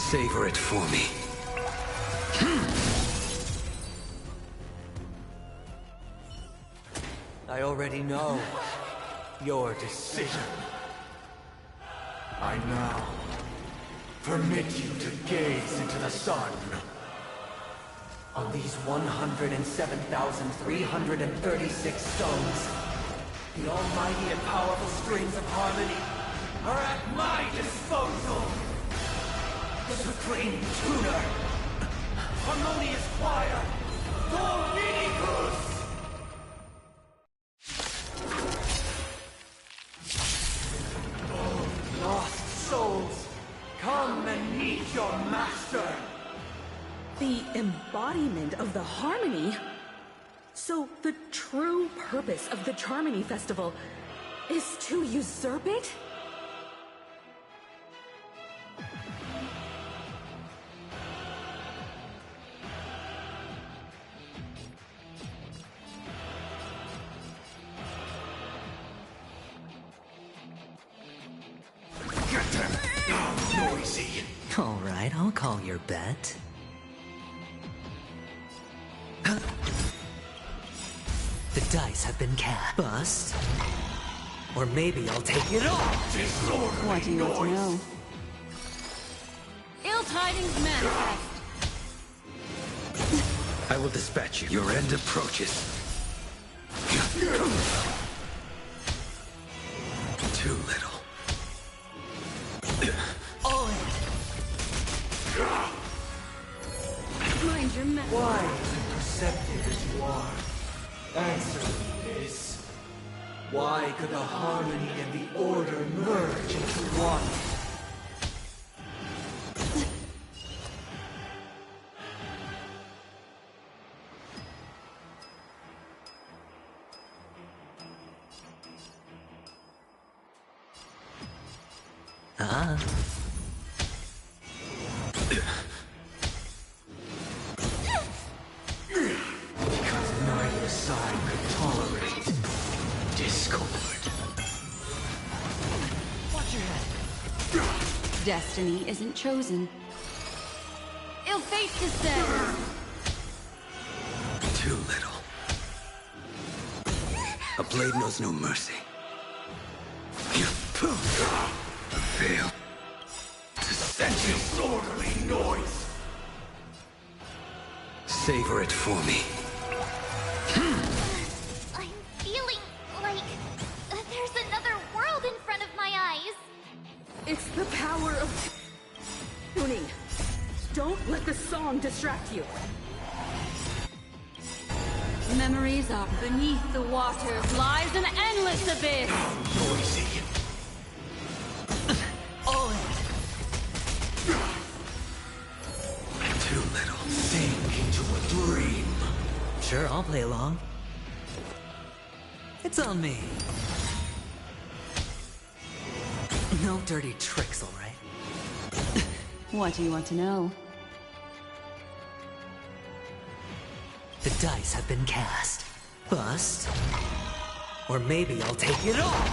Savor it for me. I already know your decision. I now permit you to gaze into the sun. On these 107,336 stones, the almighty and powerful springs of harmony are at my disposal! Supreme Tuner! Harmonious Choir! Dominicus! Oh, lost souls, come and meet your master! The embodiment of the harmony? So the true purpose of the Charmony Festival is to usurp it? Get them! Oh, noisy. All right, I'll call your bet. The dice have been cast. Bust. Or maybe I'll take it all. What do you want to know? Ill tidings manifest. I will dispatch you. Your end approaches. Too little. All in. Mind your mouth. Why as perceptive as you are? Answer me this. Why could the harmony and the order merge into one? Because neither side could tolerate discord. Watch your head. Destiny isn't chosen. Ill fate descends. Too little. A blade knows no mercy. Fail to send you disorderly noise. Savor it for me. I'm feeling like there's another world in front of my eyes. It's the power of tuning. Don't let the song distract you. Memories are beneath the waters lies an endless abyss. Noisy. All in. Too little. Sink into a dream. Sure, I'll play along. It's on me. No dirty tricks, all right? What do you want to know? The dice have been cast. Bust. Or maybe I'll take it all.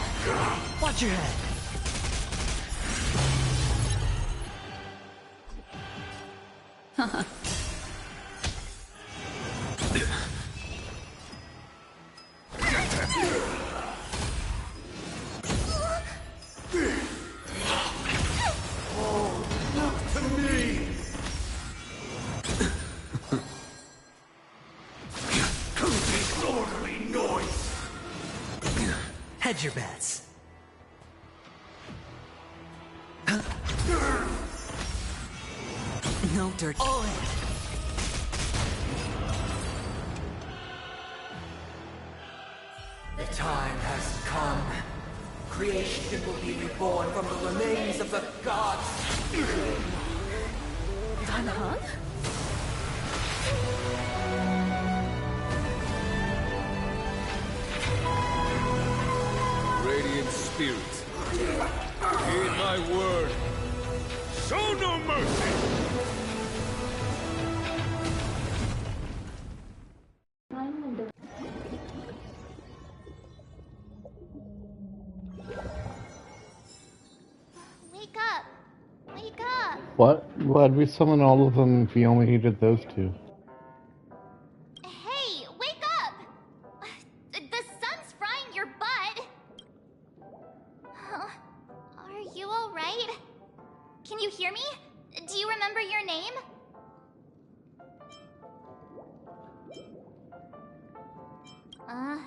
Watch your head. Disorderly noise. Hedge your bets. No dirt. All in. The time has come. Creation will be reborn from the remains of the gods. Dan Heng? Radiant spirits, heed my word. Show no mercy! Wake up! wake up. What? Why'd we summon all of them if we only needed those two? Hey, wake up! The sun's frying your butt. Are you alright? Can you hear me? Do you remember your name?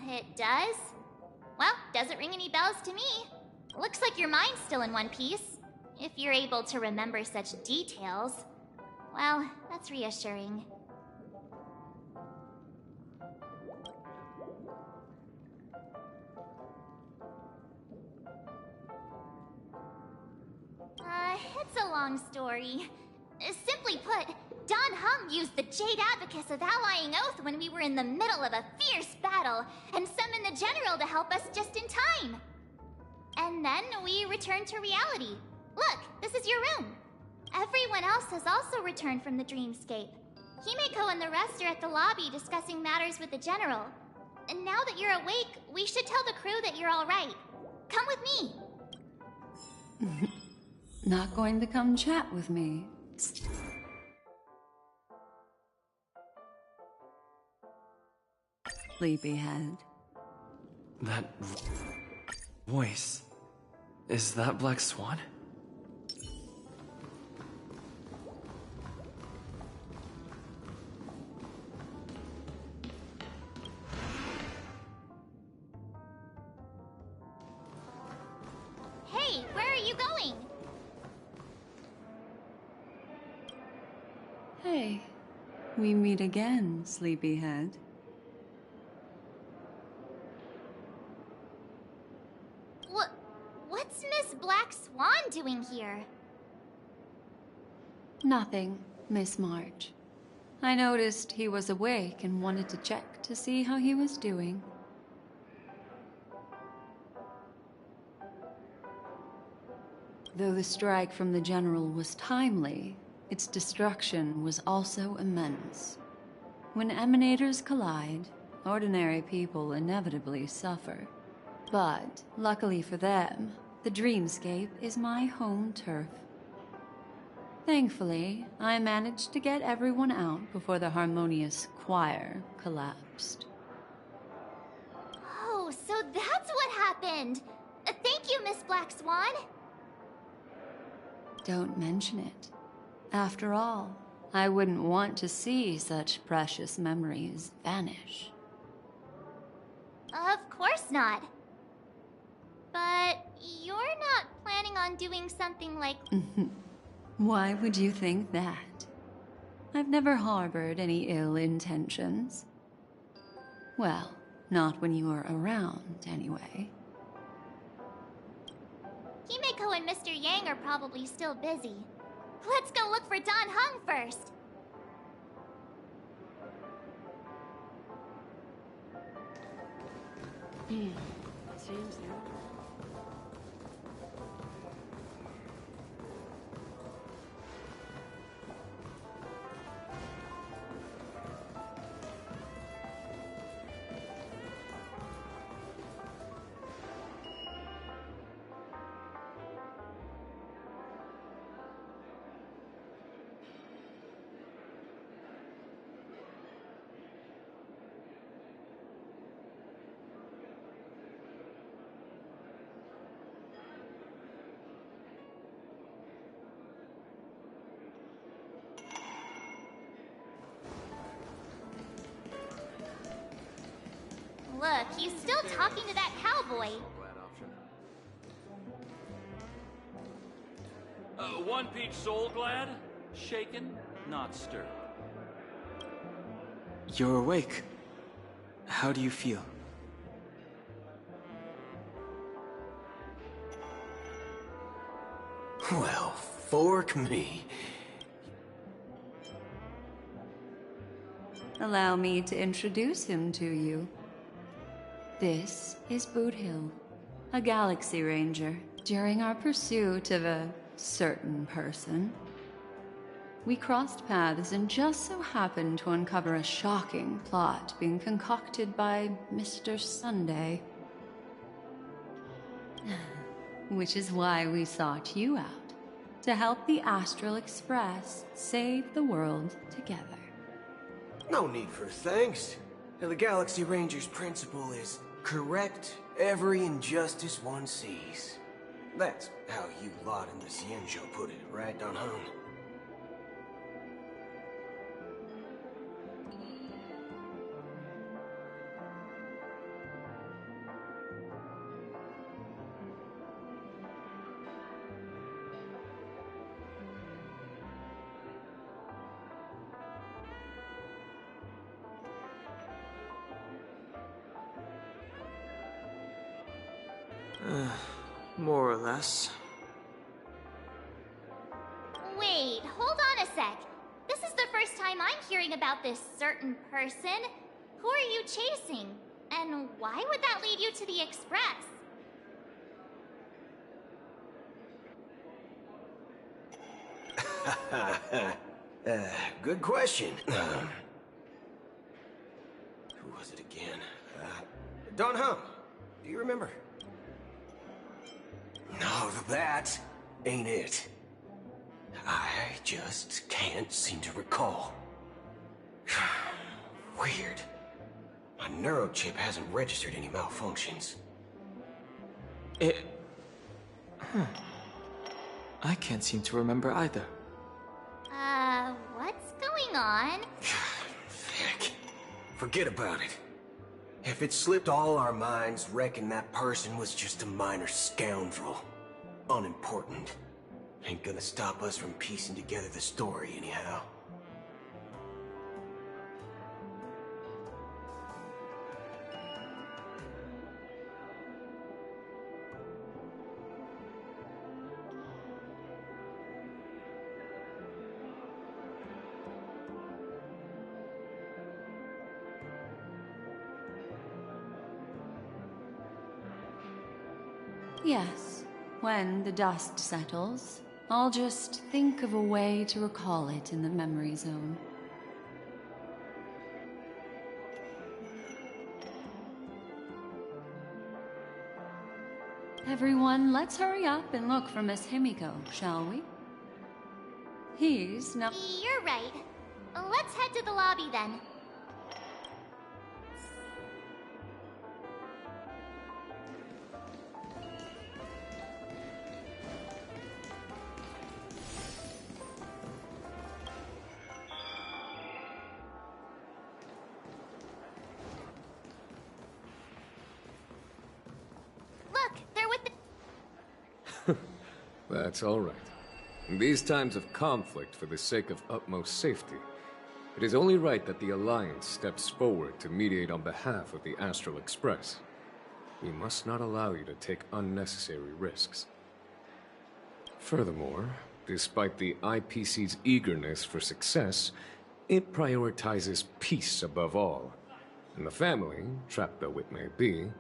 It does? Well, doesn't ring any bells to me. Looks like your mind's still in one piece. If you're able to remember such details. Well, that's reassuring. It's a long story. Simply put, Don Hung used the Jade Abacus of Allying Oath when we were in the middle of a fierce battle, and summoned the General to help us just in time. And then we returned to reality. Look, this is your room. Everyone else has also returned from the dreamscape. Himeko and the rest are at the lobby discussing matters with the General. And now that you're awake, we should tell the crew that you're alright. Come with me. Not going to come chat with me. Sleepyhead. That voice. Is that Black Swan? Hey, where are you going? Hey, we meet again, Sleepyhead. What's Miss Black Swan doing here? Nothing, Miss March. I noticed he was awake and wanted to check to see how he was doing. Though the strike from the General was timely, its destruction was also immense. When emanators collide, ordinary people inevitably suffer. But, luckily for them, the dreamscape is my home turf. Thankfully, I managed to get everyone out before the harmonious choir collapsed. Oh, so that's what happened! Thank you, Miss Black Swan! Don't mention it. After all, I wouldn't want to see such precious memories vanish. Of course not. But you're not planning on doing something like... Why would you think that? I've never harbored any ill intentions. Well, not when you were around, anyway. Himeko and Mr. Yang are probably still busy. Let's go look for Don Hung first. Seems there. Look, he's still talking to that cowboy. One peach soul glad, shaken, not stirred. You're awake. How do you feel? Well, fork me. Allow me to introduce him to you. This is Boot Hill, a Galaxy Ranger. During our pursuit of a certain person, we crossed paths and just so happened to uncover a shocking plot being concocted by Mr. Sunday. Which is why we sought you out, to help the Astral Express save the world together. No need for thanks. The Galaxy Ranger's principle is correct every injustice one sees. That's how you lot in the Cienjo put it, right, Don Hung? More or less. Wait, hold on a sec. This is the first time I'm hearing about this certain person. Who are you chasing? And why would that lead you to the Express? Good question. Who was it again? Don Hung. Do you remember? No, that ain't it. I just can't seem to recall. Weird. My neurochip hasn't registered any malfunctions. I can't seem to remember either. What's going on? Heck. Forget about it. If it slipped all our minds, reckon that person was just a minor scoundrel. Unimportant. Ain't gonna stop us from piecing together the story anyhow. Yes, when the dust settles, I'll just think of a way to recall it in the memory zone. Everyone, let's hurry up and look for Miss Himiko, shall we? He's not— You're right. Let's head to the lobby then. That's all right. In these times of conflict for the sake of utmost safety, it is only right that the Alliance steps forward to mediate on behalf of the Astral Express. We must not allow you to take unnecessary risks. Furthermore, despite the IPC's eagerness for success, it prioritizes peace above all. And the family, trapped though it may be,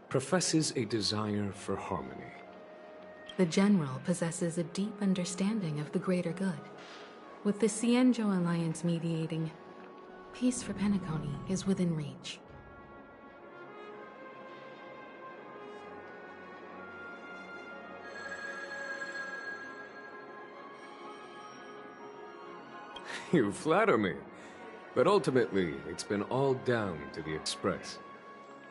professes a desire for harmony. The General possesses a deep understanding of the greater good. With the Cienjo Alliance mediating, peace for Penacony is within reach. You flatter me. But ultimately, it's been all down to the Express.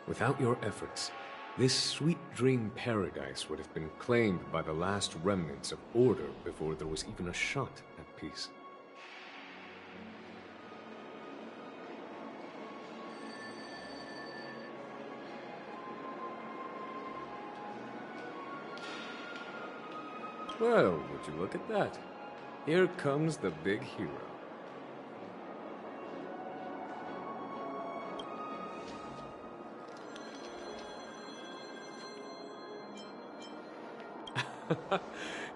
Without your efforts, this sweet dream paradise would have been claimed by the last remnants of order before there was even a shot at peace. Well, would you look at that? Here comes the big hero.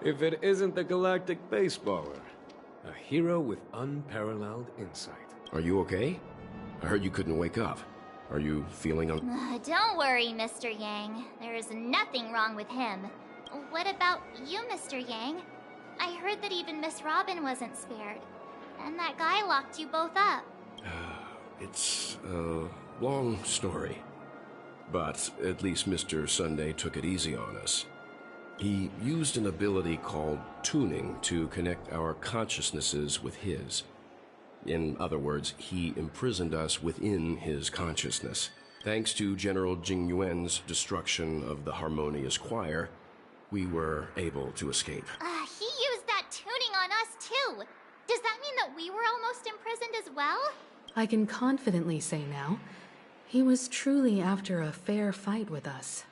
If it isn't the galactic baseballer. A hero with unparalleled insight. Are you okay? I heard you couldn't wake up. Are you feeling Don't worry, Mr. Yang. There is nothing wrong with him. What about you, Mr. Yang? I heard that even Miss Robin wasn't spared. And that guy locked you both up. It's a long story. But at least Mr. Sunday took it easy on us. He used an ability called tuning to connect our consciousnesses with his. In other words, he imprisoned us within his consciousness. Thanks to General Jing Yuan's destruction of the Harmonious Choir, we were able to escape. He used that tuning on us too. Does that mean that we were almost imprisoned as well? I can confidently say now, he was truly after a fair fight with us.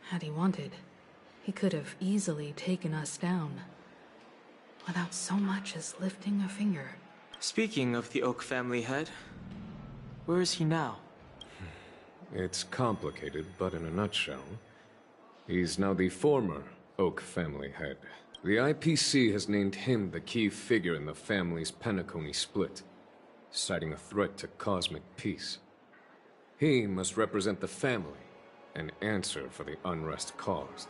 Had he wanted, he could have easily taken us down, without so much as lifting a finger. Speaking of the Oak family head, where is he now? It's complicated, but in a nutshell, he's now the former Oak family head. The IPC has named him the key figure in the family's Penacony split, citing a threat to cosmic peace. He must represent the family and answer for the unrest caused.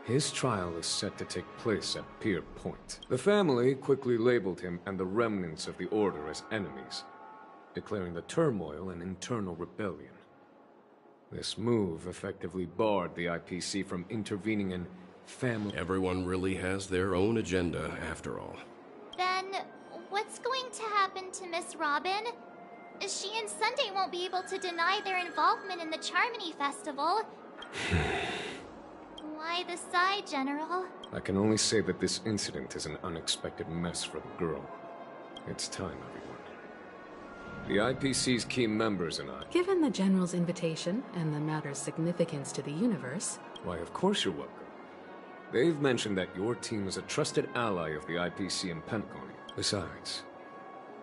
His trial is set to take place at Pier Point. The family quickly labeled him and the remnants of the Order as enemies, declaring the turmoil an internal rebellion. This move effectively barred the IPC from intervening in family... Everyone really has their own agenda, after all. Then, what's going to happen to Miss Robin? She and Sunday won't be able to deny their involvement in the Charmony Festival. Why the sigh, General? I can only say that this incident is an unexpected mess for the girl. It's time, everyone. The IPC's key members and I... Given the General's invitation and the matter's significance to the universe... Why, of course you're welcome. They've mentioned that your team is a trusted ally of the IPC in Penacony. Besides,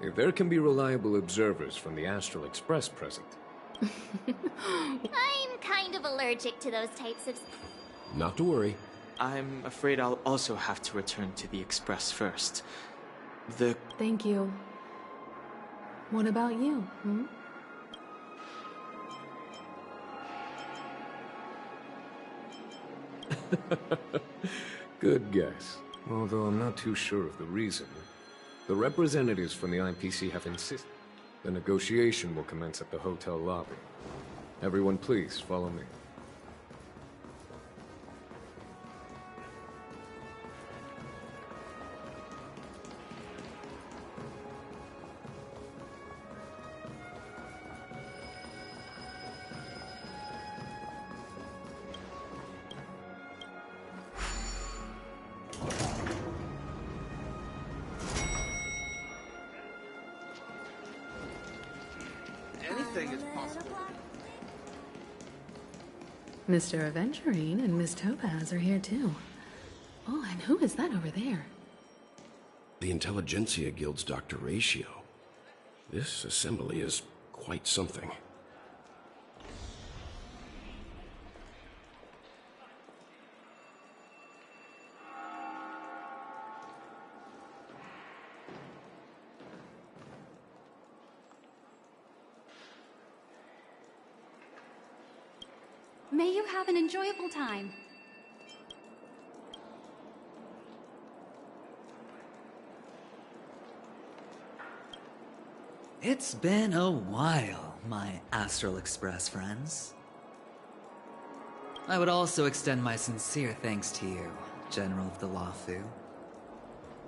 if there can be reliable observers from the Astral Express present... I'm kind of allergic to those types of... Not to worry. I'm afraid I'll also have to return to the Express first. Thank you. What about you, hmm? Good guess. Although I'm not too sure of the reason. The representatives from the IPC have insisted the negotiation will commence at the hotel lobby. Everyone please, follow me. Mr. Aventurine and Miss Topaz are here too. Oh, and who is that over there? The Intelligentsia Guild's Dr. Ratio. This assembly is quite something. May you have an enjoyable time. It's been a while, my Astral Express friends. I would also extend my sincere thanks to you, General of the Luofu.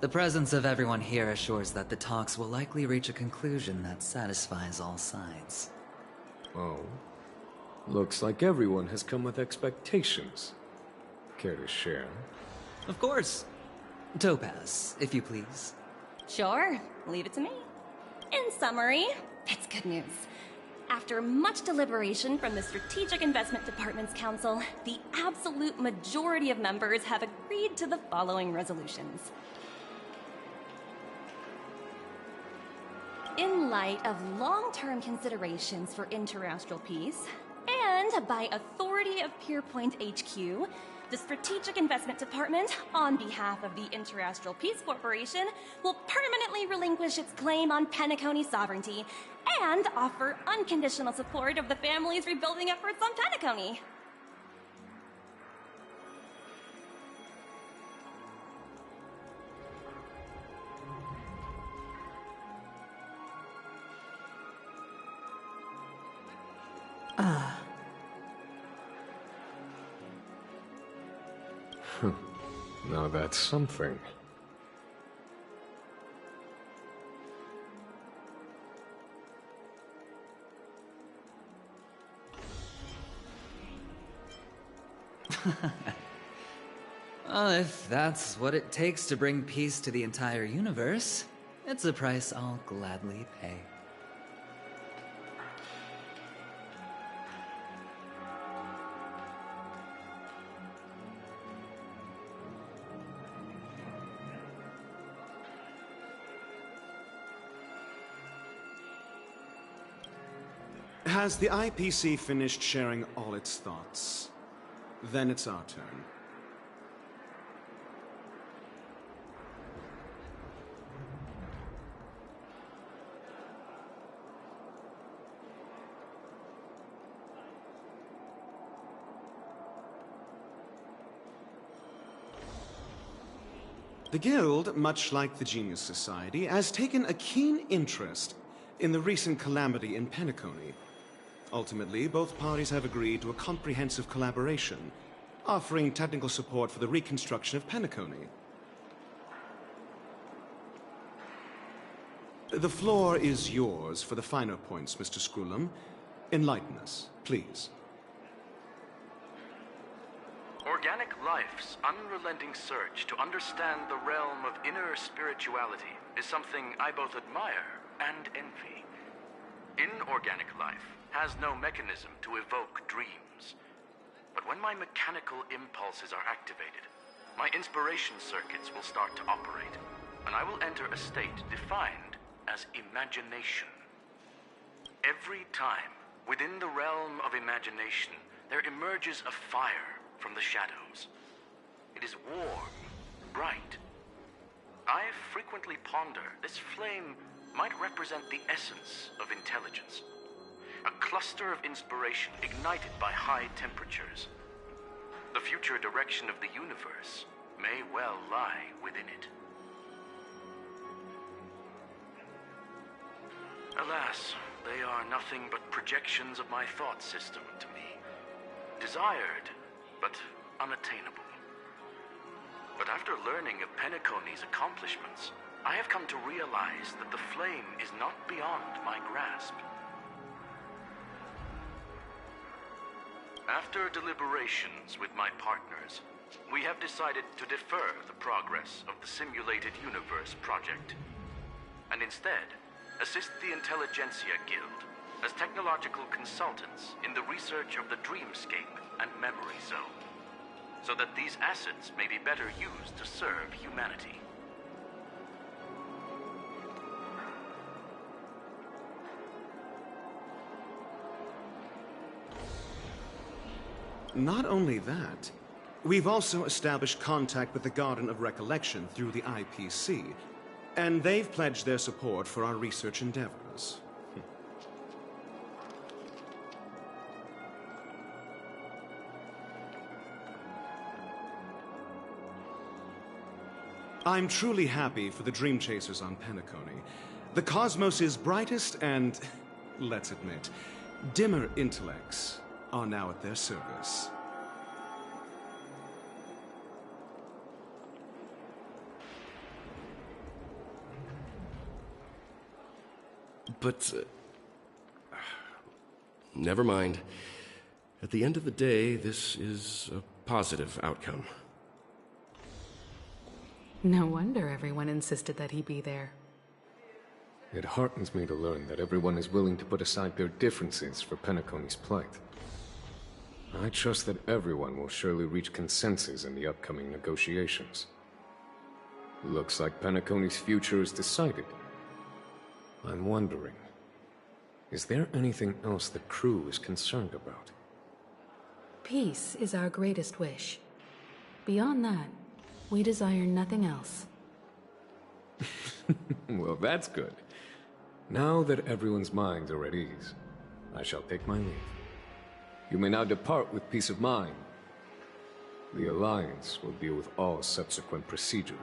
The presence of everyone here assures that the talks will likely reach a conclusion that satisfies all sides. Oh. Looks like everyone has come with expectations. Care to share? Of course. Topaz, if you please. Sure, leave it to me. In summary, it's good news. After much deliberation from the Strategic Investment Department's Council, the absolute majority of members have agreed to the following resolutions. In light of long-term considerations for interastral peace, and by authority of Pierpoint HQ, the Strategic Investment Department, on behalf of the Interastral Peace Corporation, will permanently relinquish its claim on Penacony sovereignty and offer unconditional support of the family's rebuilding efforts on Penacony. Now that's something. Well, if that's what it takes to bring peace to the entire universe, it's a price I'll gladly pay. Has the IPC finished sharing all its thoughts? Then it's our turn. The Guild, much like the Genius Society, has taken a keen interest in the recent calamity in Penacony. Ultimately, both parties have agreed to a comprehensive collaboration, offering technical support for the reconstruction of Penacony. The floor is yours for the finer points, Mr. Screwlum. Enlighten us, please. Organic life's unrelenting search to understand the realm of inner spirituality is something I both admire and envy. Inorganic life has no mechanism to evoke dreams. But when my mechanical impulses are activated, my inspiration circuits will start to operate, and I will enter a state defined as imagination. Every time, within the realm of imagination, there emerges a fire from the shadows. It is warm, bright. I frequently ponder this flame might represent the essence of intelligence. A cluster of inspiration ignited by high temperatures. The future direction of the universe may well lie within it. Alas, they are nothing but projections of my thought system to me. Desired, but unattainable. But after learning of Penacony's accomplishments, I have come to realize that the flame is not beyond my grasp. After deliberations with my partners, we have decided to defer the progress of the Simulated Universe project, and instead assist the Intelligentsia Guild as technological consultants in the research of the Dreamscape and Memory Zone, so that these assets may be better used to serve humanity. Not only that, we've also established contact with the Garden of Recollection through the IPC, and they've pledged their support for our research endeavors. I'm truly happy for the Dream Chasers on Penacony. The cosmos' brightest and, let's admit, dimmer intellects are now at their service. But, never mind. At the end of the day, this is a positive outcome. No wonder everyone insisted that he be there. It heartens me to learn that everyone is willing to put aside their differences for Penacony's plight. I trust that everyone will surely reach consensus in the upcoming negotiations. Looks like Penacony's future is decided. I'm wondering, is there anything else the crew is concerned about? Peace is our greatest wish. Beyond that, we desire nothing else. Well, that's good. Now that everyone's minds are at ease, I shall take my leave. You may now depart with peace of mind. The Alliance will deal with all subsequent procedures.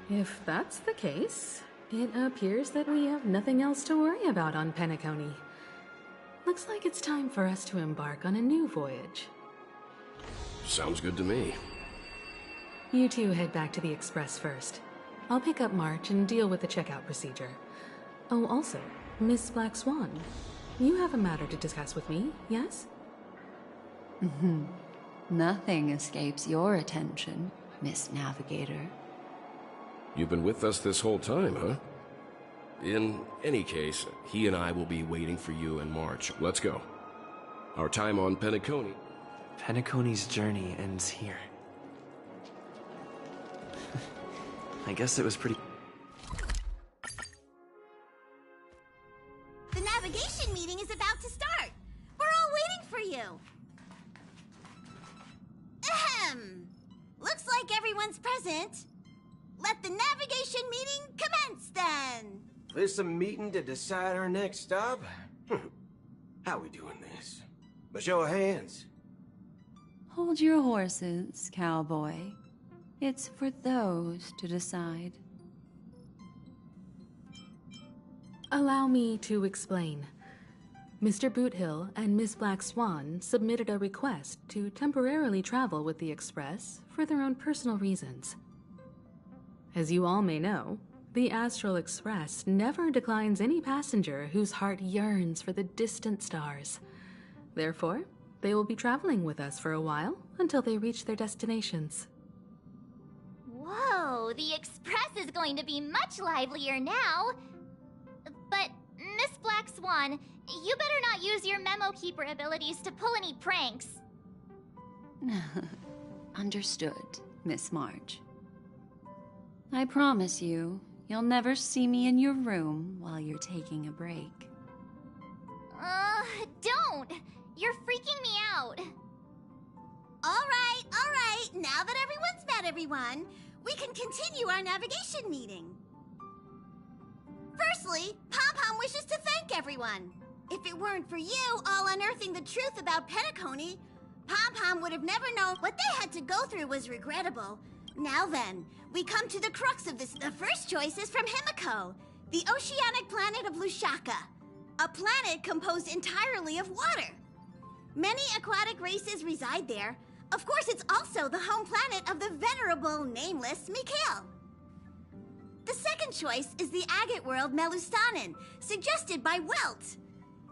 If that's the case, it appears that we have nothing else to worry about on Penacony. Looks like it's time for us to embark on a new voyage. Sounds good to me. You two head back to the Express first. I'll pick up March and deal with the checkout procedure. Oh, also, Miss Black Swan, you have a matter to discuss with me, yes? Nothing escapes your attention, Miss Navigator. You've been with us this whole time, huh? In any case, he and I will be waiting for you in March. Let's go. Our time on Penacony. Penacony's journey ends here. I guess it was pretty... The navigation meeting is about to start. We're all waiting for you. Ahem. Looks like everyone's present. Let the navigation meeting commence then. This a meeting to decide our next stop? How we doing this? By show of hands. Hold your horses, cowboy. It's for those to decide. Allow me to explain. Mr. Boothill and Miss Black Swan submitted a request to temporarily travel with the Express for their own personal reasons. As you all may know, the Astral Express never declines any passenger whose heart yearns for the distant stars. Therefore, they will be traveling with us for a while until they reach their destinations. Whoa, the Express is going to be much livelier now. But, Miss Black Swan, you better not use your memo keeper abilities to pull any pranks. Understood, Miss March. I promise you, you'll never see me in your room while you're taking a break. Don't! You're freaking me out. All right. Now that everyone's met everyone, we can continue our navigation meeting. Firstly, Pom-Pom wishes to thank everyone. If it weren't for you all unearthing the truth about Penacony, Pom-Pom would have never known what they had to go through was regrettable. Now then, we come to the crux of this. The first choice is from Himiko, the oceanic planet of Lushaka, a planet composed entirely of water. Many aquatic races reside there. Of course, it's also the home planet of the venerable, nameless Mikhail. The second choice is the agate world Melustanen, suggested by Welt.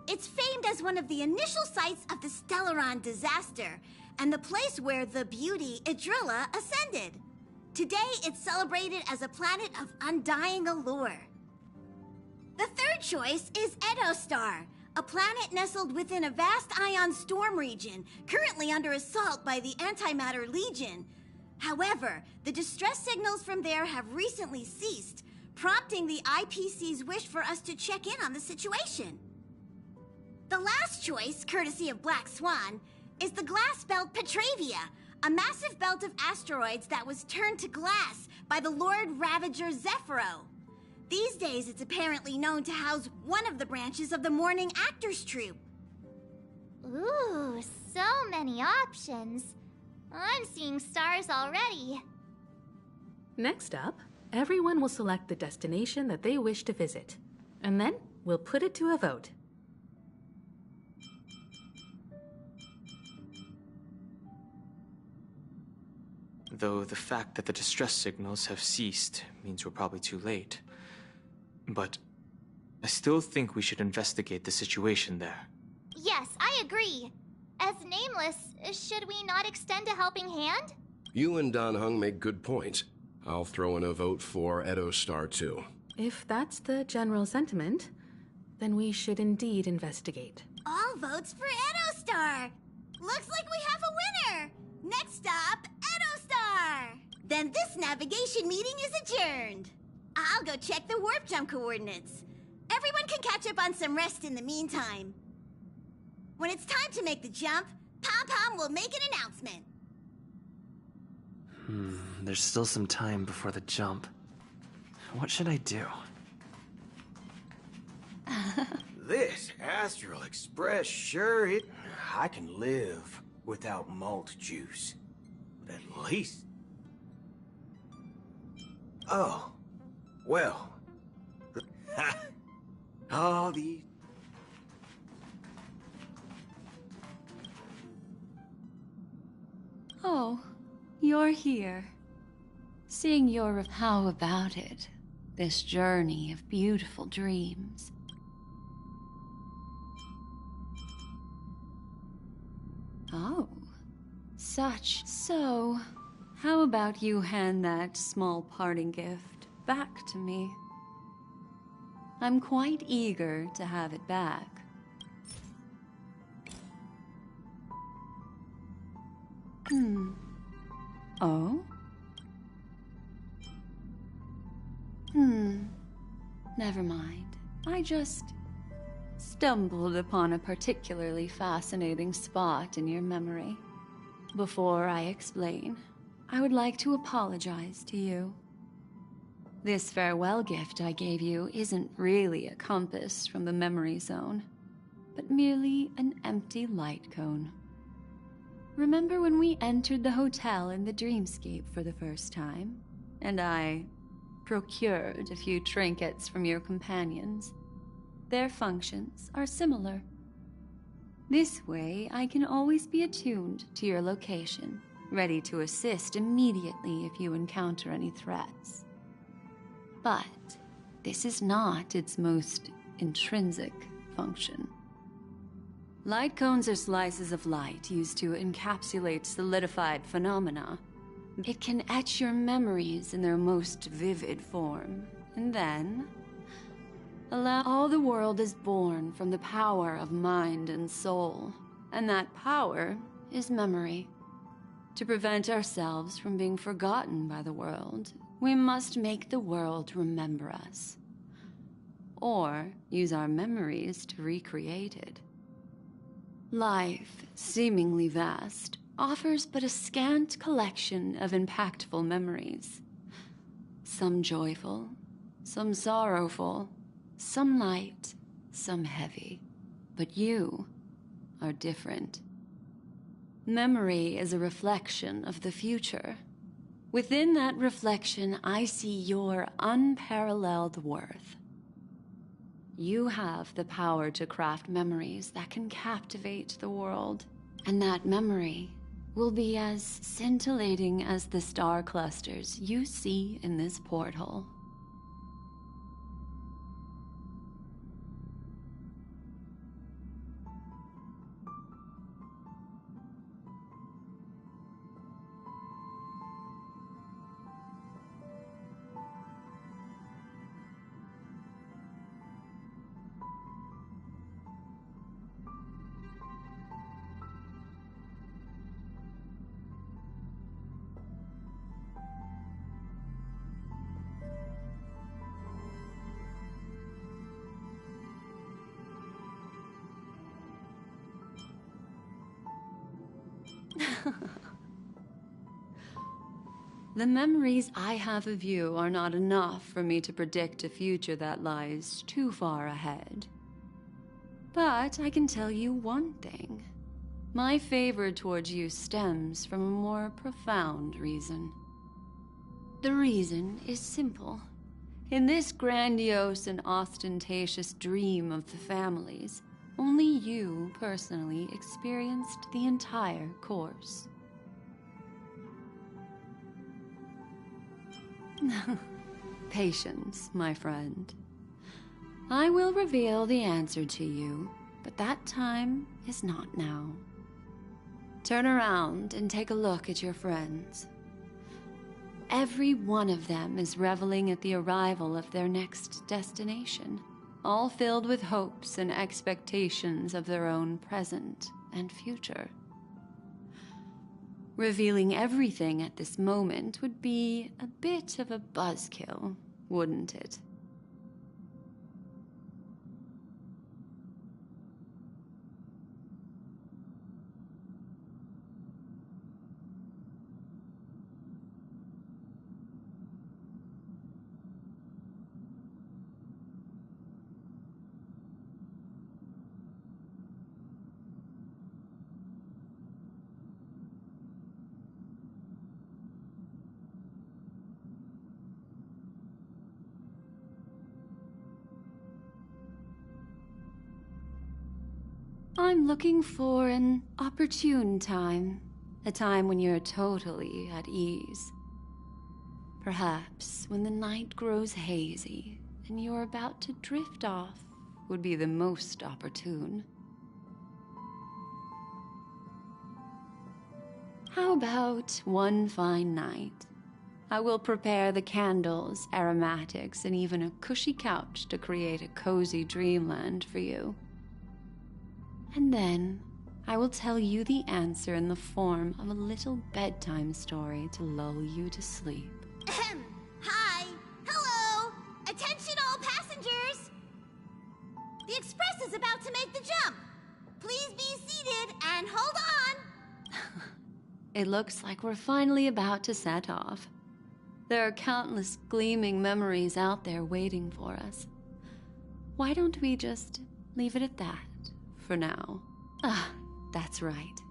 It's famed as one of the initial sites of the Stellaron disaster, and the place where the beauty Idrilla ascended. Today, it's celebrated as a planet of undying allure. The third choice is Edostar, a planet nestled within a vast ion storm region, currently under assault by the Antimatter Legion. However, the distress signals from there have recently ceased, prompting the IPC's wish for us to check in on the situation. The last choice, courtesy of Black Swan, is the glass belt Petravia, a massive belt of asteroids that was turned to glass by the Lord Ravager Zephyro. These days, it's apparently known to house one of the branches of the Morning Actors Troupe. Ooh, so many options. I'm seeing stars already. Next up, everyone will select the destination that they wish to visit, and then we'll put it to a vote. Though the fact that the distress signals have ceased means we're probably too late. But I still think we should investigate the situation there. Yes, I agree. As Nameless, should we not extend a helping hand? You and Dan Heng make good points. I'll throw in a vote for Edostar too. If that's the general sentiment, then we should indeed investigate. All votes for Edostar! Looks like we have a winner! Next stop, Edostar! Then this navigation meeting is adjourned. I'll go check the warp jump coordinates. Everyone can catch up on some rest in the meantime. When it's time to make the jump, Pom-Pom will make an announcement. There's still some time before the jump. What should I do? This Astral Express, sure, I can live without malt juice. But at least... Oh. Well. All these... Oh, you're here. Seeing your... How about it? This journey of beautiful dreams. Oh, So, how about you hand that small parting gift back to me? I'm quite eager to have it back. Oh? Never mind. I just stumbled upon a particularly fascinating spot in your memory. Before I explain, I would like to apologize to you. This farewell gift I gave you isn't really a compass from the memory zone, but merely an empty light cone. Remember when we entered the hotel in the dreamscape for the first time, and I procured a few trinkets from your companions? Their functions are similar. This way, I can always be attuned to your location, ready to assist immediately if you encounter any threats. But this is not its most intrinsic function. Light cones are slices of light used to encapsulate solidified phenomena. It can etch your memories in their most vivid form, and then all the world is born from the power of mind and soul, and that power is memory. To prevent ourselves from being forgotten by the world, we must make the world remember us, or use our memories to recreate it. Life, seemingly vast, offers but a scant collection of impactful memories. Some joyful, some sorrowful, some light, some heavy. But you are different. Memory is a reflection of the future. Within that reflection, I see your unparalleled worth. You have the power to craft memories that can captivate the world, and that memory will be as scintillating as the star clusters you see in this porthole. The memories I have of you are not enough for me to predict a future that lies too far ahead. But I can tell you one thing. My favor towards you stems from a more profound reason. The reason is simple. In this grandiose and ostentatious dream of the families, only you personally experienced the entire course. Patience, my friend. I will reveal the answer to you, but that time is not now. Turn around and take a look at your friends. Every one of them is reveling at the arrival of their next destination, all filled with hopes and expectations of their own present and future. Revealing everything at this moment would be a bit of a buzzkill, wouldn't it? I'm looking for an opportune time, A time when you're totally at ease. Perhaps when the night grows hazy and you're about to drift off would be the most opportune. How about one fine night? I will prepare the candles, aromatics, and even a cushy couch to create a cozy dreamland for you. And then I will tell you the answer in the form of a little bedtime story to lull you to sleep. Ahem. Hi. Hello. Attention all passengers. The express is about to make the jump. Please be seated and hold on. It looks like we're finally about to set off. There are countless gleaming memories out there waiting for us. Why don't we just leave it at that for now? Ah, that's right.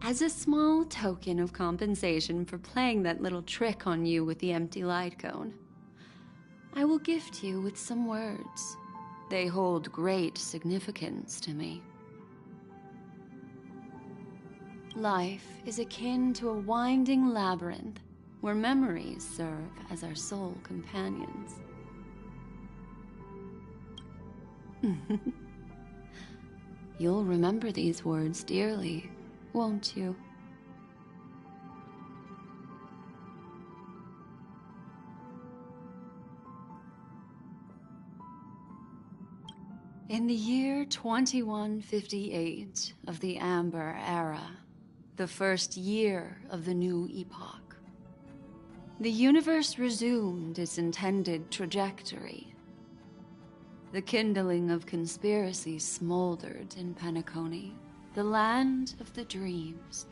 As a small token of compensation for playing that little trick on you with the empty light cone, I will gift you with some words. They hold great significance to me. Life is akin to a winding labyrinth where memories serve as our sole companions. You'll remember these words dearly, won't you? In the year 2158 of the Amber Era, the first year of the new epoch, the universe resumed its intended trajectory. The kindling of conspiracy smoldered in Penacony, the land of the dreams.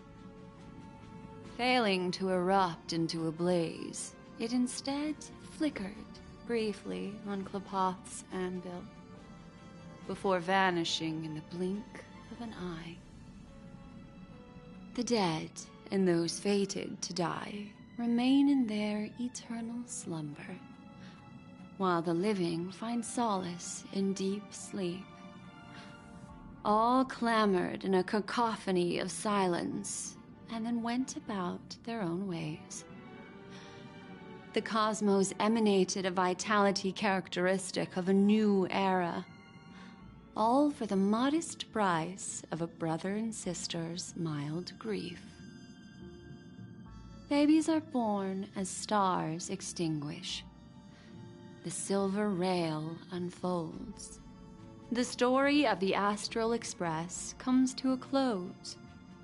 Failing to erupt into a blaze, it instead flickered briefly on Klapoth's anvil, before vanishing in the blink of an eye. The dead and those fated to die remain in their eternal slumber, while the living find solace in deep sleep. All clamored in a cacophony of silence, and then went about their own ways. The cosmos emanated a vitality characteristic of a new era, all for the modest price of a brother and sister's mild grief. Babies are born as stars extinguish. The silver rail unfolds. The story of the Astral Express comes to a close,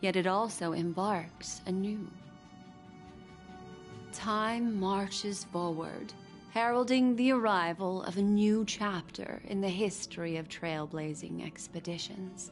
yet it also embarks anew. Time marches forward, heralding the arrival of a new chapter in the history of trailblazing expeditions.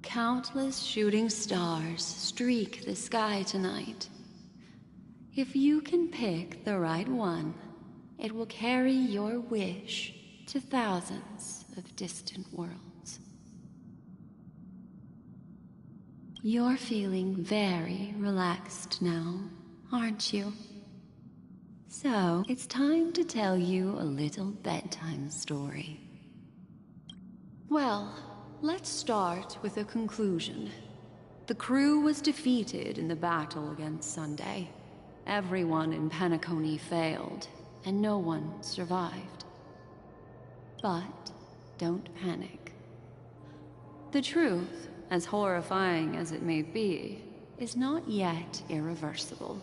Countless shooting stars streak the sky tonight. If you can pick the right one, it will carry your wish to thousands of distant worlds. You're feeling very relaxed now, aren't you? So, it's time to tell you a little bedtime story. Well, let's start with a conclusion. The crew was defeated in the battle against Sunday. Everyone in Penacony failed, and no one survived. But don't panic. The truth, as horrifying as it may be, is not yet irreversible.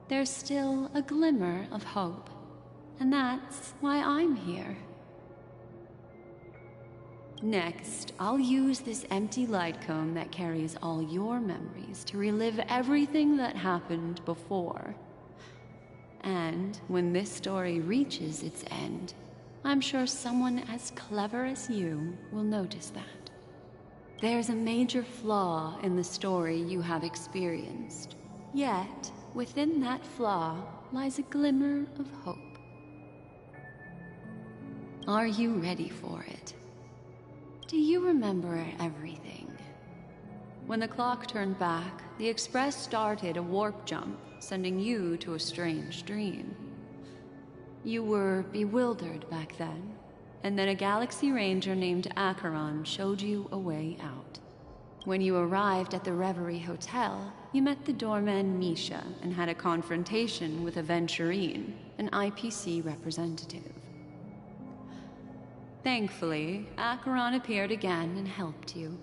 There's still a glimmer of hope, And that's why I'm here. Next, I'll use this empty light cone that carries all your memories to relive everything that happened before. And when this story reaches its end, I'm sure someone as clever as you will notice that. There's a major flaw in the story you have experienced. Yet, within that flaw lies a glimmer of hope. Are you ready for it? Do you remember everything? When the clock turned back, the Express started a warp jump, sending you to a strange dream. You were bewildered back then, and then a Galaxy Ranger named Acheron showed you a way out. When you arrived at the Reverie Hotel, you met the doorman Misha and had a confrontation with Aventurine, an IPC representative. Thankfully, Acheron appeared again and helped you.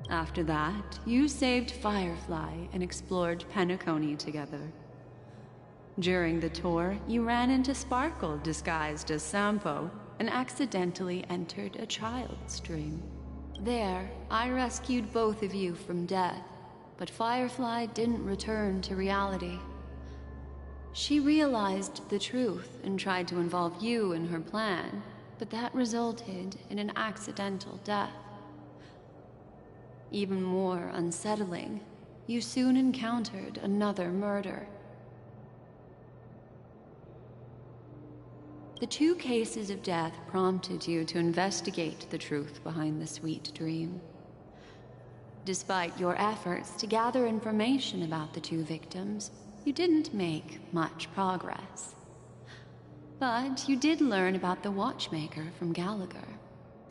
After that, you saved Firefly and explored Penacony together. During the tour, you ran into Sparkle disguised as Sampo and accidentally entered a child's dream. There, I rescued both of you from death, but Firefly didn't return to reality. She realized the truth and tried to involve you in her plan, but that resulted in an accidental death. Even more unsettling, you soon encountered another murder. The two cases of death prompted you to investigate the truth behind the sweet dream. Despite your efforts to gather information about the two victims, you didn't make much progress. But you did learn about the Watchmaker from Gallagher.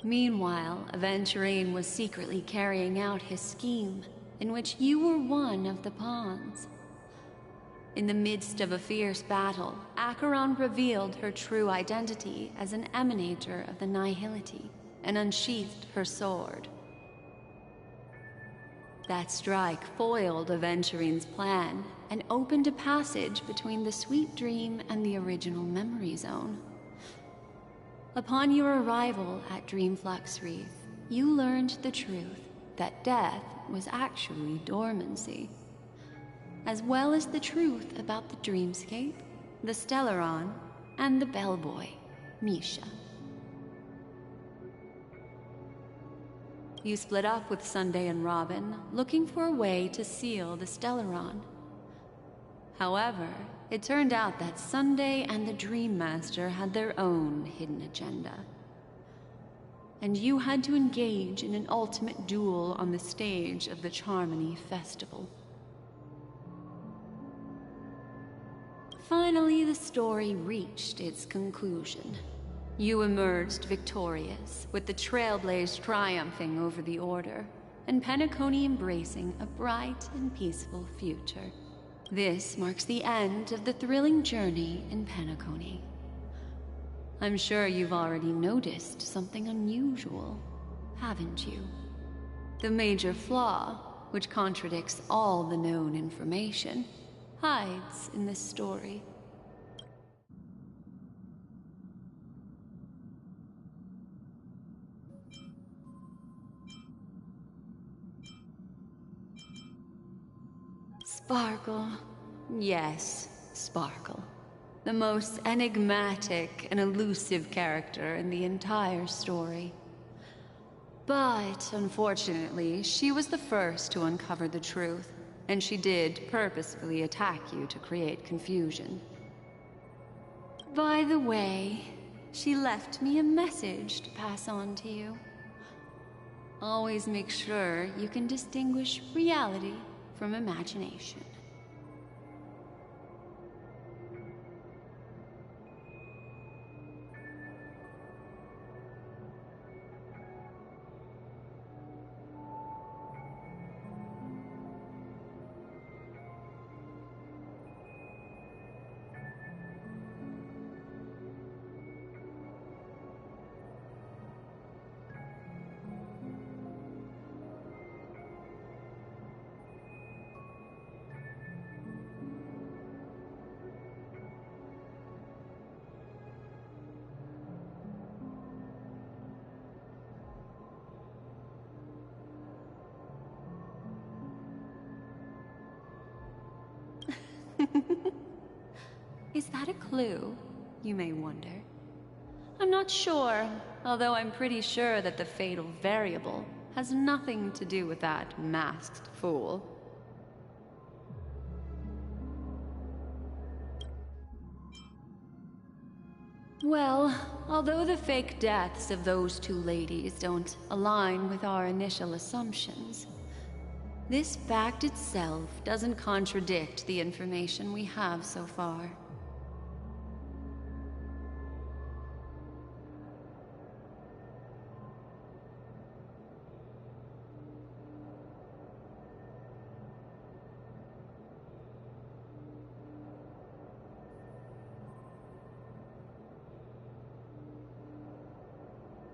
Meanwhile, Aventurine was secretly carrying out his scheme, in which you were one of the pawns. In the midst of a fierce battle, Acheron revealed her true identity as an emanator of the Nihility and unsheathed her sword. That strike foiled Aventurine's plan and opened a passage between the sweet dream and the original memory zone. Upon your arrival at Dreamflux Reef, you learned the truth that death was actually dormancy, as well as the truth about the dreamscape, the Stellaron, and the bellboy, Misha. You split up with Sunday and Robin, looking for a way to seal the Stellaron. However, it turned out that Sunday and the Dream Master had their own hidden agenda. And you had to engage in an ultimate duel on the stage of the Charmony Festival. Finally, the story reached its conclusion. You emerged victorious, with the Trailblaze triumphing over the Order, and Penacony embracing a bright and peaceful future. This marks the end of the thrilling journey in Penacony. I'm sure you've already noticed something unusual, haven't you? The major flaw, which contradicts all the known information, hides in this story. Sparkle. Yes, Sparkle. The most enigmatic and elusive character in the entire story. But, unfortunately, she was the first to uncover the truth, and she did purposefully attack you to create confusion. By the way, she left me a message to pass on to you. Always make sure you can distinguish reality from imagination. Is that a clue, you may wonder? I'm not sure, although I'm pretty sure that the fatal variable has nothing to do with that masked fool. Well, although the fake deaths of those two ladies don't align with our initial assumptions, this fact itself doesn't contradict the information we have so far.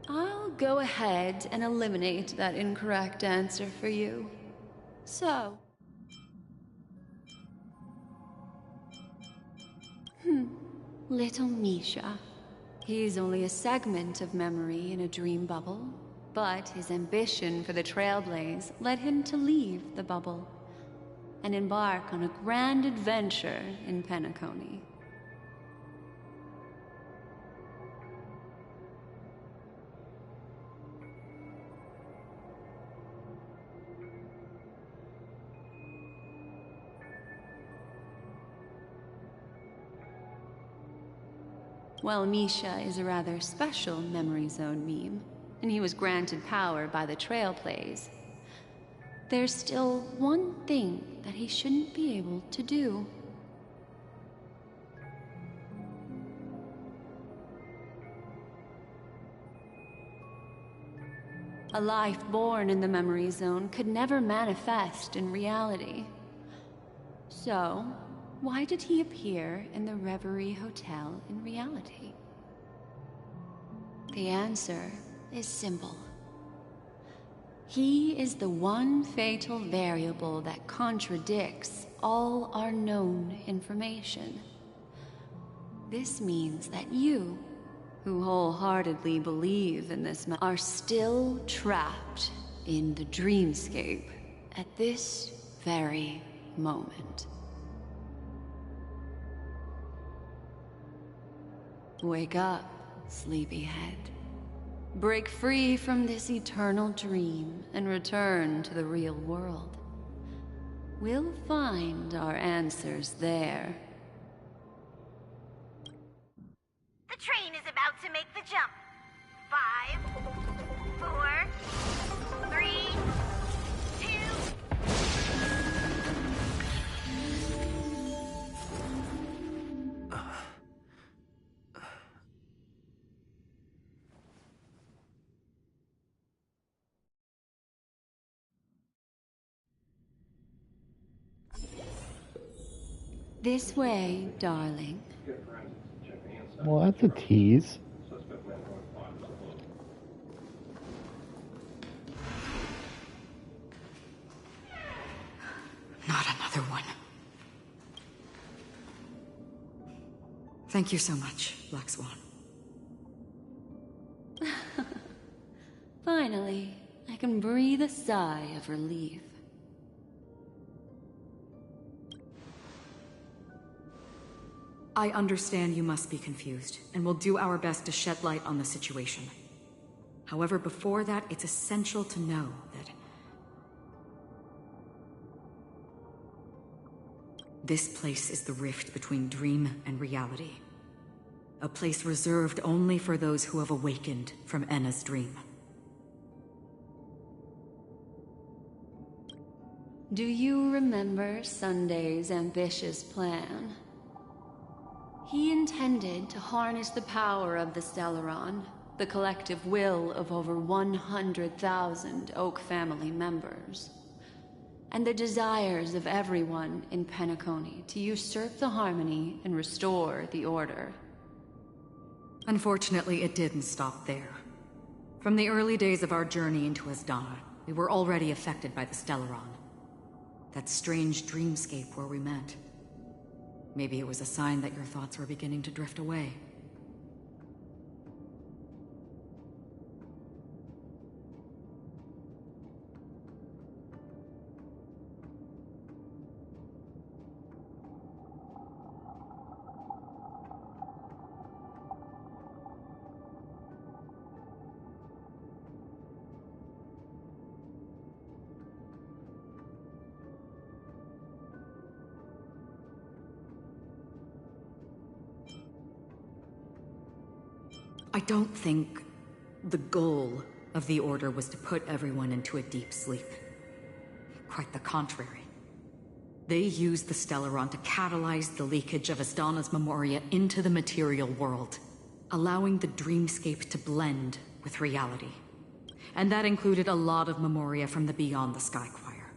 I'll go ahead and eliminate that incorrect answer for you. So... Little Misha. He's only a segment of memory in a dream bubble, but his ambition for the Trailblaze led him to leave the bubble and embark on a grand adventure in Penacony. Well, Misha is a rather special Memory Zone meme, and he was granted power by the Trailblaze. There's still one thing that he shouldn't be able to do. A life born in the Memory Zone could never manifest in reality. So, why did he appear in the Reverie Hotel in reality? The answer is simple. He is the one fatal variable that contradicts all our known information. This means that you, who wholeheartedly believe in this are still trapped in the dreamscape at this very moment. Wake up, sleepyhead. Break free from this eternal dream and return to the real world. We'll find our answers there. The train is about to make the jump. 5, 4, 3, 2... This way, darling. Well, that's a tease. Not another one. Thank you so much, Black Swan. Finally, I can breathe a sigh of relief. I understand you must be confused, and we'll do our best to shed light on the situation. However, before that, it's essential to know that this place is the rift between dream and reality. A place reserved only for those who have awakened from Enna's dream. Do you remember Sunday's ambitious plan? He intended to harness the power of the Stellaron, the collective will of over 100,000 Oak family members, and the desires of everyone in Penacony to usurp the harmony and restore the order. Unfortunately, it didn't stop there. From the early days of our journey into Asdana, we were already affected by the Stellaron. That strange dreamscape where we met. Maybe it was a sign that your thoughts were beginning to drift away. I don't think the goal of the Order was to put everyone into a deep sleep. Quite the contrary. They used the Stellaron to catalyze the leakage of Asdana's memoria into the material world, allowing the dreamscape to blend with reality. And that included a lot of memoria from the Beyond the Sky Choir.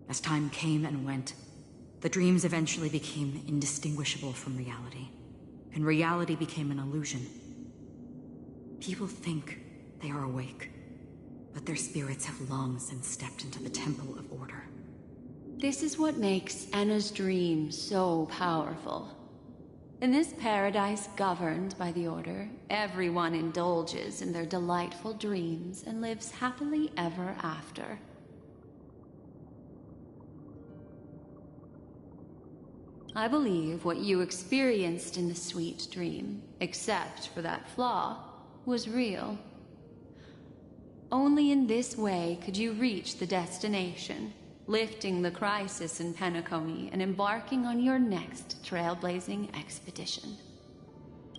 As time came and went, the dreams eventually became indistinguishable from reality, and reality became an illusion. People think they are awake, but their spirits have long since stepped into the Temple of Order. This is what makes Anna's dream so powerful. In this paradise governed by the Order, everyone indulges in their delightful dreams and lives happily ever after. I believe what you experienced in the sweet dream, except for that flaw, was real. Only in this way could you reach the destination, lifting the crisis in Penacony and embarking on your next trailblazing expedition.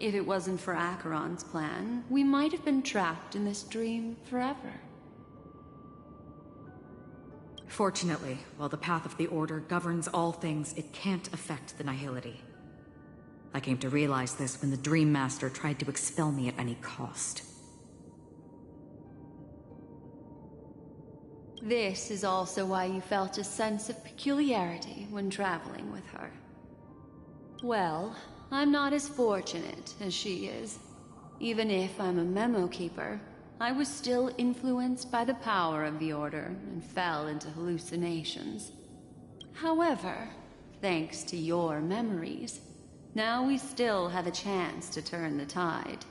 If it wasn't for Acheron's plan, we might have been trapped in this dream forever. Fortunately, while the path of the Order governs all things, it can't affect the Nihility. I came to realize this when the Dream Master tried to expel me at any cost. This is also why you felt a sense of peculiarity when traveling with her. Well, I'm not as fortunate as she is. Even if I'm a memo keeper, I was still influenced by the power of the Order and fell into hallucinations. However, thanks to your memories, now we still have a chance to turn the tide.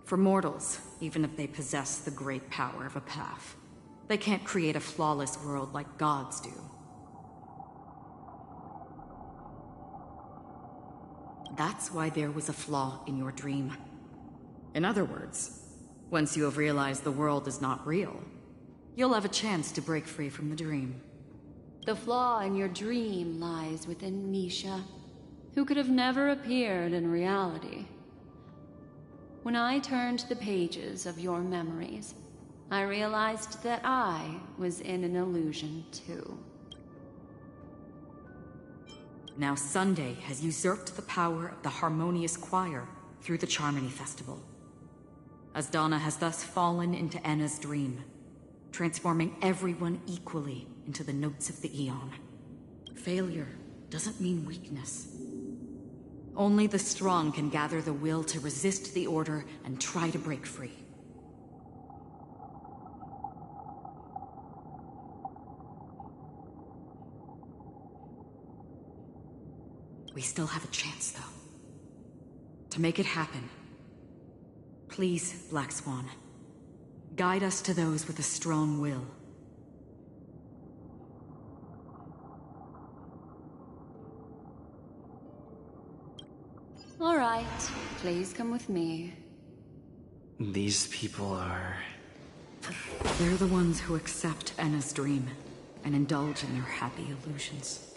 For mortals, even if they possess the great power of a path, they can't create a flawless world like gods do. That's why there was a flaw in your dream. In other words, once you have realized the world is not real, you'll have a chance to break free from the dream. The flaw in your dream lies within Nisha, who could have never appeared in reality. When I turned the pages of your memories, I realized that I was in an illusion too. Now Sunday has usurped the power of the Harmonious Choir through the Charmony Festival. Asdana has thus fallen into Enna's dream, transforming everyone equally into the notes of the Eon. Failure doesn't mean weakness. Only the strong can gather the will to resist the Order and try to break free. We still have a chance, though. To make it happen, please, Black Swan, guide us to those with a strong will. All right, please come with me. These people are... They're the ones who accept Enna's dream and indulge in their happy illusions.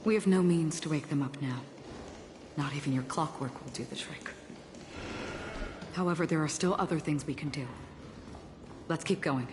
We have no means to wake them up now. Not even your clockwork will do the trick. However, there are still other things we can do. Let's keep going.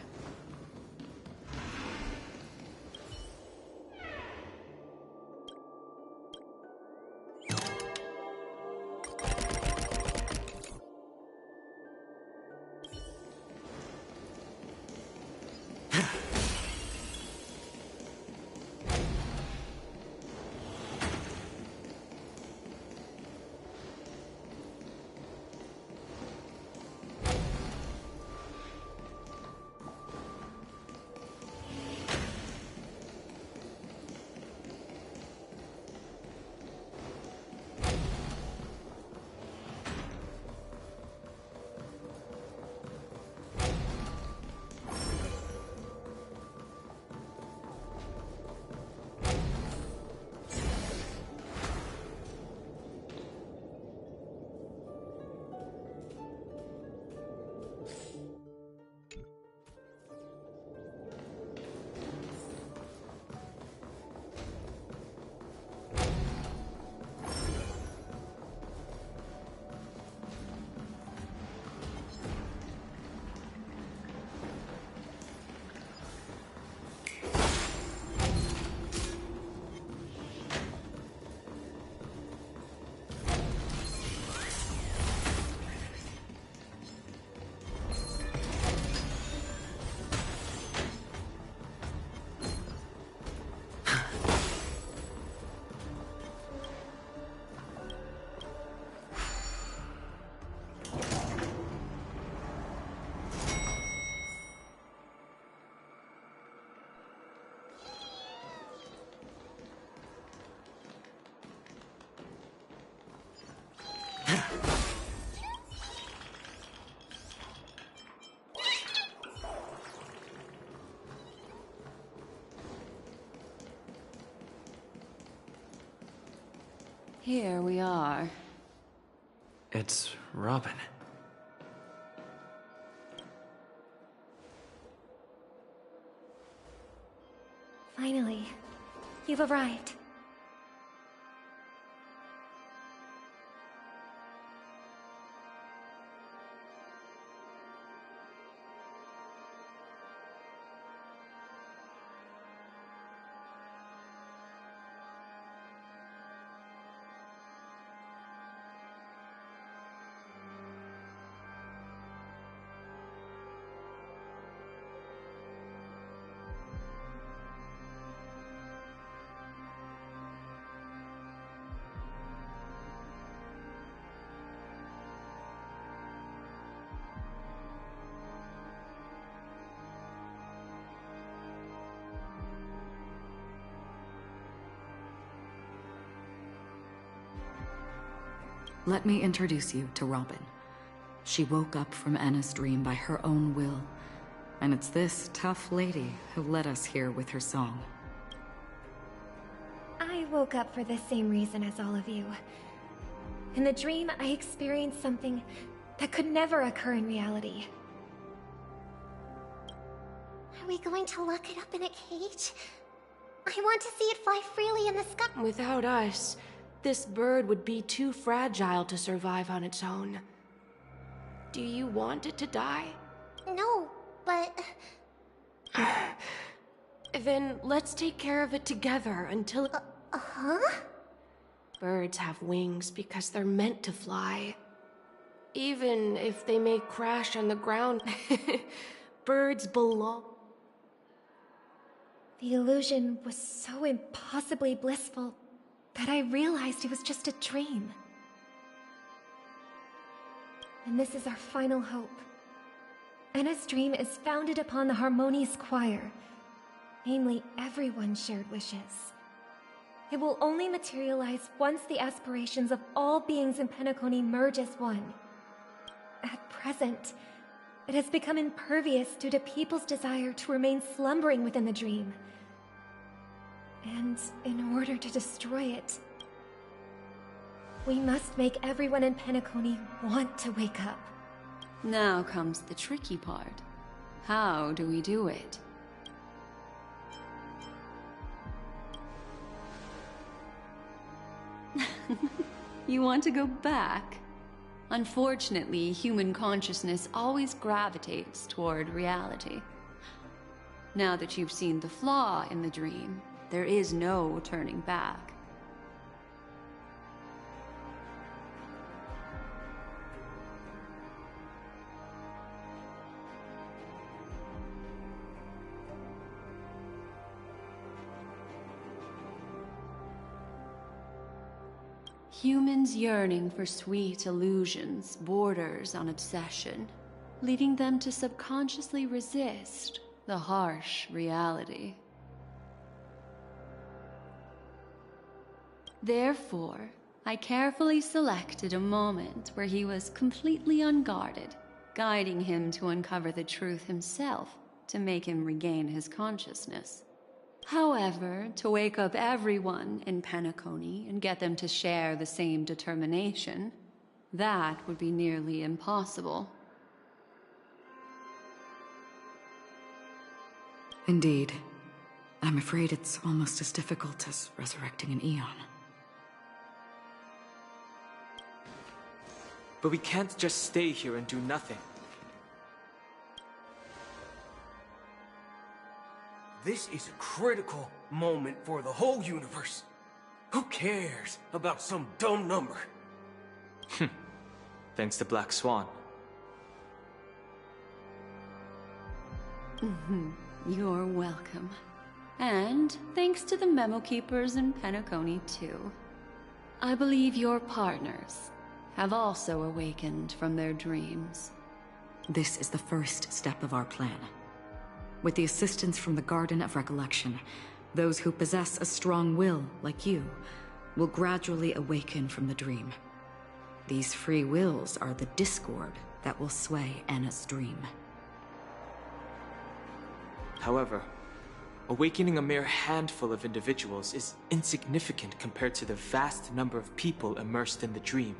Here we are. It's Robin. Finally, you've arrived. Let me introduce you to Robin. She woke up from Anna's dream by her own will, and it's this tough lady who led us here with her song. I woke up for the same reason as all of you. In the dream, I experienced something that could never occur in reality. Are we going to lock it up in a cage? I want to see it fly freely in the sky. Without us, this bird would be too fragile to survive on its own. Do you want it to die? No, but... Then let's take care of it together until... Huh? Birds have wings because they're meant to fly. Even if they may crash on the ground, birds belong. The illusion was so impossibly blissful that I realized it was just a dream. And this is our final hope. Anna's dream is founded upon the harmonious choir, namely everyone's shared wishes. It will only materialize once the aspirations of all beings in Penacony merge as one. At present, it has become impervious due to people's desire to remain slumbering within the dream. And in order to destroy it, we must make everyone in Penacony want to wake up. Now comes the tricky part. How do we do it? You want to go back? Unfortunately, human consciousness always gravitates toward reality. Now that you've seen the flaw in the dream, there is no turning back. Humans yearning for sweet illusions borders on obsession, leading them to subconsciously resist the harsh reality. Therefore, I carefully selected a moment where he was completely unguarded, guiding him to uncover the truth himself to make him regain his consciousness. However, to wake up everyone in Penacony and get them to share the same determination, that would be nearly impossible. Indeed. I'm afraid it's almost as difficult as resurrecting an Eon. But we can't just stay here and do nothing. This is a critical moment for the whole universe. Who cares about some dumb number? Thanks to Black Swan. You're welcome. And thanks to the Memo Keepers in Penacony, too. I believe your partners have also awakened from their dreams. This is the first step of our plan. With the assistance from the Garden of Recollection, those who possess a strong will, like you, will gradually awaken from the dream. These free wills are the discord that will sway Anna's dream. However, Awakening a mere handful of individuals is insignificant compared to the vast number of people immersed in the dream.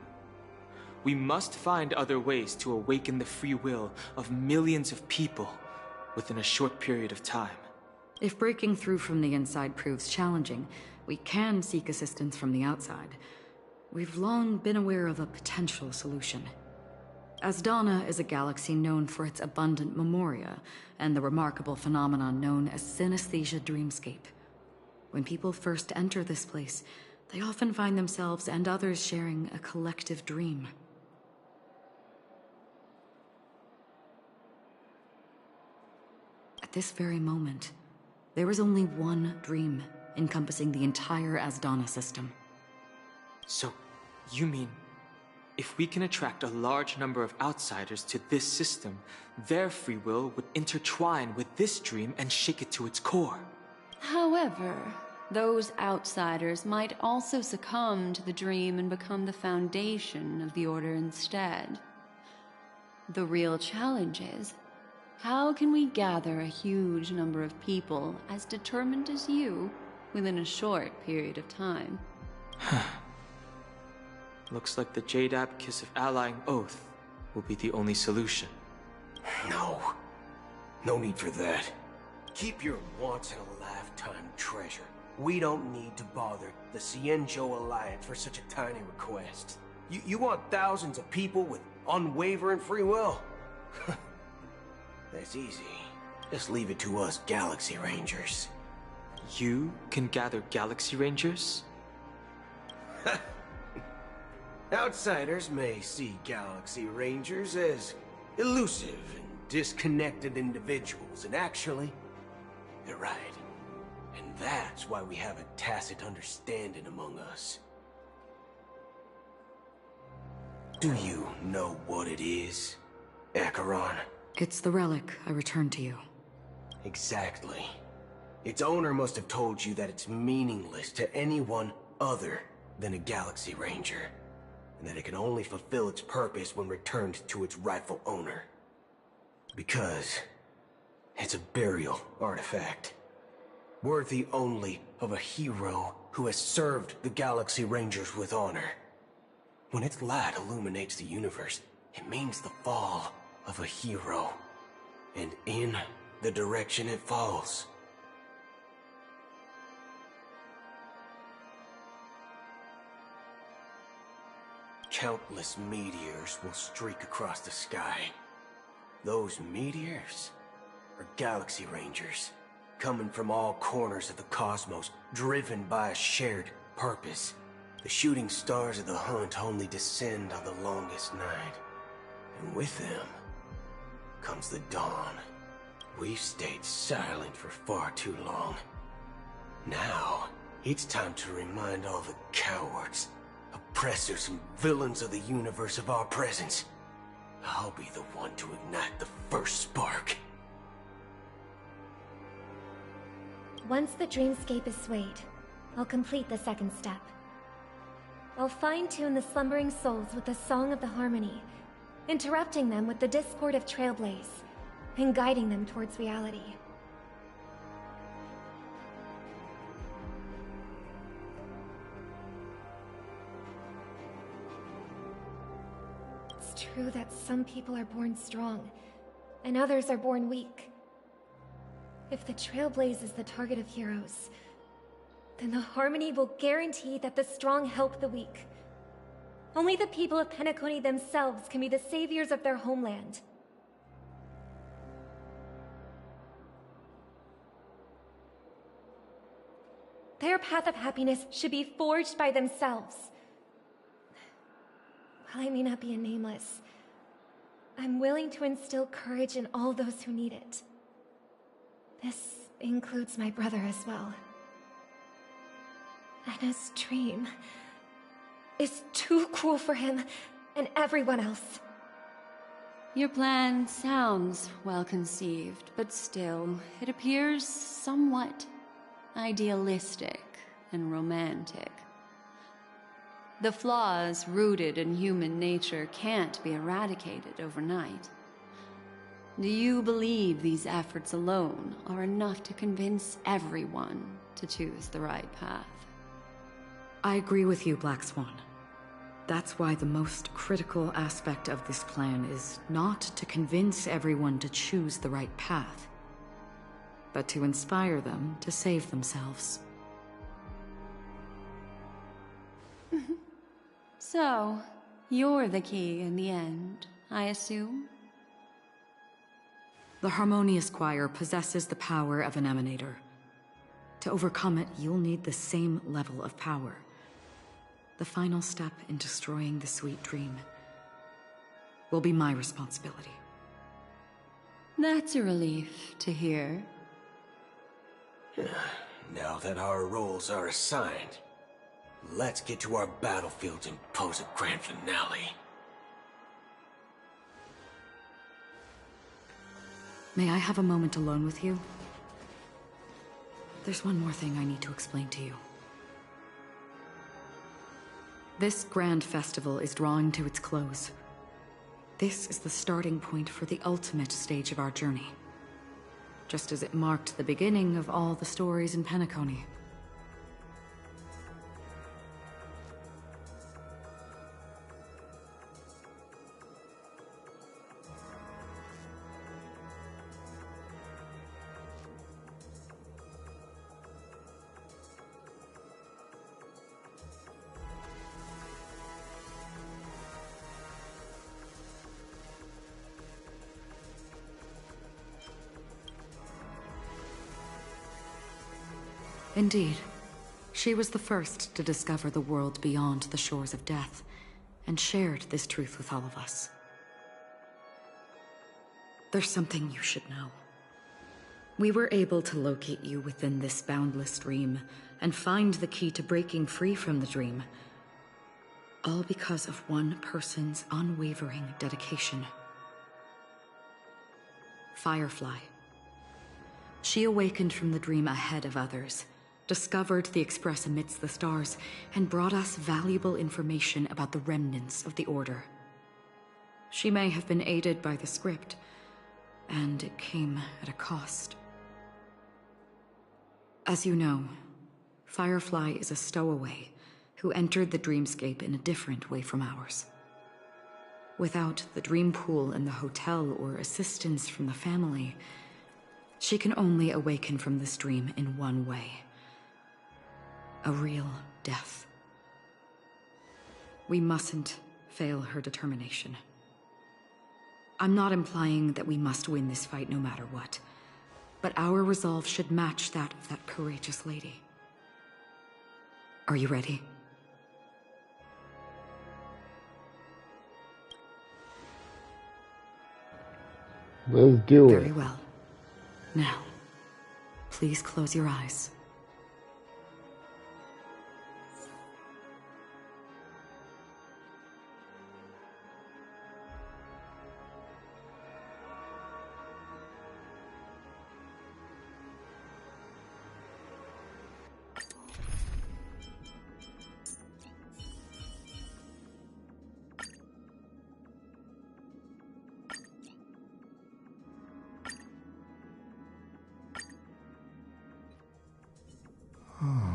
We must find other ways to awaken the free will of millions of people within a short period of time. If breaking through from the inside proves challenging, we can seek assistance from the outside. We've long been aware of a potential solution. Asdana is a galaxy known for its abundant memoria and the remarkable phenomenon known as synesthesia dreamscape. When people first enter this place, they often find themselves and others sharing a collective dream. At this very moment, there is only one dream encompassing the entire Asdana system. So, you mean, if we can attract a large number of outsiders to this system, their free will would intertwine with this dream and shake it to its core? However, those outsiders might also succumb to the dream and become the foundation of the Order instead. The real challenge is, how can we gather a huge number of people as determined as you within a short period of time? Looks like the Jade Abacus of Allying Oath will be the only solution. No. No need for that. Keep your once-in-a-lifetime treasure. We don't need to bother the Cienjo Alliance for such a tiny request. You want thousands of people with unwavering free will? That's easy. Just leave it to us Galaxy Rangers. You can gather Galaxy Rangers? Outsiders may see Galaxy Rangers as elusive and disconnected individuals, and actually, they're right. And that's why we have a tacit understanding among us. Do you know what it is, Acheron? It's the relic I returned to you. Exactly. Its owner must have told you that it's meaningless to anyone other than a Galaxy Ranger, and that it can only fulfill its purpose when returned to its rightful owner. Because it's a burial artifact, worthy only of a hero who has served the Galaxy Rangers with honor. When its light illuminates the universe, it means the fall of a hero, and in the direction it falls. Countless meteors will streak across the sky. Those meteors are Galaxy Rangers, coming from all corners of the cosmos, driven by a shared purpose. The shooting stars of the hunt only descend on the longest night, and with them comes the dawn. We've stayed silent for far too long. Now, it's time to remind all the cowards, oppressors, and villains of the universe of our presence. I'll be the one to ignite the first spark. Once the dreamscape is swayed, I'll complete the second step. I'll fine-tune the slumbering souls with the Song of the Harmony, interrupting them with the discord of Trailblaze, and guiding them towards reality. It's true that some people are born strong, and others are born weak. If the Trailblaze is the target of heroes, then the Harmony will guarantee that the strong help the weak. Only the people of Penacony themselves can be the saviors of their homeland. Their path of happiness should be forged by themselves. While I may not be a nameless, I'm willing to instill courage in all those who need it. This includes my brother as well. Anna's dream is too cruel for him and everyone else. Your plan sounds well conceived, but still, it appears somewhat idealistic and romantic. The flaws rooted in human nature can't be eradicated overnight. Do you believe these efforts alone are enough to convince everyone to choose the right path? I agree with you, Black Swan. That's why the most critical aspect of this plan is not to convince everyone to choose the right path, but to inspire them to save themselves. So, you're the key in the end, I assume? The Harmonious Choir possesses the power of an emanator. To overcome it, you'll need the same level of power. The final step in destroying the sweet dream will be my responsibility. That's a relief to hear. Now that our roles are assigned, let's get to our battlefields and pose a grand finale. May I have a moment alone with you? There's one more thing I need to explain to you. This grand festival is drawing to its close. This is the starting point for the ultimate stage of our journey. Just as it marked the beginning of all the stories in Penacony. Indeed. She was the first to discover the world beyond the shores of death, and shared this truth with all of us. There's something you should know. We were able to locate you within this boundless dream, and find the key to breaking free from the dream. All because of one person's unwavering dedication. Firefly. She awakened from the dream ahead of others, discovered the Express amidst the stars, and brought us valuable information about the remnants of the Order. She may have been aided by the script, and it came at a cost. As you know, Firefly is a stowaway who entered the dreamscape in a different way from ours. Without the dream pool in the hotel or assistance from the family, she can only awaken from this dream in one way. A real death. We mustn't fail her determination. I'm not implying that we must win this fight no matter what, but our resolve should match that of that courageous lady. Are you ready? Let's do it. Very well. Now, please close your eyes. Oh.